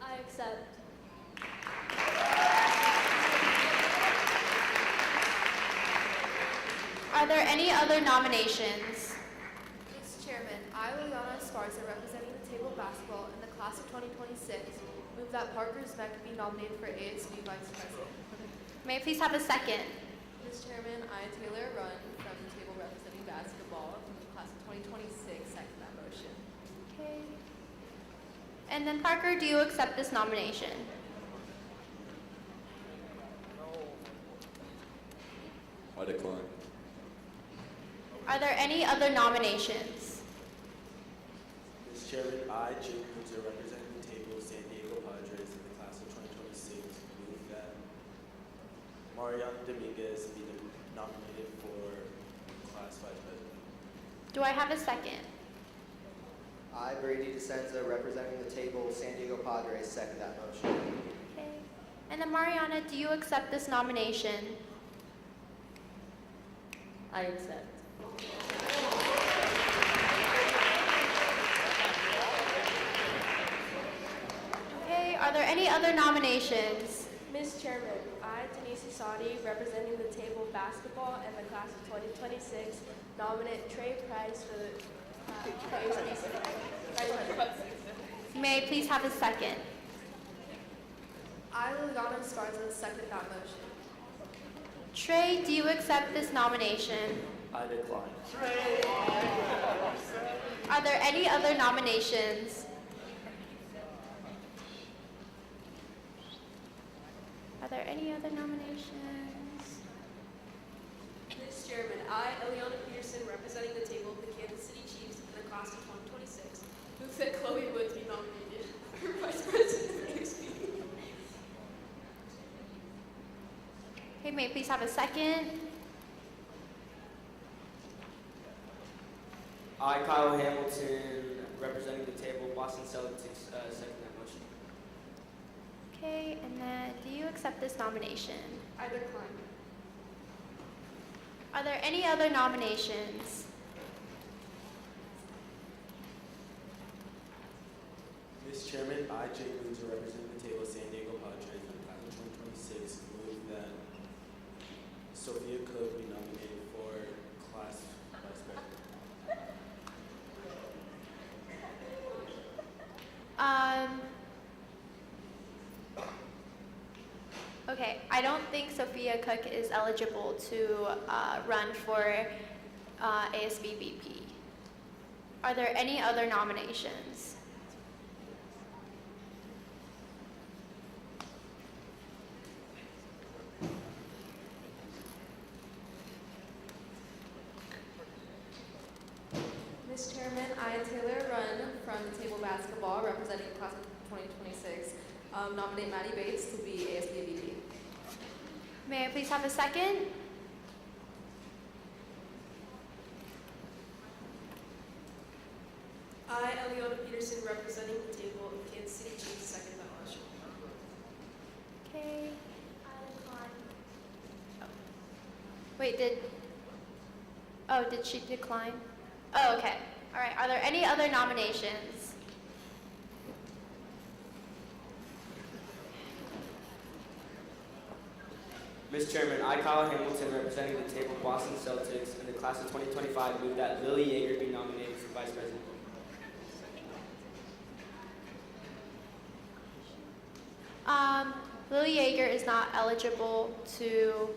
[SPEAKER 19] I accept.
[SPEAKER 3] Are there any other nominations?
[SPEAKER 11] Mr. Chairman, I, Liliana Esparza, representing the table basketball in the class of 2026, move that Parker Zmek be nominated for ASB vice president.
[SPEAKER 3] May I please have a second?
[SPEAKER 11] Mr. Chairman, I, Taylor Run, from the table representing basketball from the class of 2026, second that motion.
[SPEAKER 3] Okay. And then Parker, do you accept this nomination?
[SPEAKER 12] I decline.
[SPEAKER 3] Are there any other nominations?
[SPEAKER 1] Mr. Chairman, I, Jim Kunzer, representing the table, San Diego Padres in the class of 2026, move that Mariano Dominguez be nominated for class vice president.
[SPEAKER 3] Do I have a second?
[SPEAKER 5] I, Brady DeSenza, representing the table, San Diego Padres, second that motion.
[SPEAKER 3] Okay. And then Mariana, do you accept this nomination?
[SPEAKER 23] I accept.
[SPEAKER 3] Okay, are there any other nominations?
[SPEAKER 11] Ms. Chairman, I, Denise Isadi, representing the table basketball and the class of 2026, nominate Trey Price for the ASB Secretary.
[SPEAKER 3] May I please have a second?
[SPEAKER 11] I, Liliana Esparza, second that motion.
[SPEAKER 3] Trey, do you accept this nomination?
[SPEAKER 4] I decline.
[SPEAKER 3] Are there any other nominations? Are there any other nominations?
[SPEAKER 11] Ms. Chairman, I, Eliana Peterson, representing the table of the Kansas City Chiefs in the class of 2026, move that Chloe Woods be nominated for Vice President of ASB.
[SPEAKER 3] Okay, may I please have a second?
[SPEAKER 13] I, Kyle Hamilton, representing the table, Boston Celtics, second that motion.
[SPEAKER 3] Okay, and then do you accept this nomination?
[SPEAKER 11] I decline.
[SPEAKER 3] Are there any other nominations?
[SPEAKER 1] Mr. Chairman, I, Jay Loser, representing the table San Diego Padres in the class of 2026, move that Sophia Cook be nominated for class vice president.
[SPEAKER 3] Okay, I don't think Sophia Cook is eligible to run for ASB VP. Are there any other nominations?
[SPEAKER 11] Ms. Chairman, I, Taylor Run, from the table basketball, representing the class of 2026, nominate Maddie Bates to be ASB VP.
[SPEAKER 3] May I please have a second?
[SPEAKER 11] I, Eliana Peterson, representing the table of Kansas City Chiefs, second that motion.
[SPEAKER 3] Okay. Wait, did she decline? Oh, okay. All right, are there any other nominations?
[SPEAKER 13] Mr. Chairman, I, Kyle Hamilton, representing the table Boston Celtics in the class of 2025, move that Lily Yeager be nominated for Vice President.
[SPEAKER 3] Lily Yeager is not eligible to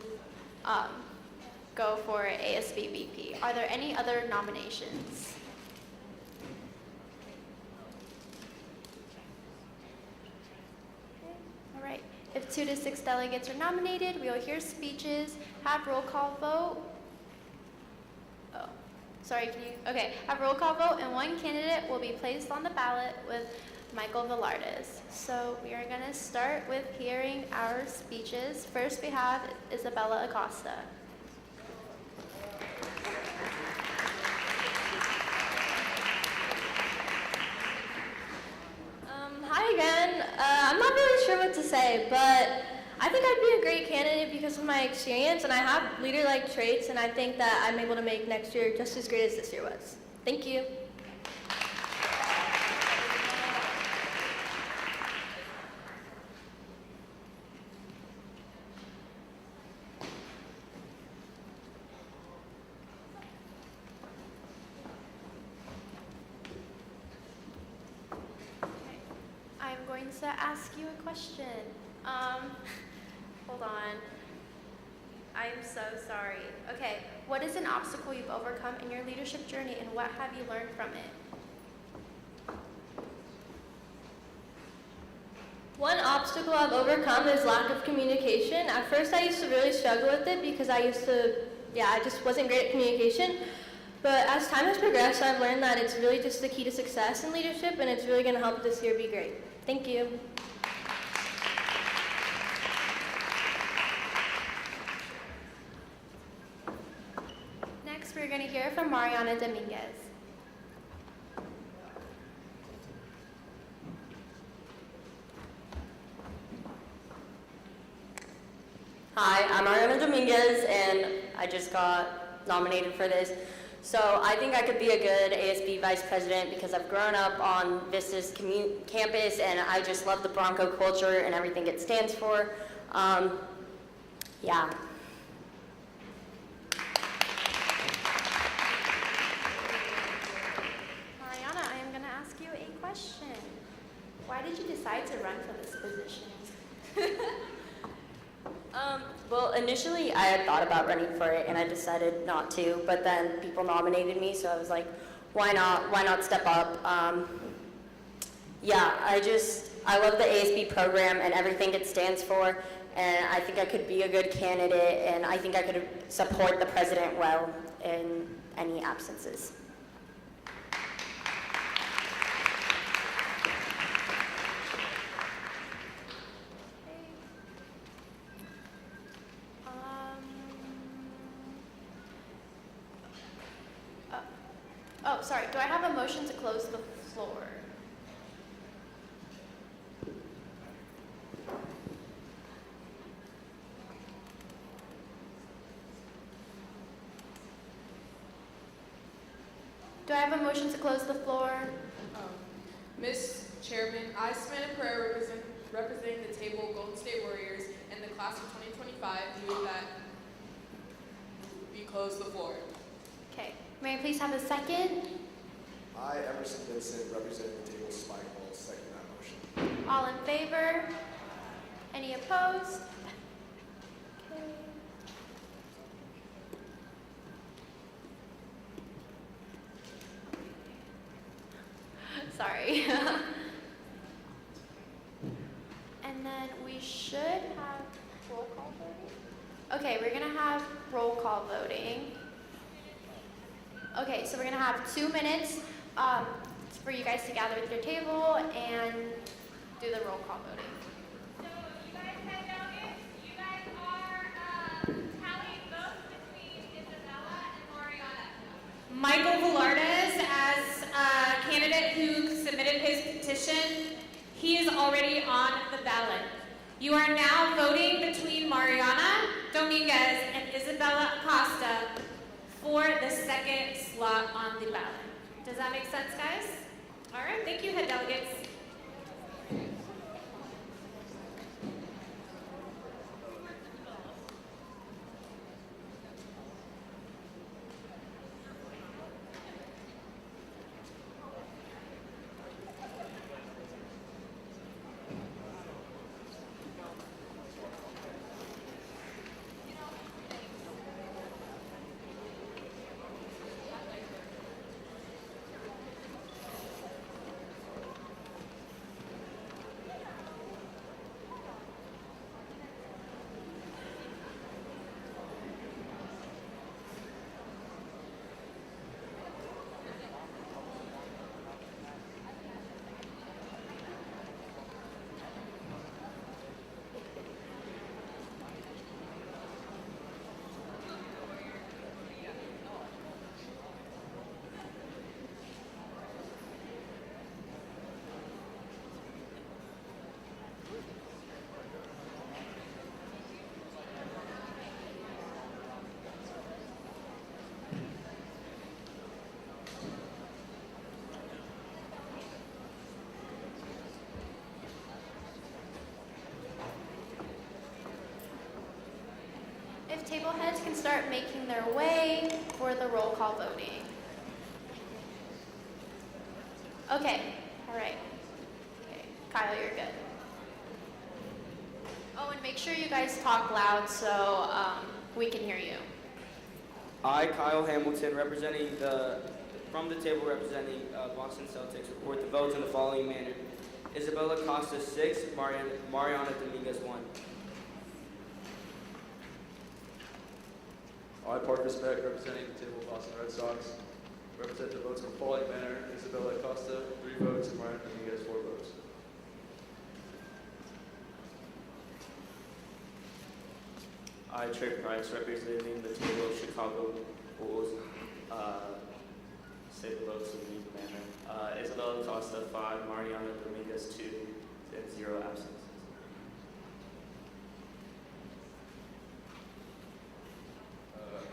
[SPEAKER 3] go for ASB VP. Are there any other nominations? Okay. All right. If 2 to 6 delegates are nominated, we will hear speeches, have roll call vote. Oh, sorry, okay, have roll call vote, and one candidate will be placed on the ballot with Michael Velardes. So we are going to start with hearing our speeches. First we have Isabella Acosta.
[SPEAKER 19] Hi again. I'm not really sure what to say, but I think I'd be a great candidate because of my experience, and I have leader-like traits, and I think that I'm able to make next year just as great as this year was. Thank you.
[SPEAKER 3] I'm going to ask you a question. Hold on. I'm so sorry. Okay, what is an obstacle you've overcome in your leadership journey, and what have you learned from it?
[SPEAKER 19] One obstacle I've overcome is lack of communication. At first I used to really struggle with it because I just wasn't great at communication. But as time has progressed, I've learned that it's really just the key to success in leadership, and it's really going to help this year be great. Thank you.
[SPEAKER 3] Next, we're going to hear from Mariana Dominguez.
[SPEAKER 23] Hi, I'm Ariana Dominguez, and I just got nominated for this. So I think I could be a good ASB vice president because I've grown up on Vista's campus and I just love the Bronco culture and everything it stands for. Yeah.
[SPEAKER 3] Mariana, I am going to ask you a question. Why did you decide to run for this position?
[SPEAKER 23] Well, initially I had thought about running for it and I decided not to, but then people nominated me, so I was like, why not? Why not step up? Yeah, I love the ASB program and everything it stands for, and I think I could be a good candidate, and I think I could support the president well in any absences.
[SPEAKER 3] Oh, sorry. Do I have a motion to close the floor? Do I have a motion to close the floor?
[SPEAKER 24] Ms. Chairman, I, Samantha Pereira, representing the table Golden State Warriors and the class of 2025, move that we close the floor.
[SPEAKER 3] Okay. May I please have a second?
[SPEAKER 6] I, Emerson Vincent, representing the table Spike Hall, second that motion.
[SPEAKER 3] All in favor? Any opposed? Okay. Sorry. And then we should have roll call voting. Okay, we're gonna have roll call voting. Okay, so we're gonna have 2 minutes for you guys to gather at your table and do the roll call voting.
[SPEAKER 18] So you guys head delegates, you guys are tallying votes between Isabella and Mariana. Michael Velardes, as a candidate who submitted his petition, he is already on the ballot. You are now voting between Mariana Dominguez and Isabella Acosta for the second slot on the ballot. Does that make sense, guys? All right, thank you, head delegates.
[SPEAKER 3] If table heads can start making their way for the roll call voting. Okay, all right. Okay, Kyle, you're good. Oh, and make sure you guys talk loud so we can hear you.
[SPEAKER 13] I, Kyle Hamilton, from the table representing Boston Celtics, report the votes in the following manner. Isabella Costa 6, Mariana Dominguez 1.
[SPEAKER 22] I, Parker Speck, representing the table Boston Red Sox, represent the votes in the following manner. Isabella Acosta, 3 votes, and Mariana Dominguez, 4 votes.
[SPEAKER 4] I, Trey Price, representing the table Chicago Bulls, say the votes in these manner. Isabella Acosta, 5, Mariana Dominguez, 2, and 0 absences.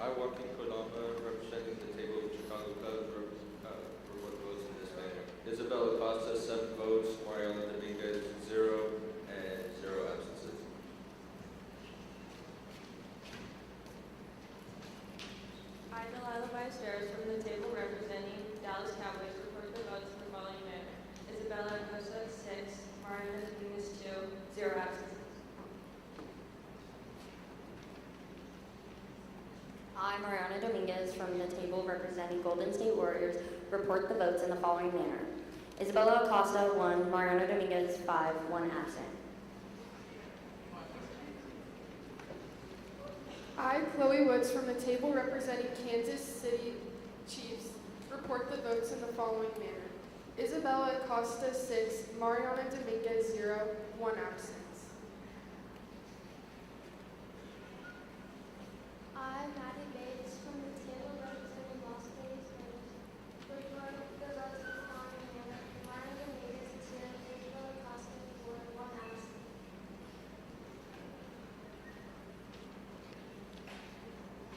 [SPEAKER 12] I, Joaquin Coloma, representing the table of Chicago Cubs, report the votes in this manner. Isabella Acosta, 7 votes. Mariana Dominguez, 0, and 0 absences.
[SPEAKER 14] I, Delilah Ballesteros, from the table representing Dallas Cowboys, report the votes in the following manner. Isabella Acosta, 6, Mariana Dominguez, 2, 0 absences.
[SPEAKER 23] I, Mariana Dominguez, from the table representing Golden State Warriors, report the votes in the following manner. Isabella Acosta, 1, Mariana Dominguez, 5, 1 absent.
[SPEAKER 24] I, Chloe Woods, from the table representing Kansas City Chiefs, report the votes in the following manner. Isabella Acosta, 6, Mariana Dominguez, 0, 1 absence.
[SPEAKER 19] I, Maddie Bates, from the table representing Las Vegas Raiders, report the votes in the following manner. Mariana Dominguez, 2, Isabella Acosta, 4, 1 absent.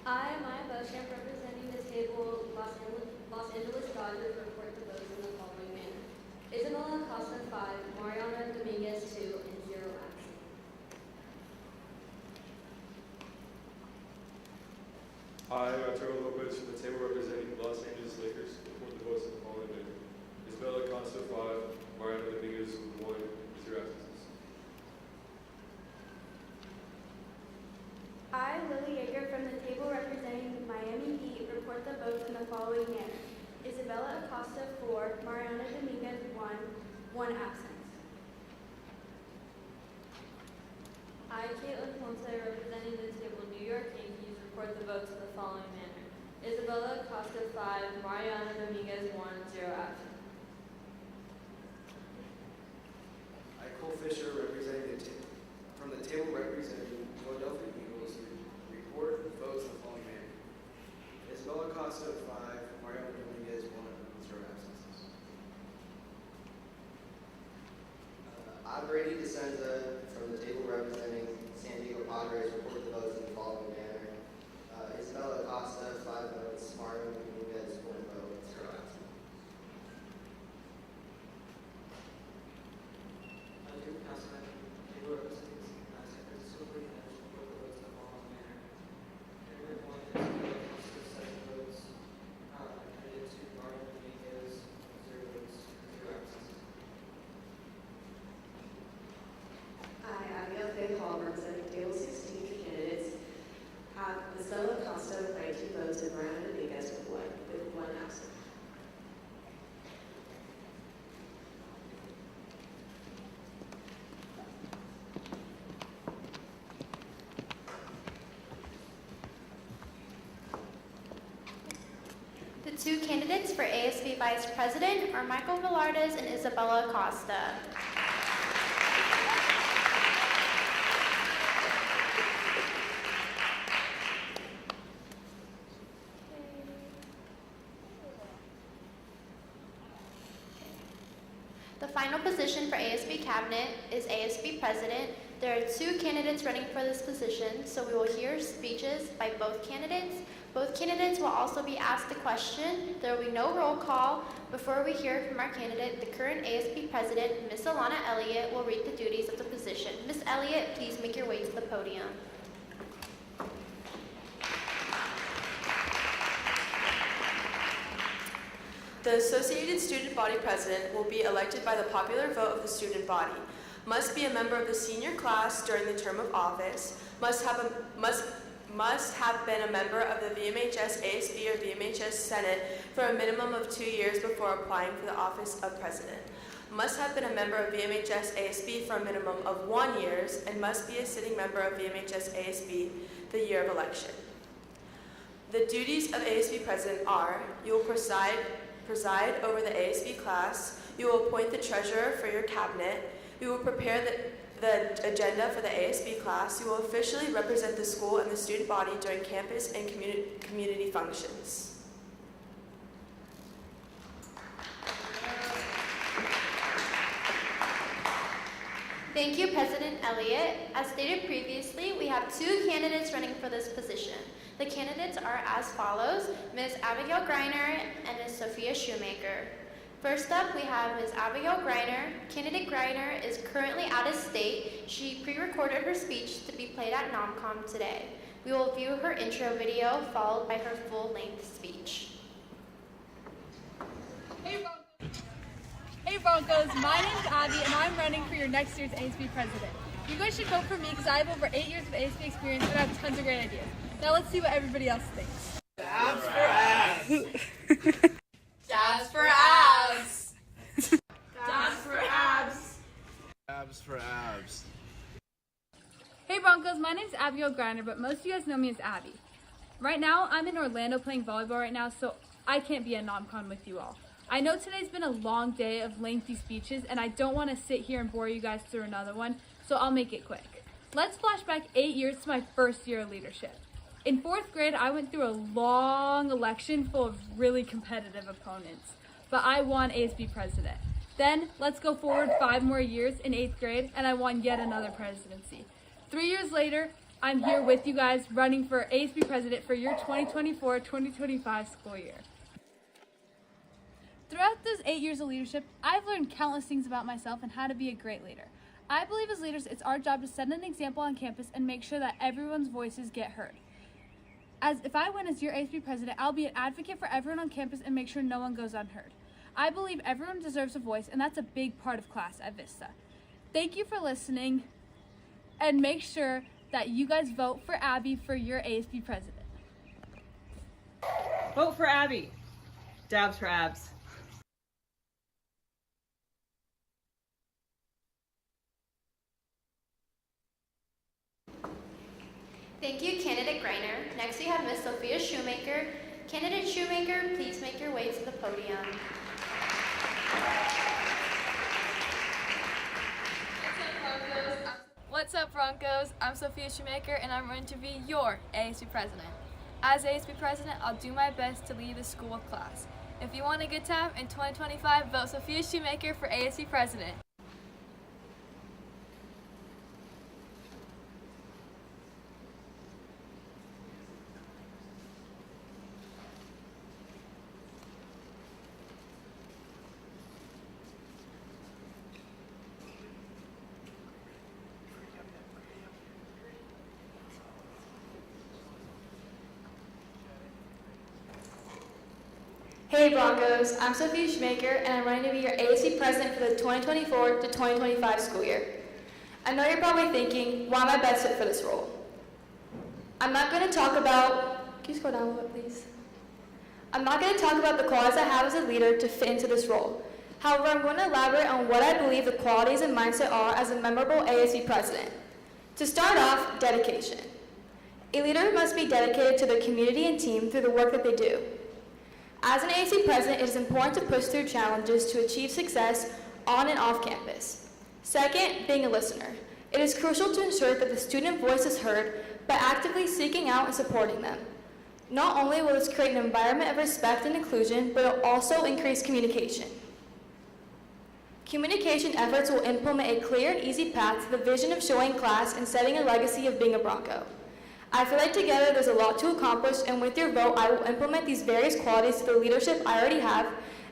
[SPEAKER 23] I, Maya Beauchamp, representing the table Los Angeles Dodgers, report the votes in the following manner. Isabella Acosta, 5, Mariana Dominguez, 2, and 0 absent.
[SPEAKER 2] I, Arturo Lopez, from the table representing Los Angeles Lakers, report the votes in the following manner. Isabella Acosta, 5, Mariana Dominguez, 1, 0 absences.
[SPEAKER 19] I, Lily Yeager, from the table representing Miami Heat, report the votes in the following manner. Isabella Acosta, 4, Mariana Dominguez, 1, 1 absence.
[SPEAKER 14] I, Caitlin Ponce, representing the table New York Yankees, report the votes in the following manner. Isabella Acosta, 5, Mariana Dominguez, 1, 0 absent.
[SPEAKER 10] I, Cole Fisher, representing from the table representing Philadelphia Eagles, report the votes in the following manner. Isabella Acosta, 5, Mariana Dominguez, 1, 0 absences.
[SPEAKER 5] I, Brady DeSenza, from the table representing San Diego Padres, report the votes in the following manner. Isabella Acosta, 5 votes. Mariana Dominguez, 1 vote, 0 absent.
[SPEAKER 8] I, Duke Councilman, table representing San Francisco 49ers, report the votes in the following manner. Candidate 1, Isabella Acosta, 7 votes. Candidate 2, Mariana Dominguez, 0 votes, 0 absences.
[SPEAKER 11] I, Abigail Faye Hall, representing table 16 candidates, have Isabella Acosta with 19 votes and Mariana Dominguez with 1 absent.
[SPEAKER 3] The 2 candidates for ASB Vice President are Michael Velardes and Isabella Acosta. The final position for ASB Cabinet is ASB President. There are 2 candidates running for this position, so we will hear speeches by both candidates. Both candidates will also be asked a question. There will be no roll call. Before we hear from our candidate, the current ASB President, Ms. Alana Elliott, will read the duties of the position. Ms. Elliott, please make your way to the podium.
[SPEAKER 7] The Associated Student Body President will be elected by the popular vote of the student body, must be a member of the senior class during the term of office, must have been a member of the VMHS ASB or VMHS Senate for a minimum of 2 years before applying for the office of president, must have been a member of VMHS ASB for a minimum of 1 year, and must be a sitting member of VMHS ASB the year of election. The duties of ASB president are: you will preside over the ASB class, you will appoint the treasurer for your cabinet, you will prepare the agenda for the ASB class, you will officially represent the school and the student body during campus and community functions.
[SPEAKER 3] Thank you, President Elliott. As stated previously, we have 2 candidates running for this position. The candidates are as follows: Ms. Abigail Greiner and Ms. Sophia Shoemaker. First up, we have Ms. Abigail Greiner. Candidate Greiner is currently out of state. She pre-recorded her speech to be played at NomCom today. We will view her intro video followed by her full-length speech.
[SPEAKER 16] Hey Broncos, my name's Abby and I'm running for your next year's ASB president. You guys should vote for me because I have over 8 years of ASB experience and I have tons of great ideas. Now let's see what everybody else thinks.
[SPEAKER 17] Abs for abs.
[SPEAKER 16] Dabs for abs.
[SPEAKER 17] Dabs for abs.
[SPEAKER 6] Abs for abs.
[SPEAKER 16] Hey Broncos, my name's Abigail Greiner, but most of you guys know me as Abby. Right now, I'm in Orlando playing volleyball right now, so I can't be at NomCon with you all. I know today's been a long day of lengthy speeches, and I don't want to sit here and bore you guys through another one, so I'll make it quick. Let's flash back 8 years to my first year of leadership. In 4th grade, I went through a long election full of really competitive opponents, but I won ASB president. Then, let's go forward 5 more years in 8th grade, and I won yet another presidency. 3 years later, I'm here with you guys running for ASB president for your 2024-2025 school year. Throughout those 8 years of leadership, I've learned countless things about myself and how to be a great leader. I believe as leaders, it's our job to set an example on campus and make sure that everyone's voices get heard. As if I win as your ASB president, I'll be an advocate for everyone on campus and make sure no one goes unheard. I believe everyone deserves a voice, and that's a big part of class at Vista. Thank you for listening, and make sure that you guys vote for Abby for your ASB president.
[SPEAKER 20] Vote for Abby. Dabs for abs.
[SPEAKER 3] Thank you, Candidate Greiner. Next, we have Ms. Sophia Shoemaker. Candidate Shoemaker, please make your way to the podium.
[SPEAKER 21] What's up, Broncos? I'm Sophia Shoemaker, and I'm running to be your ASB president. As ASB president, I'll do my best to lead the school with class. If you want a good time in 2025, vote Sophia Shoemaker for ASB president.
[SPEAKER 7] Hey Broncos, I'm Sophia Shoemaker and I'm running to be your ASB president for the 2024 to 2025 school year. I know you're probably thinking, why am I best fit for this role? I'm not going to talk about, can you scroll down a little bit please? I'm not going to talk about the qualities I have as a leader to fit into this role. However, I'm going to elaborate on what I believe the qualities and mindset are as a memorable ASB president. To start off, dedication. A leader must be dedicated to their community and team through the work that they do. As an ASB president, it is important to push through challenges to achieve success on and off campus. Second, being a listener. It is crucial to ensure that the student voice is heard by actively seeking out and supporting them. Not only will this create an environment of respect and inclusion, but it will also increase communication. Communication efforts will implement a clear and easy path to the vision of showing class and setting a legacy of being a Bronco. I feel like together there's a lot to accomplish, and with your vote, I will implement these various qualities to the leadership I already have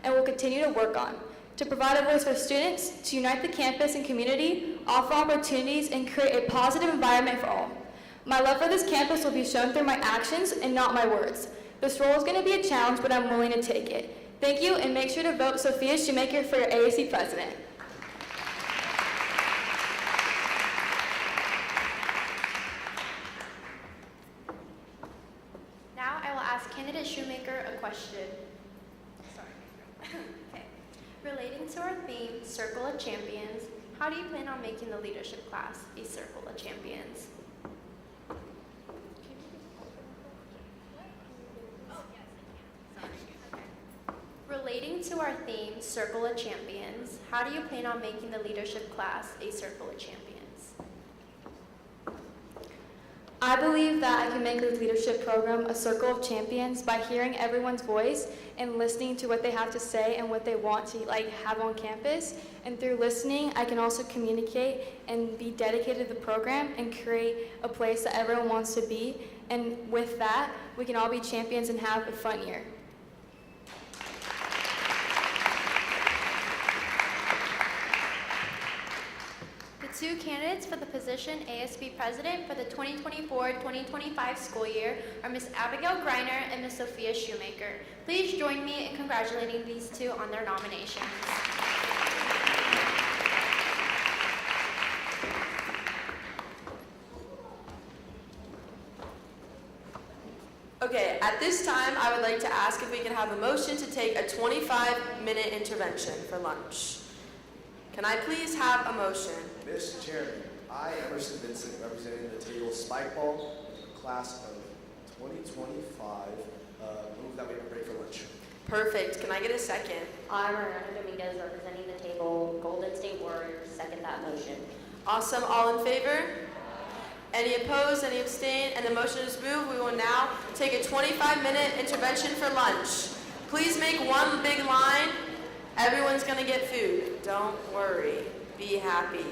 [SPEAKER 7] and will continue to work on, to provide a voice for students, to unite the campus and community, offer opportunities, and create a positive environment for all. My love for this campus will be shown through my actions and not my words. This role is going to be a challenge, but I'm willing to take it. Thank you, and make sure to vote Sophia Shoemaker for your ASB president.
[SPEAKER 3] Now I will ask Candidate Shoemaker a question. Okay. Relating to our theme, Circle of Champions, how do you plan on making the leadership class a circle of champions? Relating to our theme, Circle of Champions, how do you plan on making the leadership class a circle of champions?
[SPEAKER 1] I believe that I can make this leadership program a circle of champions by hearing everyone's voice and listening to what they have to say and what they want to have on campus. And through listening, I can also communicate and be dedicated to the program and create a place that everyone wants to be. And with that, we can all be champions and have a fun year.
[SPEAKER 3] The two candidates for the position ASB President for the 2024-2025 school year are Ms. Abigail Greiner and Ms. Sophia Shoemaker. Please join me in congratulating these two on their nominations.
[SPEAKER 7] Okay, at this time, I would like to ask if we can have a motion to take a 25-minute intervention for lunch. Can I please have a motion?
[SPEAKER 10] Mr. Chairman, I, Emerson Vincent, representing the table Spikeball, class of 2025, move that we have a break for lunch.
[SPEAKER 7] Perfect. Can I get a second?
[SPEAKER 23] I, Mariana Dominguez, representing the table Golden State Warriors, second that motion.
[SPEAKER 7] Awesome. All in favor? Any opposed? Any abstain? And the motion is moved. We will now take a 25-minute intervention for lunch. Please make one big line. Everyone's going to get food. Don't worry. Be happy.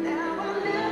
[SPEAKER 17] Now I'll never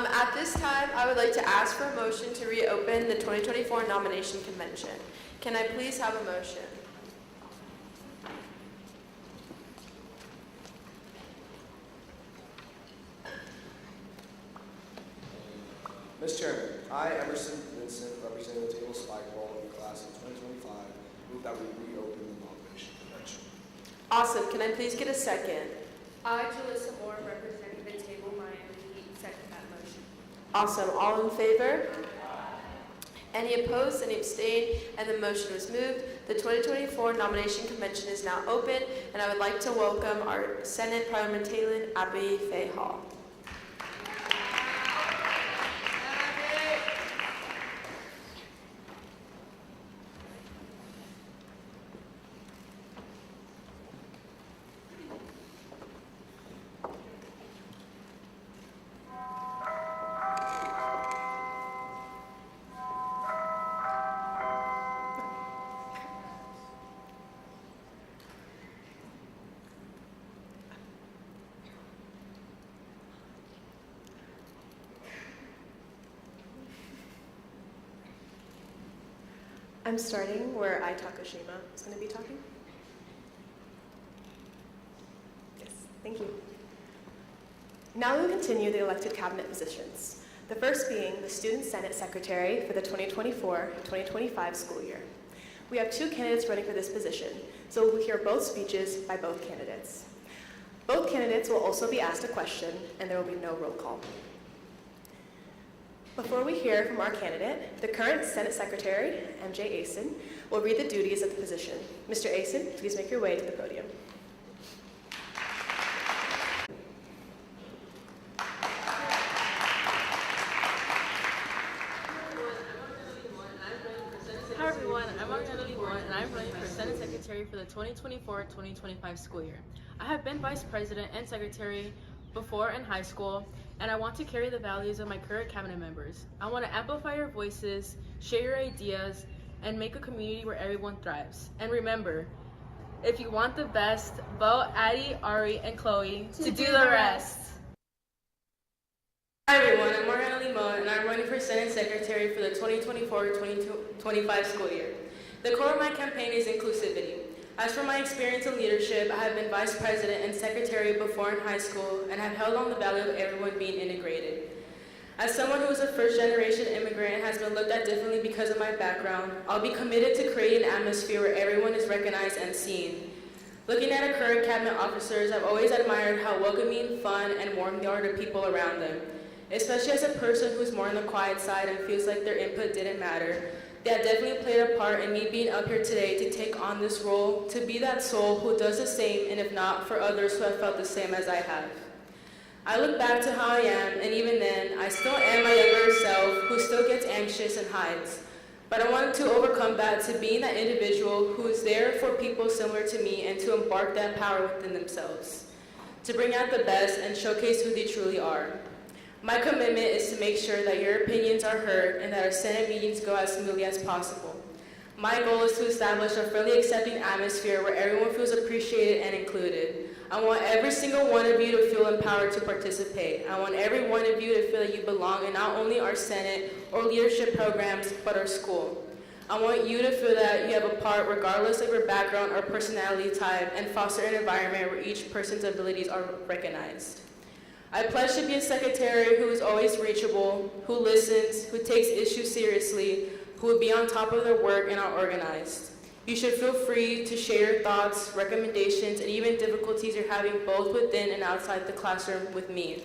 [SPEAKER 7] At this time, I would like to ask for a motion to reopen the 2024 nomination convention. Can I please have a motion?
[SPEAKER 6] Mr. Chairman, I, Emerson Vincent, representing the table spikeball in the class of 2025, move that we reopen the nomination convention.
[SPEAKER 7] Awesome. Can I please get a second?
[SPEAKER 11] I, Sophomore, representing the table Miami, second that motion.
[SPEAKER 7] Awesome. All in favor? Any opposed? Any abstained? And the motion was moved. The 2024 nomination convention is now open, and I would like to welcome our Senate Parliamentarian, Abby Faye Hall.
[SPEAKER 11] I'm starting where Ai Takashima is going to be talking. Yes, thank you. Now we will continue the elected cabinet positions. The first being the Student Senate Secretary for the 2024-2025 school year. We have two candidates running for this position, so we will hear both speeches by both candidates. Both candidates will also be asked a question, and there will be no roll call. Before we hear from our candidate, the current Senate Secretary, MJ Asen, will read the duties of the position. Mr. Asen, please make your way to the podium.
[SPEAKER 9] Hi everyone, I'm Ariana Limon and I'm running for Senate Secretary for the 2024-2025 school year. I have been Vice President and Secretary before in high school, and I want to carry the values of my current cabinet members. I want to amplify your voices, share your ideas, and make a community where everyone thrives. And remember, if you want the best, vote Addie, Ari, and Chloe to do the rest.
[SPEAKER 13] Hi everyone, I'm Ariana Limon and I'm running for Senate Secretary for the 2024-2025 school year. The core of my campaign is inclusivity. As for my experience in leadership, I have been Vice President and Secretary before in high school and have held on the value of everyone being integrated. As someone who is a first-generation immigrant and has been looked at differently because of my background, I'll be committed to creating an atmosphere where everyone is recognized and seen. Looking at our current cabinet officers, I've always admired how welcoming, fun, and warm they are to people around them. Especially as a person who's more on the quiet side and feels like their input didn't matter, they have definitely played a part in me being up here today to take on this role, to be that soul who does the same, and if not, for others who have felt the same as I have. I look back to how I am, and even then, I still am my younger self who still gets anxious and hides. But I wanted to overcome that to being that individual who is there for people similar to me and to embark that power within themselves, to bring out the best and showcase who they truly are. My commitment is to make sure that your opinions are heard and that our Senate meetings go as smoothly as possible. My goal is to establish a friendly, accepting atmosphere where everyone feels appreciated and included. I want every single one of you to feel empowered to participate. I want every one of you to feel that you belong in not only our Senate or leadership programs, but our school. I want you to feel that you have a part regardless of your background or personality type and foster an environment where each person's abilities are recognized. I pledge to be a secretary who is always reachable, who listens, who takes issues seriously, who will be on top of their work and are organized. You should feel free to share your thoughts, recommendations, and even difficulties you're having both within and outside the classroom with me.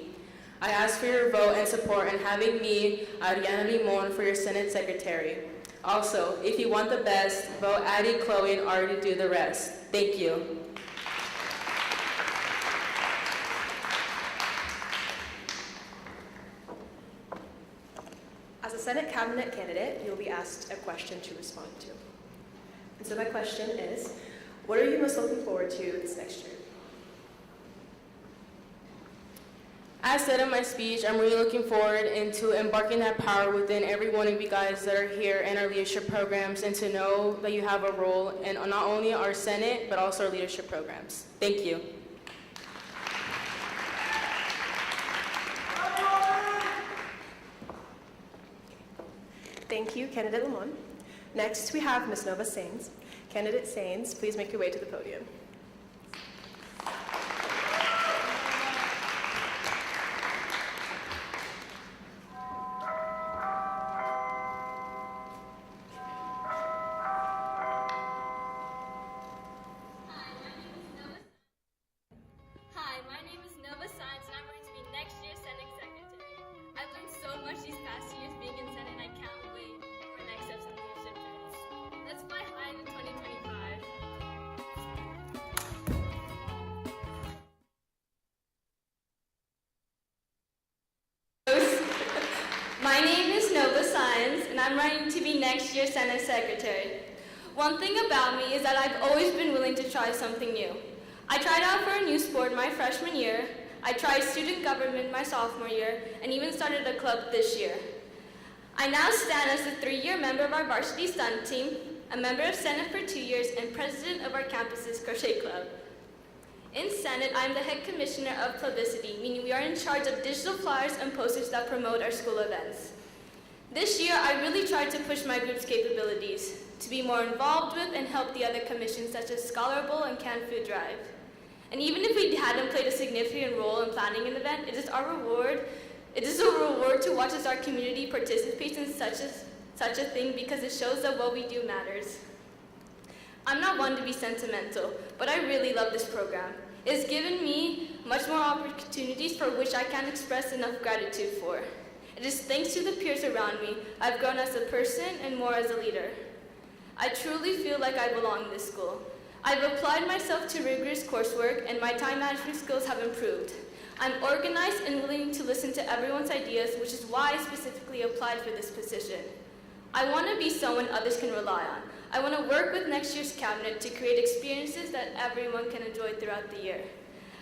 [SPEAKER 13] I ask for your vote and support in having me, Ariana Limon, for your Senate Secretary. Also, if you want the best, vote Addie, Chloe, and Ari to do the rest. Thank you.
[SPEAKER 11] As a Senate Cabinet candidate, you'll be asked a question to respond to. And so my question is, what are you most looking forward to this next year?
[SPEAKER 13] As said in my speech, I'm really looking forward into embarking that power within every one of you guys that are here in our leadership programs and to know that you have a role in not only our Senate, but also our leadership programs. Thank you.
[SPEAKER 11] Thank you, Candidate Lamont. Next, we have Ms. Nova Sains. Candidate Sains, please make your way to the podium.
[SPEAKER 15] Hi, my name is Nova Sains, and I'm going to be next year's Senate Secretary. I've learned so much these past years being in Senate, and I can't wait for next steps in leadership things. Let's fly high in 2025.
[SPEAKER 1] My name is Nova Sains, and I'm running to be next year's Senate Secretary. One thing about me is that I've always been willing to try something new. I tried out for a new sport my freshman year, I tried student government my sophomore year, and even started a club this year. I now stand as the 3-year member of our varsity stunt team, a member of Senate for 2 years, and president of our campus's crochet club. In Senate, I'm the head commissioner of publicity, meaning we are in charge of digital flyers and posters that promote our school events. This year, I really tried to push my group's capabilities, to be more involved with and help the other commissions such as Scholar Bowl and Canned Food Drive. And even if we hadn't played a significant role in planning an event, it is a reward to watch as our community participates in such a thing because it shows that what we do matters. I'm not one to be sentimental, but I really love this program. It's given me much more opportunities for which I can't express enough gratitude for. It is thanks to the peers around me I've grown as a person and more as a leader. I truly feel like I belong in this school. I've applied myself to rigorous coursework and my time management skills have improved. I'm organized and willing to listen to everyone's ideas, which is why I specifically applied for this position. I want to be someone others can rely on. I want to work with next year's cabinet to create experiences that everyone can enjoy throughout the year.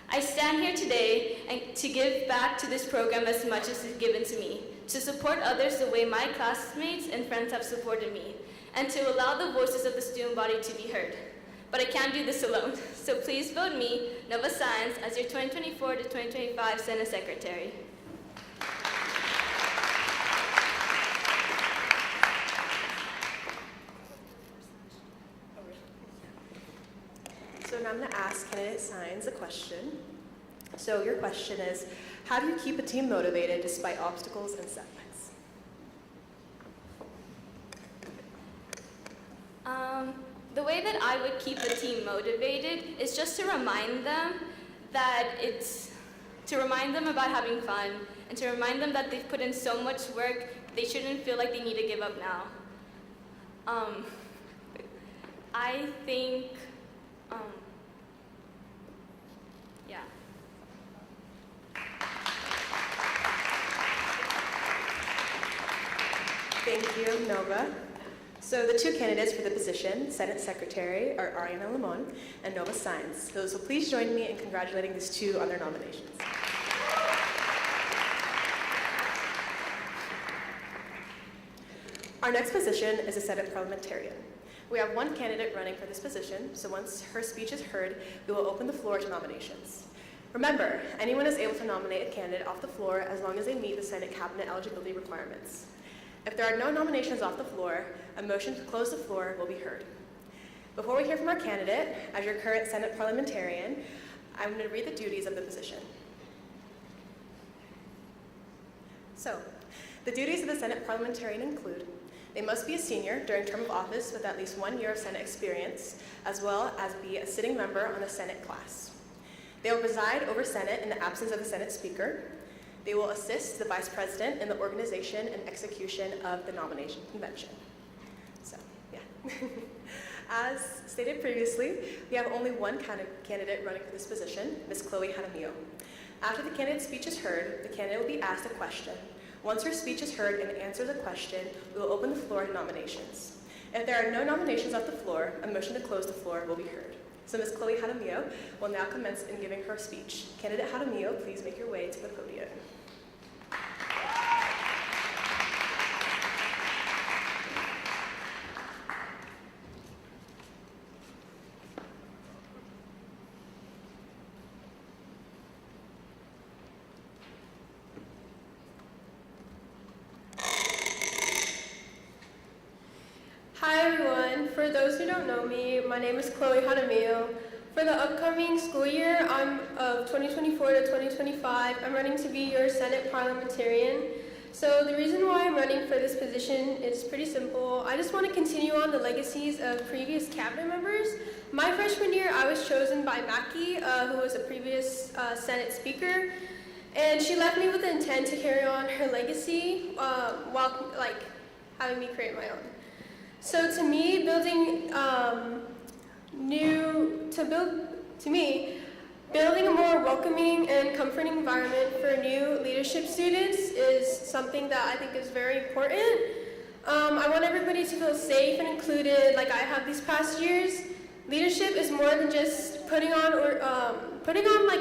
[SPEAKER 1] I stand here today and to give back to this program as much as is given to me, to support others the way my classmates and friends have supported me, and to allow the voices of the student body to be heard. But I can't do this alone, so please vote me, Nova Science, as your 2024 to 2025 Senate Secretary.
[SPEAKER 7] So now I'm going to ask candidate Science a question. So your question is, how do you keep a team motivated despite obstacles and setbacks?
[SPEAKER 1] The way that I would keep a team motivated is just to remind them about having fun, and to remind them that they've put in so much work, they shouldn't feel like they need to give up now. I think, yeah.
[SPEAKER 7] Thank you, Nova. So the two candidates for the position, Senate Secretary, are Ariana Limon and Nova Science. So please join me in congratulating these two on their nominations. Our next position is a Senate Parliamentarian. We have one candidate running for this position, so once her speech is heard, we will open the floor to nominations. Remember, anyone is able to nominate a candidate off the floor as long as they meet the Senate cabinet eligibility requirements. If there are no nominations off the floor, a motion to close the floor will be heard. Before we hear from our candidate, as your current Senate Parliamentarian, I'm going to read the duties of the position. So, the duties of the Senate Parliamentarian include: they must be a senior during term of office with at least 1 year of Senate experience, as well as be a sitting member on the Senate class. They will preside over Senate in the absence of the Senate Speaker. They will assist the Vice President in the organization and execution of the nomination convention. So, yeah. As stated previously, we have only one candidate running for this position, Ms. Chloe Jaramillo. After the candidate's speech is heard, the candidate will be asked a question. Once her speech is heard and answers a question, we will open the floor to nominations. If there are no nominations off the floor, a motion to close the floor will be heard. So Ms. Chloe Jaramillo will now commence in giving her speech. Candidate Jaramillo, please make your way to the podium.
[SPEAKER 4] Hi everyone, for those who don't know me, my name is Chloe Jaramillo. For the upcoming school year of 2024 to 2025, I'm running to be your Senate Parliamentarian. So the reason why I'm running for this position is pretty simple. I just want to continue on the legacies of previous cabinet members. My freshman year, I was chosen by Mackie, who was a previous Senate Speaker, and she left me with the intent to carry on her legacy while having me create my own. So to me, building building a more welcoming and comforting environment for new leadership students is something that I think is very important. I want everybody to feel safe and included like I have these past years. Leadership is more than just putting on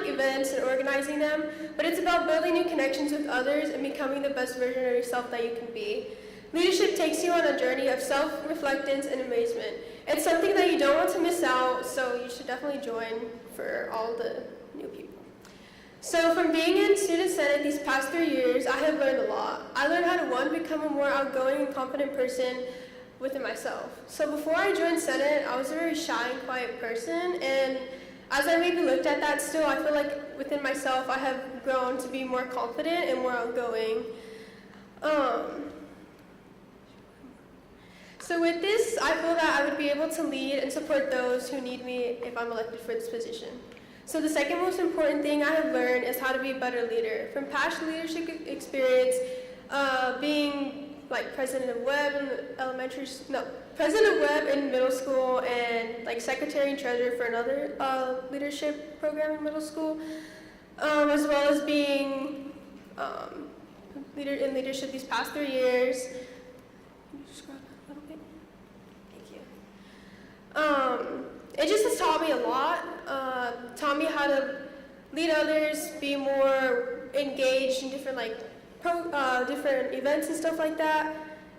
[SPEAKER 4] events and organizing them, but it's about building new connections with others and becoming the best version of yourself that you can be. Leadership takes you on a journey of self-reflectance and amazement. It's something that you don't want to miss out, so you should definitely join for all the new people. So from being in Student Senate these past 3 years, I have learned a lot. I learned how to, become a more outgoing and confident person within myself. So before I joined Senate, I was a very shy and quiet person, and as I maybe looked at that still, I feel like within myself I have grown to be more confident and more outgoing. So with this, I feel that I would be able to lead and support those who need me if I'm elected for this position. So the second most important thing I have learned is how to be a better leader. From past leadership experience, being like president of Web in president of Web in middle school and like secretary and treasurer for another leadership program in middle school, as well as being leader in leadership these past 3 years. Can you scroll up a little bit? Thank you. It just has taught me a lot. Taught me how to lead others, be more engaged in different different events and stuff like that.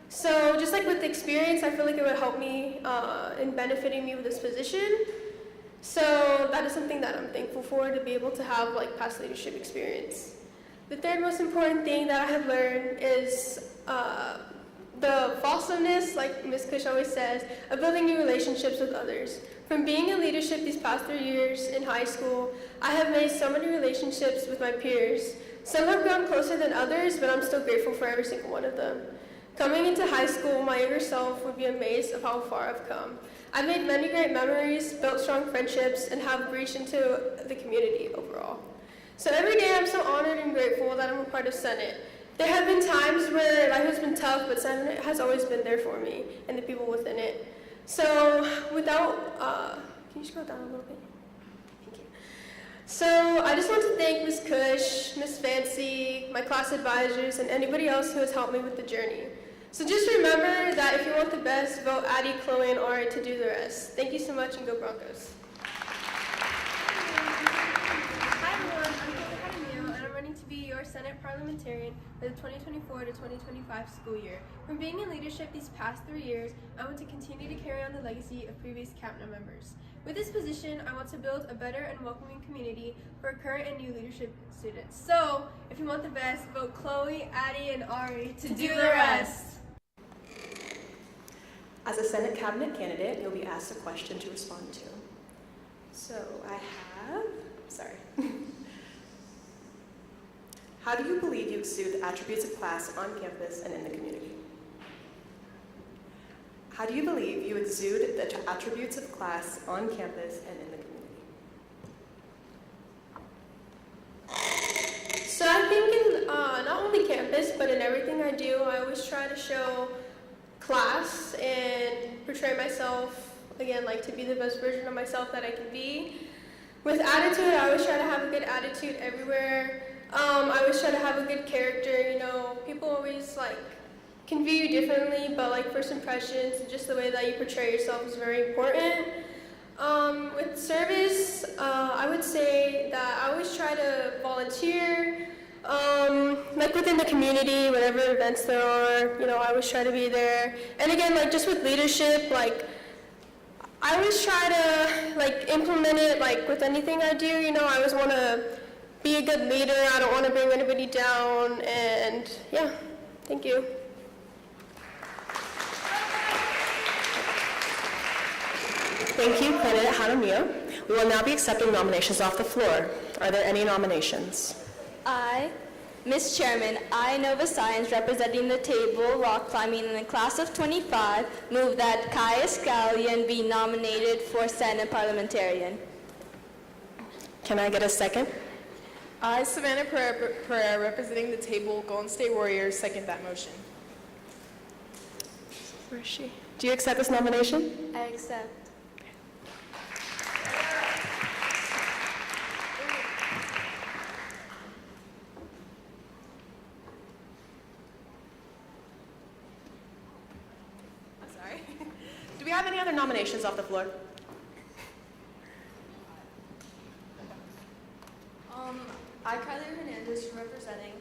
[SPEAKER 4] So just like with the experience, I feel like it would help me in benefiting me with this position. So that is something that I'm thankful for, to be able to have like past leadership experience. The third most important thing that I have learned is the awesomeness, like Ms. Cush always says, of building new relationships with others. From being in leadership these past 3 years in high school, I have made so many relationships with my peers. Some have grown closer than others, but I'm still grateful for every single one of them. Coming into high school, my younger self would be amazed of how far I've come. I've made many great memories, built strong friendships, and have reached into the community overall. So every day I'm so honored and grateful that I'm a part of Senate. There have been times where life has been tough, but Senate has always been there for me and the people within it. So can you scroll down a little bit? Thank you. So I just want to thank Ms. Cush, Ms. Fancy, my class advisors, and anybody else who has helped me with the journey. So just remember that if you want the best, vote Addie, Chloe, and Ari to do the rest. Thank you so much, and go Broncos.
[SPEAKER 12] Hi everyone, I'm Chloe, and I'm running to be your Senate parliamentarian for the 2024 to 2025 school year. From being in leadership these past 3 years, I want to continue to carry on the legacy of previous cabinet members. With this position, I want to build a better and welcoming community for current and new leadership students. So, if you want the best, vote Chloe, Addie, and Ari to do the rest.
[SPEAKER 7] As a Senate cabinet candidate, you'll be asked a question to respond to. So how do you believe you exude the attributes of class on campus and in the community? How do you believe you exude the attributes of class on campus and in the community?
[SPEAKER 4] So I think in not only campus, but in everything I do, I always try to show class and portray myself, again, like to be the best version of myself that I can be. With attitude, I always try to have a good attitude everywhere. I always try to have a good character, you know. People always can view you differently, but first impressions, just the way that you portray yourself is very important. With service, I would say that I always try to volunteer, within the community, whatever events there are, I always try to be there. And again, just with leadership, I always try to implement it with anything I do, I always want to be a good leader. I don't want to bring anybody down, and yeah, thank you.
[SPEAKER 7] Thank you, candidate Hanamiya. We will now be accepting nominations off the floor. Are there any nominations?
[SPEAKER 1] Ms. Chairman, I, Nova Science, representing the table rock climbing in the class of 25, move that Kaya Scallion be nominated for Senate Parliamentarian.
[SPEAKER 7] Can I get a second?
[SPEAKER 18] I, Savannah Pereira, representing the table Golden State Warriors, second that motion.
[SPEAKER 7] Where is she? Do you accept this nomination?
[SPEAKER 1] I accept.
[SPEAKER 7] Do we have any other nominations off the floor?
[SPEAKER 22] I, Kylie Hernandez, representing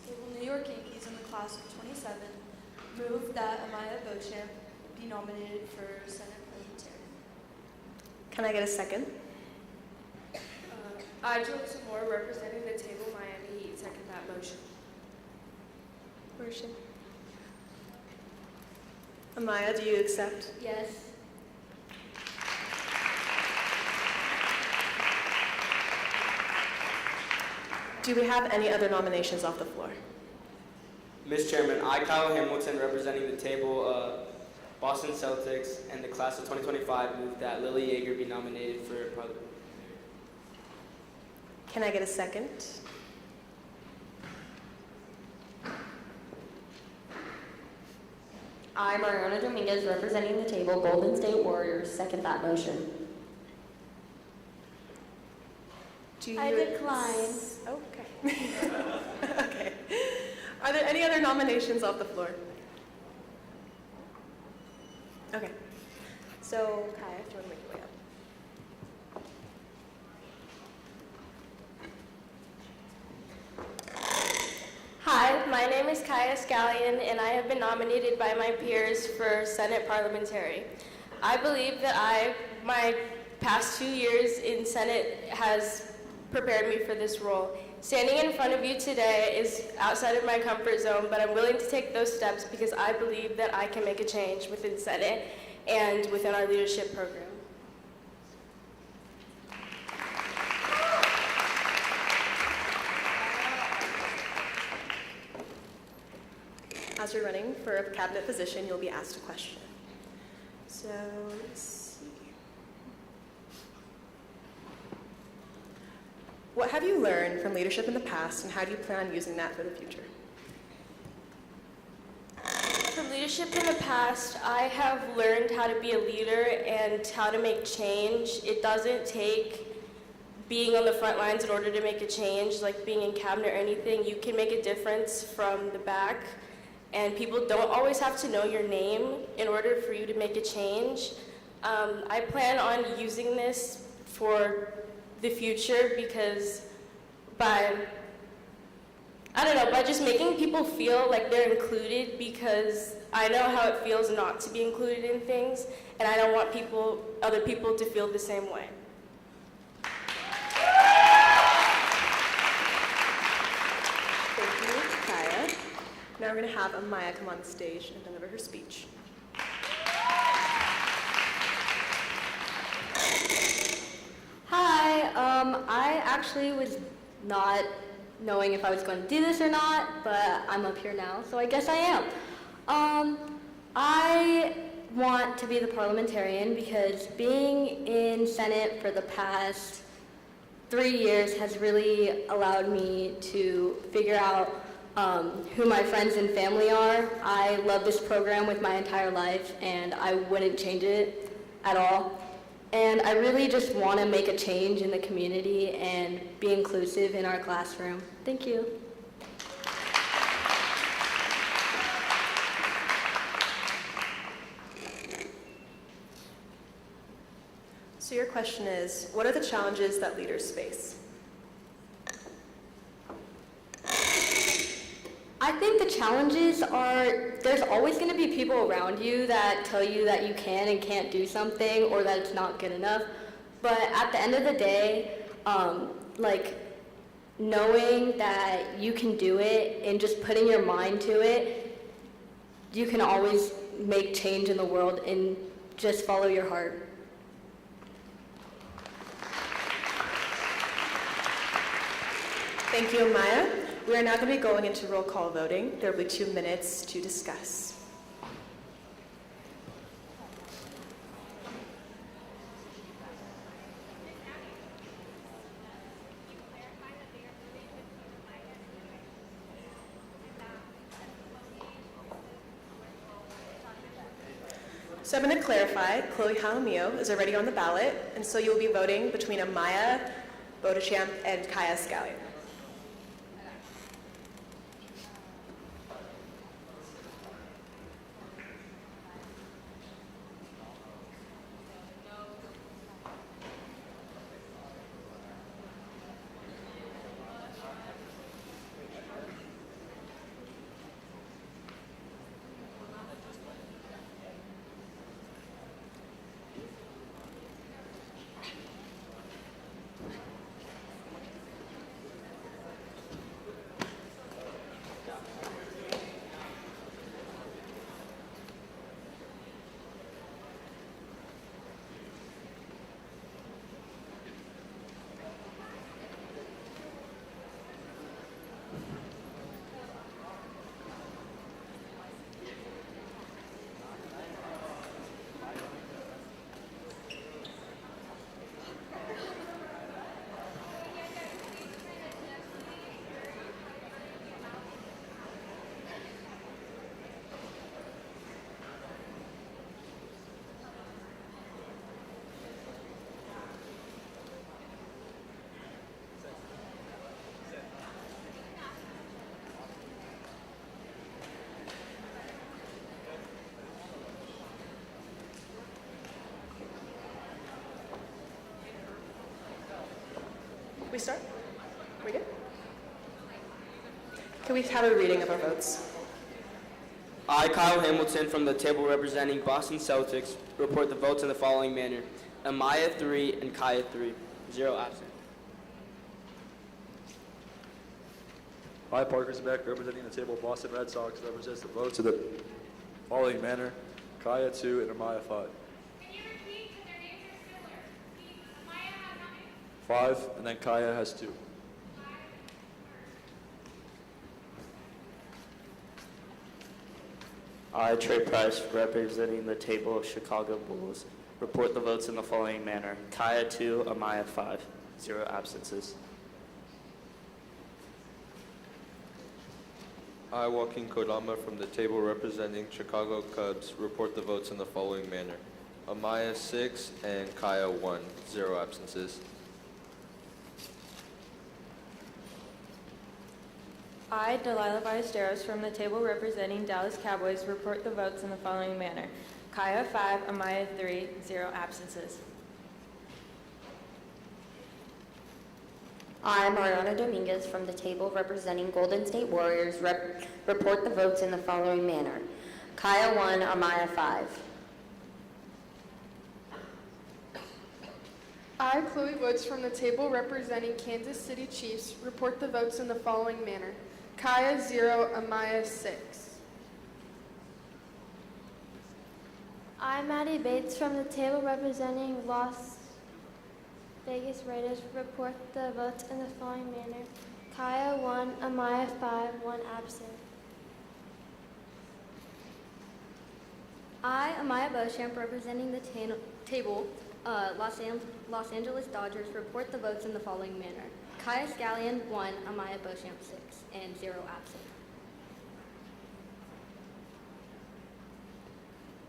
[SPEAKER 22] the table New York Yankees in the class of 27, move that Amaya Beauchamp be nominated for Senate Parliamentarian.
[SPEAKER 7] Can I get a second?
[SPEAKER 24] I, Sophomore, representing the table Miami Heat, second that motion.
[SPEAKER 7] Where is she? Amaya, do you accept?
[SPEAKER 1] Yes.
[SPEAKER 7] Do we have any other nominations off the floor?
[SPEAKER 25] Ms. Chairman, I, Kyle Hamilton, representing the table Boston Celtics and the class of 2025, move that Lily Yeager be nominated for Parliament.
[SPEAKER 7] Can I get a second?
[SPEAKER 23] I, Mariana Dominguez, representing the table Golden State Warriors, second that motion.
[SPEAKER 7] I decline.
[SPEAKER 11] Okay. Okay. Are there any other nominations off the floor? Okay. So, Kaya, if you want to make your way up.
[SPEAKER 2] Hi, my name is Kaya Scallion, and I have been nominated by my peers for Senate Parliamentary. I believe that my past 2 years in Senate has prepared me for this role. Standing in front of you today is outside of my comfort zone, but I'm willing to take those steps because I believe that I can make a change within Senate and within our leadership program.
[SPEAKER 11] As you're running for a cabinet position, you'll be asked a question. So, let's see. What have you learned from leadership in the past, and how do you plan on using that for the future?
[SPEAKER 2] From leadership in the past, I have learned how to be a leader and how to make change. It doesn't take being on the front lines in order to make a change, like being in cabinet or anything. You can make a difference from the back, and people don't always have to know your name in order for you to make a change. I plan on using this for the future because by just making people feel like they're included, because I know how it feels not to be included in things, and I don't want other people to feel the same way.
[SPEAKER 11] Thank you, Kaya. Now we're going to have Amaya come on the stage and deliver her speech.
[SPEAKER 23] Hi, I actually was not knowing if I was going to do this or not, but I'm up here now, so I guess I am. I want to be the parliamentarian because being in Senate for the past 3 years has really allowed me to figure out who my friends and family are. I love this program with my entire life, and I wouldn't change it at all. And I really just want to make a change in the community and be inclusive in our classroom. Thank you.
[SPEAKER 11] So your question is, what are the challenges that leaders face?
[SPEAKER 23] I think the challenges are there's always going to be people around you that tell you that you can and can't do something or that it's not good enough. But at the end of the day, knowing that you can do it and just putting your mind to it, you can always make change in the world and just follow your heart.
[SPEAKER 11] Thank you, Amaya. We are now going to be going into roll call voting. There will be 2 minutes to discuss. So I'm going to clarify, Chloe Jaramillo is already on the ballot, and so you'll be voting between Amaya Bodachamp and Kaya Scallion.
[SPEAKER 18] we start? We good? Can we have a reading of our votes?
[SPEAKER 25] I, Kyle Hamilton, from the table representing Boston Celtics, report the votes in the following manner. Amaya 3 and Kaya 3. 0 absent.
[SPEAKER 5] I, Parker Beck, representing the table of Boston Red Sox, represents the votes in the following manner. Kaya 2 and Amaya 5.
[SPEAKER 3] Can you repeat because their names are similar? Repeat. Amaya has how many?
[SPEAKER 5] 5, and then Kaya has 2.
[SPEAKER 8] I, Trey Price, representing the table of Chicago Bulls, report the votes in the following manner. Kaya 2, Amaya 5. 0 absences.
[SPEAKER 14] I, Joaquin Kodama, from the table representing Chicago Cubs, report the votes in the following manner. Amaya 6 and Kaya 1. 0 absences.
[SPEAKER 2] I, Delilah Ballesteros, from the table representing Dallas Cowboys, report the votes in the following manner. Kaya 5, Amaya 3, 0 absences.
[SPEAKER 23] I, Mariana Dominguez, from the table representing Golden State Warriors, report the votes in the following manner. Kaya 1, Amaya 5.
[SPEAKER 18] I, Chloe Woods, from the table representing Kansas City Chiefs, report the votes in the following manner. Kaya 0, Amaya 6.
[SPEAKER 16] I'm Maddie Bates from the table representing Las Vegas Raiders. Report the votes in the following manner. Kaya 1, Amaya 5, 1 absent.
[SPEAKER 19] I, Amaya Beauchamp, representing the table, Los Angeles Dodgers, report the votes in the following manner. Kaya Scallion 1, Amaya Beauchamp 6, and 0 absent.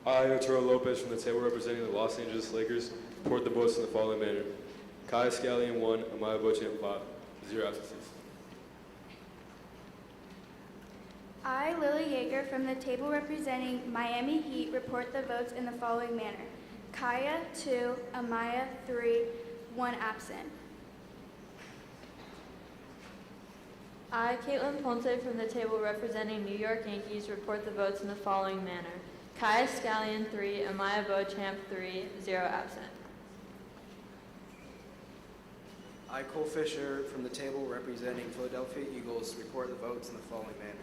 [SPEAKER 5] I, Otero Lopez, from the table representing the Los Angeles Lakers, report the votes in the following manner. Kaya Scallion 1, Amaya Beauchamp 5. 0 absences.
[SPEAKER 16] I, Lily Yeager, from the table representing Miami Heat, report the votes in the following manner. Kaya 2, Amaya 3, 1 absent.
[SPEAKER 2] I, Caitlin Ponce, from the table representing New York Yankees, report the votes in the following manner. Kaya Scallion 3, Amaya Beauchamp 3, 0 absent.
[SPEAKER 6] I, Cole Fisher, from the table representing Philadelphia Eagles, report the votes in the following manner.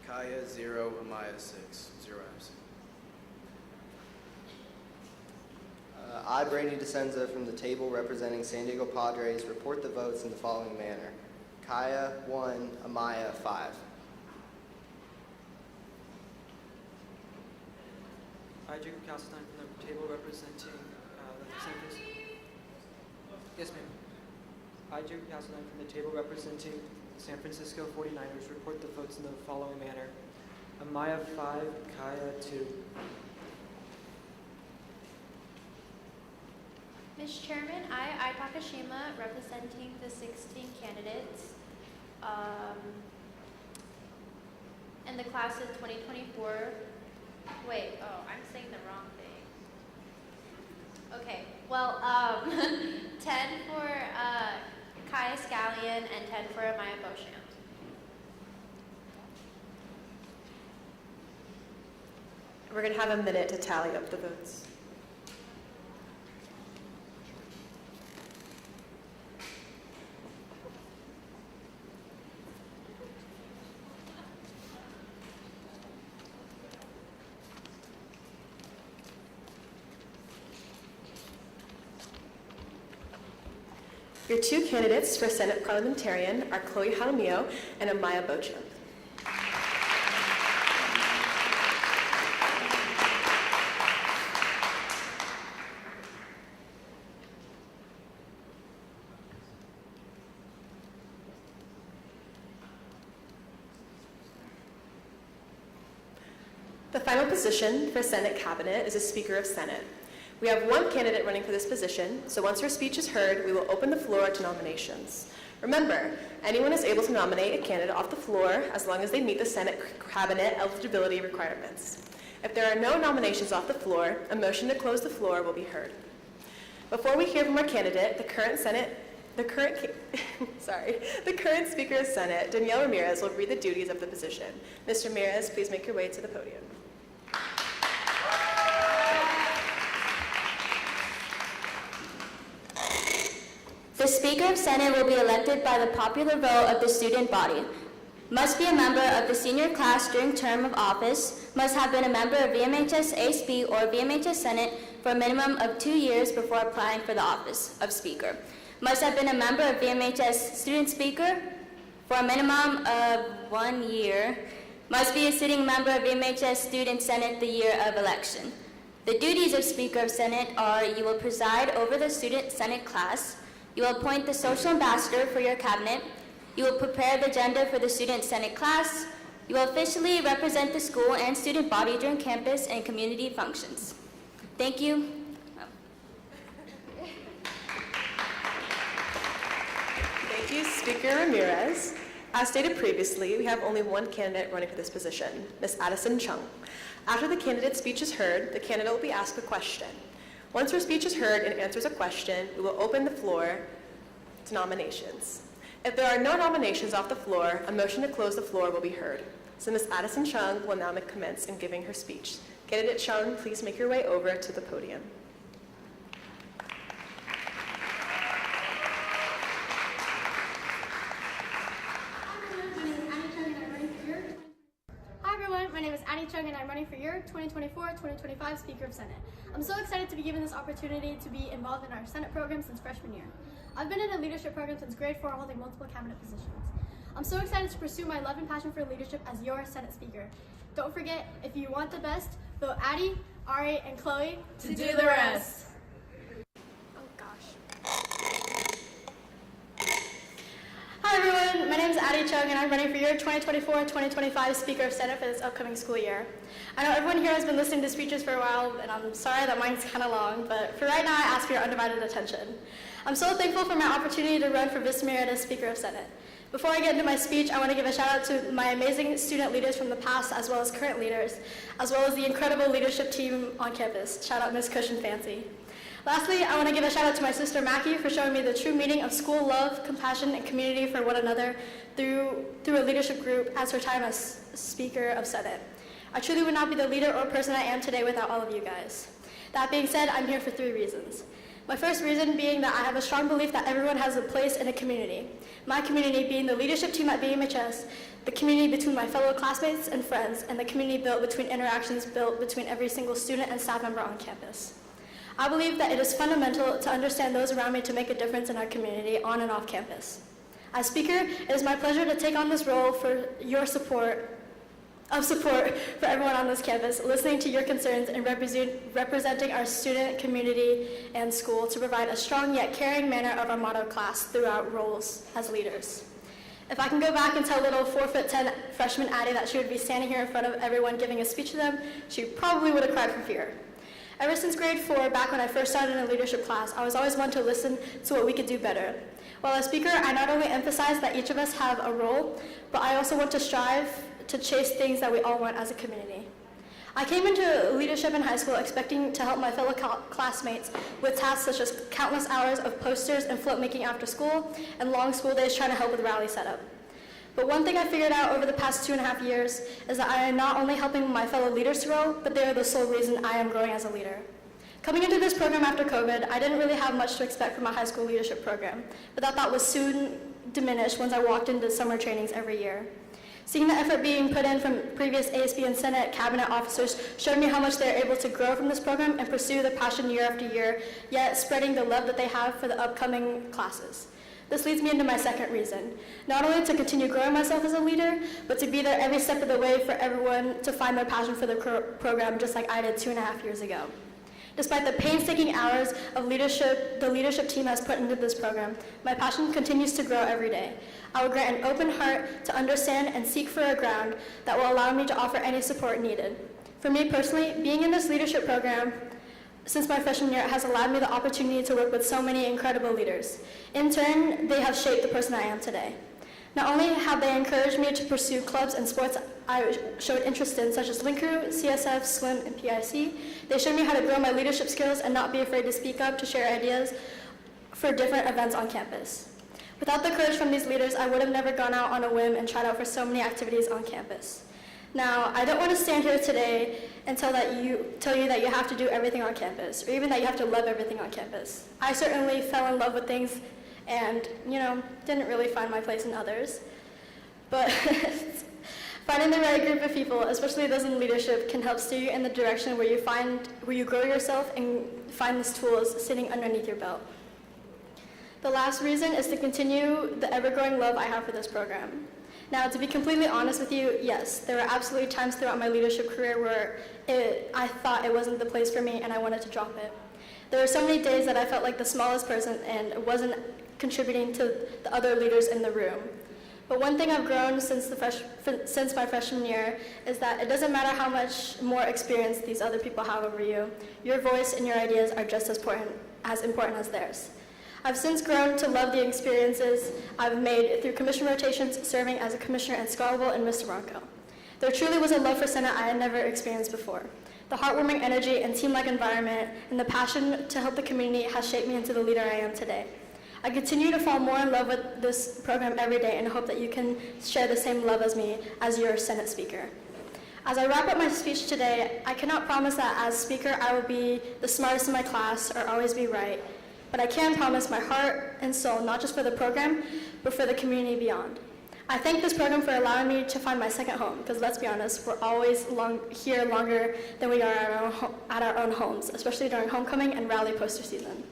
[SPEAKER 6] Kaya 0, Amaya 6, 0 absent.
[SPEAKER 26] I, Brady DeSenza, from the table representing San Diego Padres, report the votes in the following manner. Kaya 1, Amaya 5.
[SPEAKER 27] I, Jacob Castleton, from the table representing San Francisco. Yes, ma'am. I, Jacob Castleton, from the table representing San Francisco 49ers, report the votes in the following manner. Amaya 5, Kaya 2.
[SPEAKER 3] Ms. Chairman, I, Takashima, representing the 16 candidates in the class of 2024. Wait, oh, I'm saying the wrong thing. Okay, well, 10 for Kaya Scallion and 10 for Amaya Beauchamp.
[SPEAKER 18] We're going to have a minute to tally up the votes. Your two candidates for Senate Parliamentarian are Chloe Jaramillo and Amaya Beauchamp. The final position for Senate Cabinet is a Speaker of Senate. We have one candidate running for this position, so once her speech is heard, we will open the floor to nominations. Remember, anyone is able to nominate a candidate off the floor as long as they meet the Senate Cabinet eligibility requirements. If there are no nominations off the floor, a motion to close the floor will be heard. Before we hear from our candidate, the current Senate The current Speaker of Senate, Danielle Ramirez, will read the duties of the position. Ms. Ramirez, please make your way to the podium.
[SPEAKER 23] The Speaker of Senate will be elected by the popular vote of the student body. Must be a member of the senior class during term of office. Must have been a member of VMHS ASB or VMHS Senate for a minimum of 2 years before applying for the office of Speaker. Must have been a member of VMHS Student Speaker for a minimum of 1 year. Must be a sitting member of VMHS Student Senate the year of election. The duties of Speaker of Senate are: you will preside over the Student Senate class. You will appoint the social ambassador for your cabinet. You will prepare the agenda for the Student Senate class. You will officially represent the school and student body during campus and community functions. Thank you.
[SPEAKER 18] Thank you, Speaker Ramirez. As stated previously, we have only one candidate running for this position, Ms. Addison Chung. After the candidate's speech is heard, the candidate will be asked a question. Once her speech is heard and answers a question, we will open the floor to nominations. If there are no nominations off the floor, a motion to close the floor will be heard. So Ms. Addison Chung will now commence in giving her speech. Candidate Chung, please make your way over to the podium.
[SPEAKER 9] Hi everyone, my name is Addie Chung and I'm running for your 2024-2025 Speaker of Senate. I'm so excited to be given this opportunity to be involved in our Senate program since freshman year. I've been in a leadership program since grade 4, holding multiple cabinet positions. I'm so excited to pursue my love and passion for leadership as your Senate Speaker. Don't forget, if you want the best, vote Addie, Ari, and Chloe to do the rest. Oh gosh. Hi everyone, my name is Addie Chung and I'm running for your 2024-2025 Speaker of Senate for this upcoming school year. I know everyone here has been listening to speeches for a while and I'm sorry that mine's kind of long, but for right now I ask for your undivided attention. I'm so thankful for my opportunity to run for Vista Murrieta as Speaker of Senate. Before I get into my speech, I want to give a shout out to my amazing student leaders from the past as well as current leaders, as well as the incredible leadership team on campus. Shout out Ms. Cushion Fancy. Lastly, I want to give a shout out to my sister Mackie for showing me the true meaning of school love, compassion, and community for one another through a leadership group as her time as Speaker of Senate. I truly would not be the leader or person I am today without all of you guys. That being said, I'm here for 3 reasons. My first reason being that I have a strong belief that everyone has a place in a community. My community being the leadership team at BMHS, the community between my fellow classmates and friends, and the community built between interactions built between every single student and staff member on campus. I believe that it is fundamental to understand those around me to make a difference in our community on and off campus. As Speaker, it is my pleasure to take on this role for your support for everyone on this campus, listening to your concerns and representing our student community and school to provide a strong yet caring manner of our motto class through our roles as leaders. If I can go back and tell little 4'10" freshman Addie that she would be standing here in front of everyone giving a speech to them, she probably would have cried from fear. Ever since grade 4, back when I first started in a leadership class, I was always one to listen to what we could do better. While as Speaker, I not only emphasize that each of us have a role, but I also want to strive to chase things that we all want as a community. I came into leadership in high school expecting to help my fellow classmates with tasks such as countless hours of posters and float making after school and long school days trying to help with rally setup. But one thing I figured out over the past 2.5 years is that I am not only helping my fellow leaders to grow, but they are the sole reason I am growing as a leader. Coming into this program after COVID, I didn't really have much to expect from my high school leadership program, but that thought was soon diminished once I walked into summer trainings every year. Seeing the effort being put in from previous ASB and Senate cabinet officers showed me how much they're able to grow from this program and pursue the passion year after year, yet spreading the love that they have for the upcoming classes. This leads me into my second reason, not only to continue growing myself as a leader, but to be there every step of the way for everyone to find their passion for the program just like I did 2.5 years ago. Despite the painstaking hours of leadership the leadership team has put into this program, my passion continues to grow every day. I will grant an open heart to understand and seek for a ground that will allow me to offer any support needed. For me personally, being in this leadership program since my freshman year has allowed me the opportunity to work with so many incredible leaders. In turn, they have shaped the person I am today. Not only have they encouraged me to pursue clubs and sports I showed interest in, such as Link Crew, CSF, Swim, and PIC, they showed me how to grow my leadership skills and not be afraid to speak up, to share ideas, for different events on campus. Without the courage from these leaders, I would have never gone out on a whim and tried out for so many activities on campus. Now, I don't want to stand here today and tell you that you have to do everything on campus, or even that you have to love everything on campus. I certainly fell in love with things and, didn't really find my place in others. But finding the right group of people, especially those in leadership, can help steer you in the direction where you grow yourself and find these tools sitting underneath your belt. The last reason is to continue the ever-growing love I have for this program. Now, to be completely honest with you, yes, there were absolutely times throughout my leadership career where I thought it wasn't the place for me and I wanted to drop it. There were so many days that I felt like the smallest person and wasn't contributing to the other leaders in the room. But one thing I've grown since my freshman year is that it doesn't matter how much more experience these other people have over you. Your voice and your ideas are just as important as theirs. I've since grown to love the experiences I've made through commission rotations, serving as a commissioner in Scarborough and Vista Murrieta. There truly was a love for Senate I had never experienced before. The heartwarming energy and team-like environment and the passion to help the community has shaped me into the leader I am today. I continue to fall more in love with this program every day and hope that you can share the same love as me as your Senate Speaker. As I wrap up my speech today, I cannot promise that as Speaker I will be the smartest in my class or always be right, but I can promise my heart and soul, not just for the program, but for the community beyond. I thank this program for allowing me to find my second home, because let's be honest, we're always here longer than we are at our own homes, especially during homecoming and rally poster season.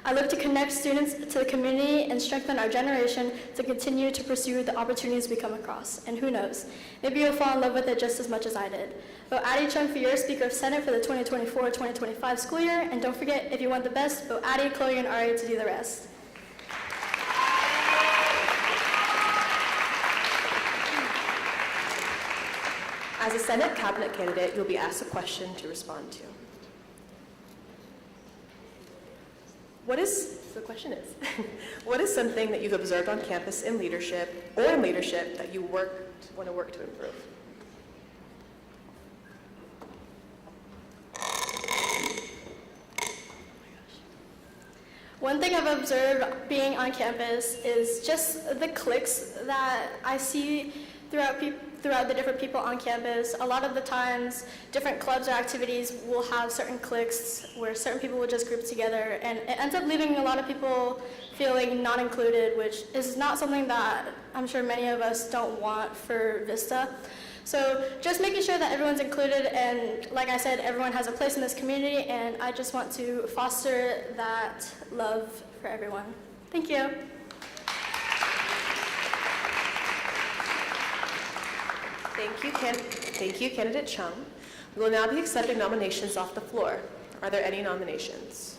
[SPEAKER 9] I look to connect students to the community and strengthen our generation to continue to pursue the opportunities we come across. And who knows, maybe you'll fall in love with it just as much as I did. Vote Addie Chung for your Speaker of Senate for the 2024-2025 school year. And don't forget, if you want the best, vote Addie, Chloe, and Ari to do the rest.
[SPEAKER 18] As a Senate cabinet candidate, you'll be asked a question to respond to. The question is, what is something that you've observed on campus in leadership that you want to work to improve?
[SPEAKER 9] One thing I've observed being on campus is just the cliques that I see throughout the different people on campus. A lot of the times, different clubs or activities will have certain cliques where certain people will just group together, and it ends up leaving a lot of people feeling not included, which is not something that I'm sure many of us don't want for Vista. So just making sure that everyone's included, and like I said, everyone has a place in this community, and I just want to foster that love for everyone. Thank you.
[SPEAKER 18] Thank you, Candidate Chung. We will now be accepting nominations off the floor. Are there any nominations?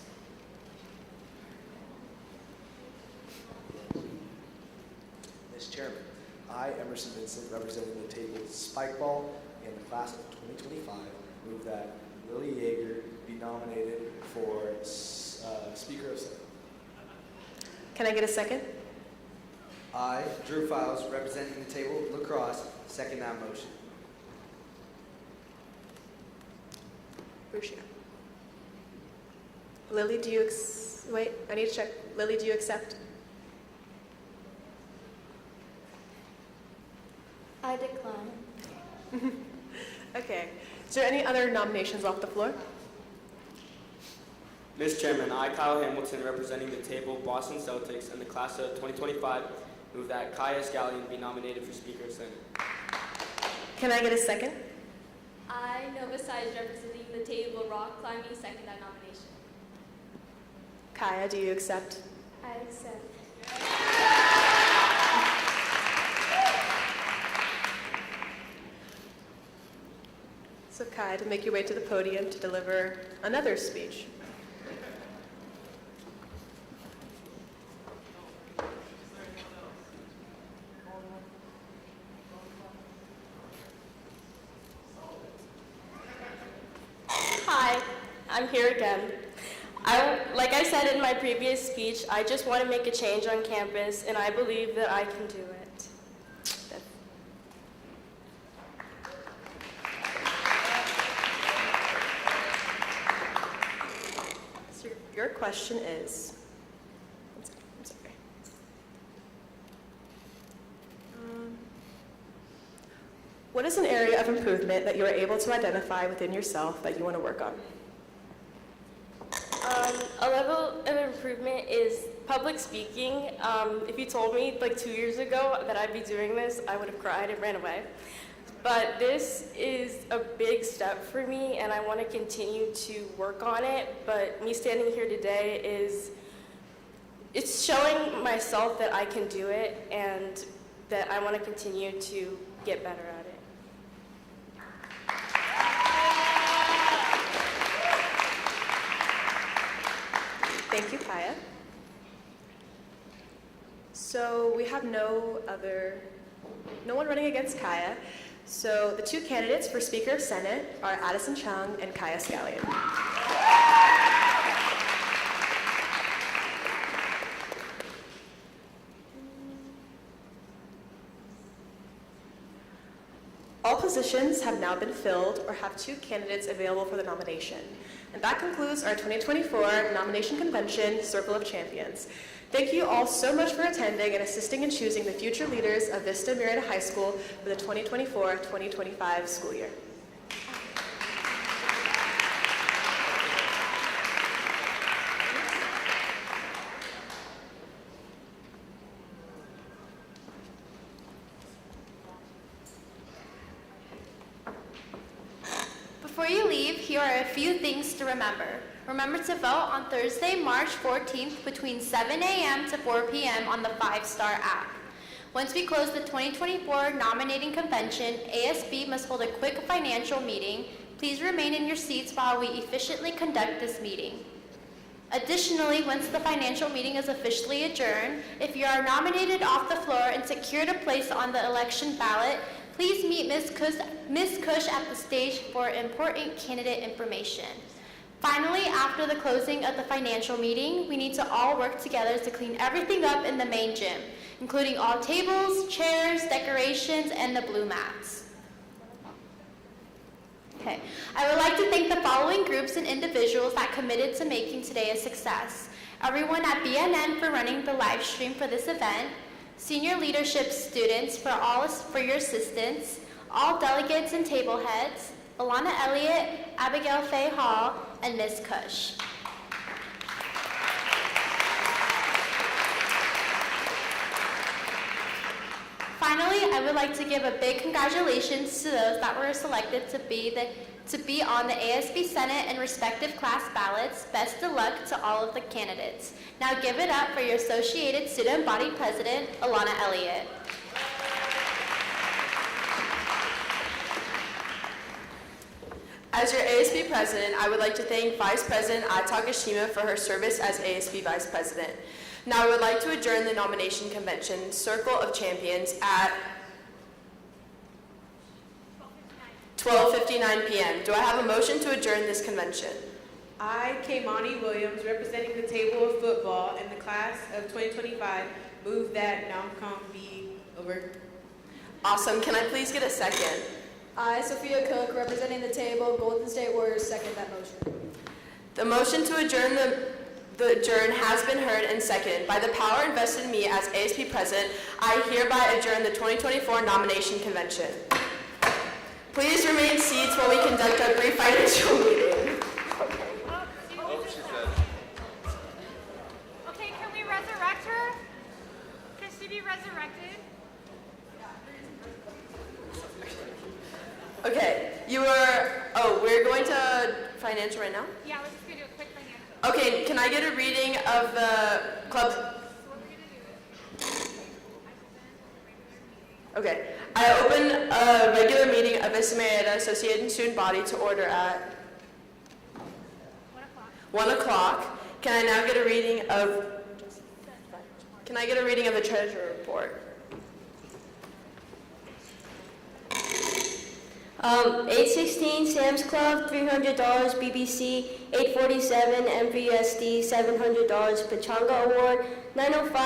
[SPEAKER 10] Ms. Chairman, I, Emerson Vincent, representing the table Spikeball in the class of 2025, move that Lily Yeager be nominated for Speaker of Senate.
[SPEAKER 18] Can I get a second?
[SPEAKER 6] I, Drew Files, representing the table Lacrosse, second that motion.
[SPEAKER 18] Lucia. Lily, do you wait, I need to check. Lily, do you accept?
[SPEAKER 16] I decline.
[SPEAKER 18] Okay. Is there any other nominations off the floor?
[SPEAKER 25] Ms. Chairman, I, Kyle Hamilton, representing the table Boston Celtics and the class of 2025, move that Kaya Scallion be nominated for Speaker of Senate.
[SPEAKER 18] Can I get a second?
[SPEAKER 12] I, Nova Size, representing the table rock climbing, second that nomination.
[SPEAKER 18] Kaya, do you accept?
[SPEAKER 16] I accept.
[SPEAKER 18] So Kaya, to make your way to the podium to deliver another speech.
[SPEAKER 2] Hi, I'm here again. Like I said in my previous speech, I just want to make a change on campus, and I believe that I can do it.
[SPEAKER 18] So your question is, What is an area of improvement that you are able to identify within yourself that you want to work on?
[SPEAKER 2] A level of improvement is public speaking. If you told me like 2 years ago that I'd be doing this, I would have cried and ran away. But this is a big step for me, and I want to continue to work on it. But me standing here today it's showing myself that I can do it and that I want to continue to get better at it.
[SPEAKER 18] Thank you, Kaya. So we have no one running against Kaya. So the two candidates for Speaker of Senate are Addison Chung and Kaya Scallion. All positions have now been filled or have two candidates available for the nomination. And that concludes our 2024 Nomination Convention Circle of Champions. Thank you all so much for attending and assisting in choosing the future leaders of Vista Murrieta High School for the 2024-2025 school year.
[SPEAKER 3] Before you leave, here are a few things to remember. Remember to vote on Thursday, March 14th between 7 a.m. to 4 p.m. on the 5-Star app. Once we close the 2024 nominating convention, ASB must hold a quick financial meeting. Please remain in your seats while we efficiently conduct this meeting. Additionally, once the financial meeting is officially adjourned, if you are nominated off the floor and secured a place on the election ballot, please meet Ms. Cush at the stage for important candidate information. Finally, after the closing of the financial meeting, we need to all work together to clean everything up in the main gym, including all tables, chairs, decorations, and the blue mats. Okay. I would like to thank the following groups and individuals that committed to making today a success. Everyone at BNN for running the live stream for this event, senior leadership students for your assistance, all delegates and table heads, Alana Elliott, Abigail Faye Hall, and Ms. Cush. Finally, I would like to give a big congratulations to those that were selected to be on the ASB Senate and respective class ballots. Best of luck to all of the candidates. Now give it up for your Associated Student Body President, Alana Elliott.
[SPEAKER 7] As your ASB President, I would like to thank Vice President Ai Takashima for her service as ASB Vice President. Now I would like to adjourn the nomination convention Circle of Champions at 12:59 p.m. Do I have a motion to adjourn this convention?
[SPEAKER 4] I, Kaimani Williams, representing the table of football in the class of 2025, move that NomCom be over.
[SPEAKER 7] Awesome. Can I please get a second?
[SPEAKER 13] I, Sophia Cook, representing the table, Golden State Warriors, second that motion.
[SPEAKER 7] The motion to adjourn the adjourn has been heard and seconded. By the power invested in me as ASB President, I hereby adjourn the 2024 nomination convention. Please remain seated while we conduct our brief financial meeting.
[SPEAKER 15] Okay, can we resurrect her? Can she be resurrected?
[SPEAKER 7] Okay, we're going to financial right now?
[SPEAKER 15] Yeah, we're just going to do a quick financial.
[SPEAKER 7] Okay, can I get a reading of the club's... Okay, I open a regular meeting of Vista Murrieta Associated Student Body to order at 1 o'clock. Can I now get a reading of... Can I get a reading of the treasurer report?
[SPEAKER 17] 816 Sam's Club, $300 BBC, 847 MVSD, $700 Pachanga Award, 905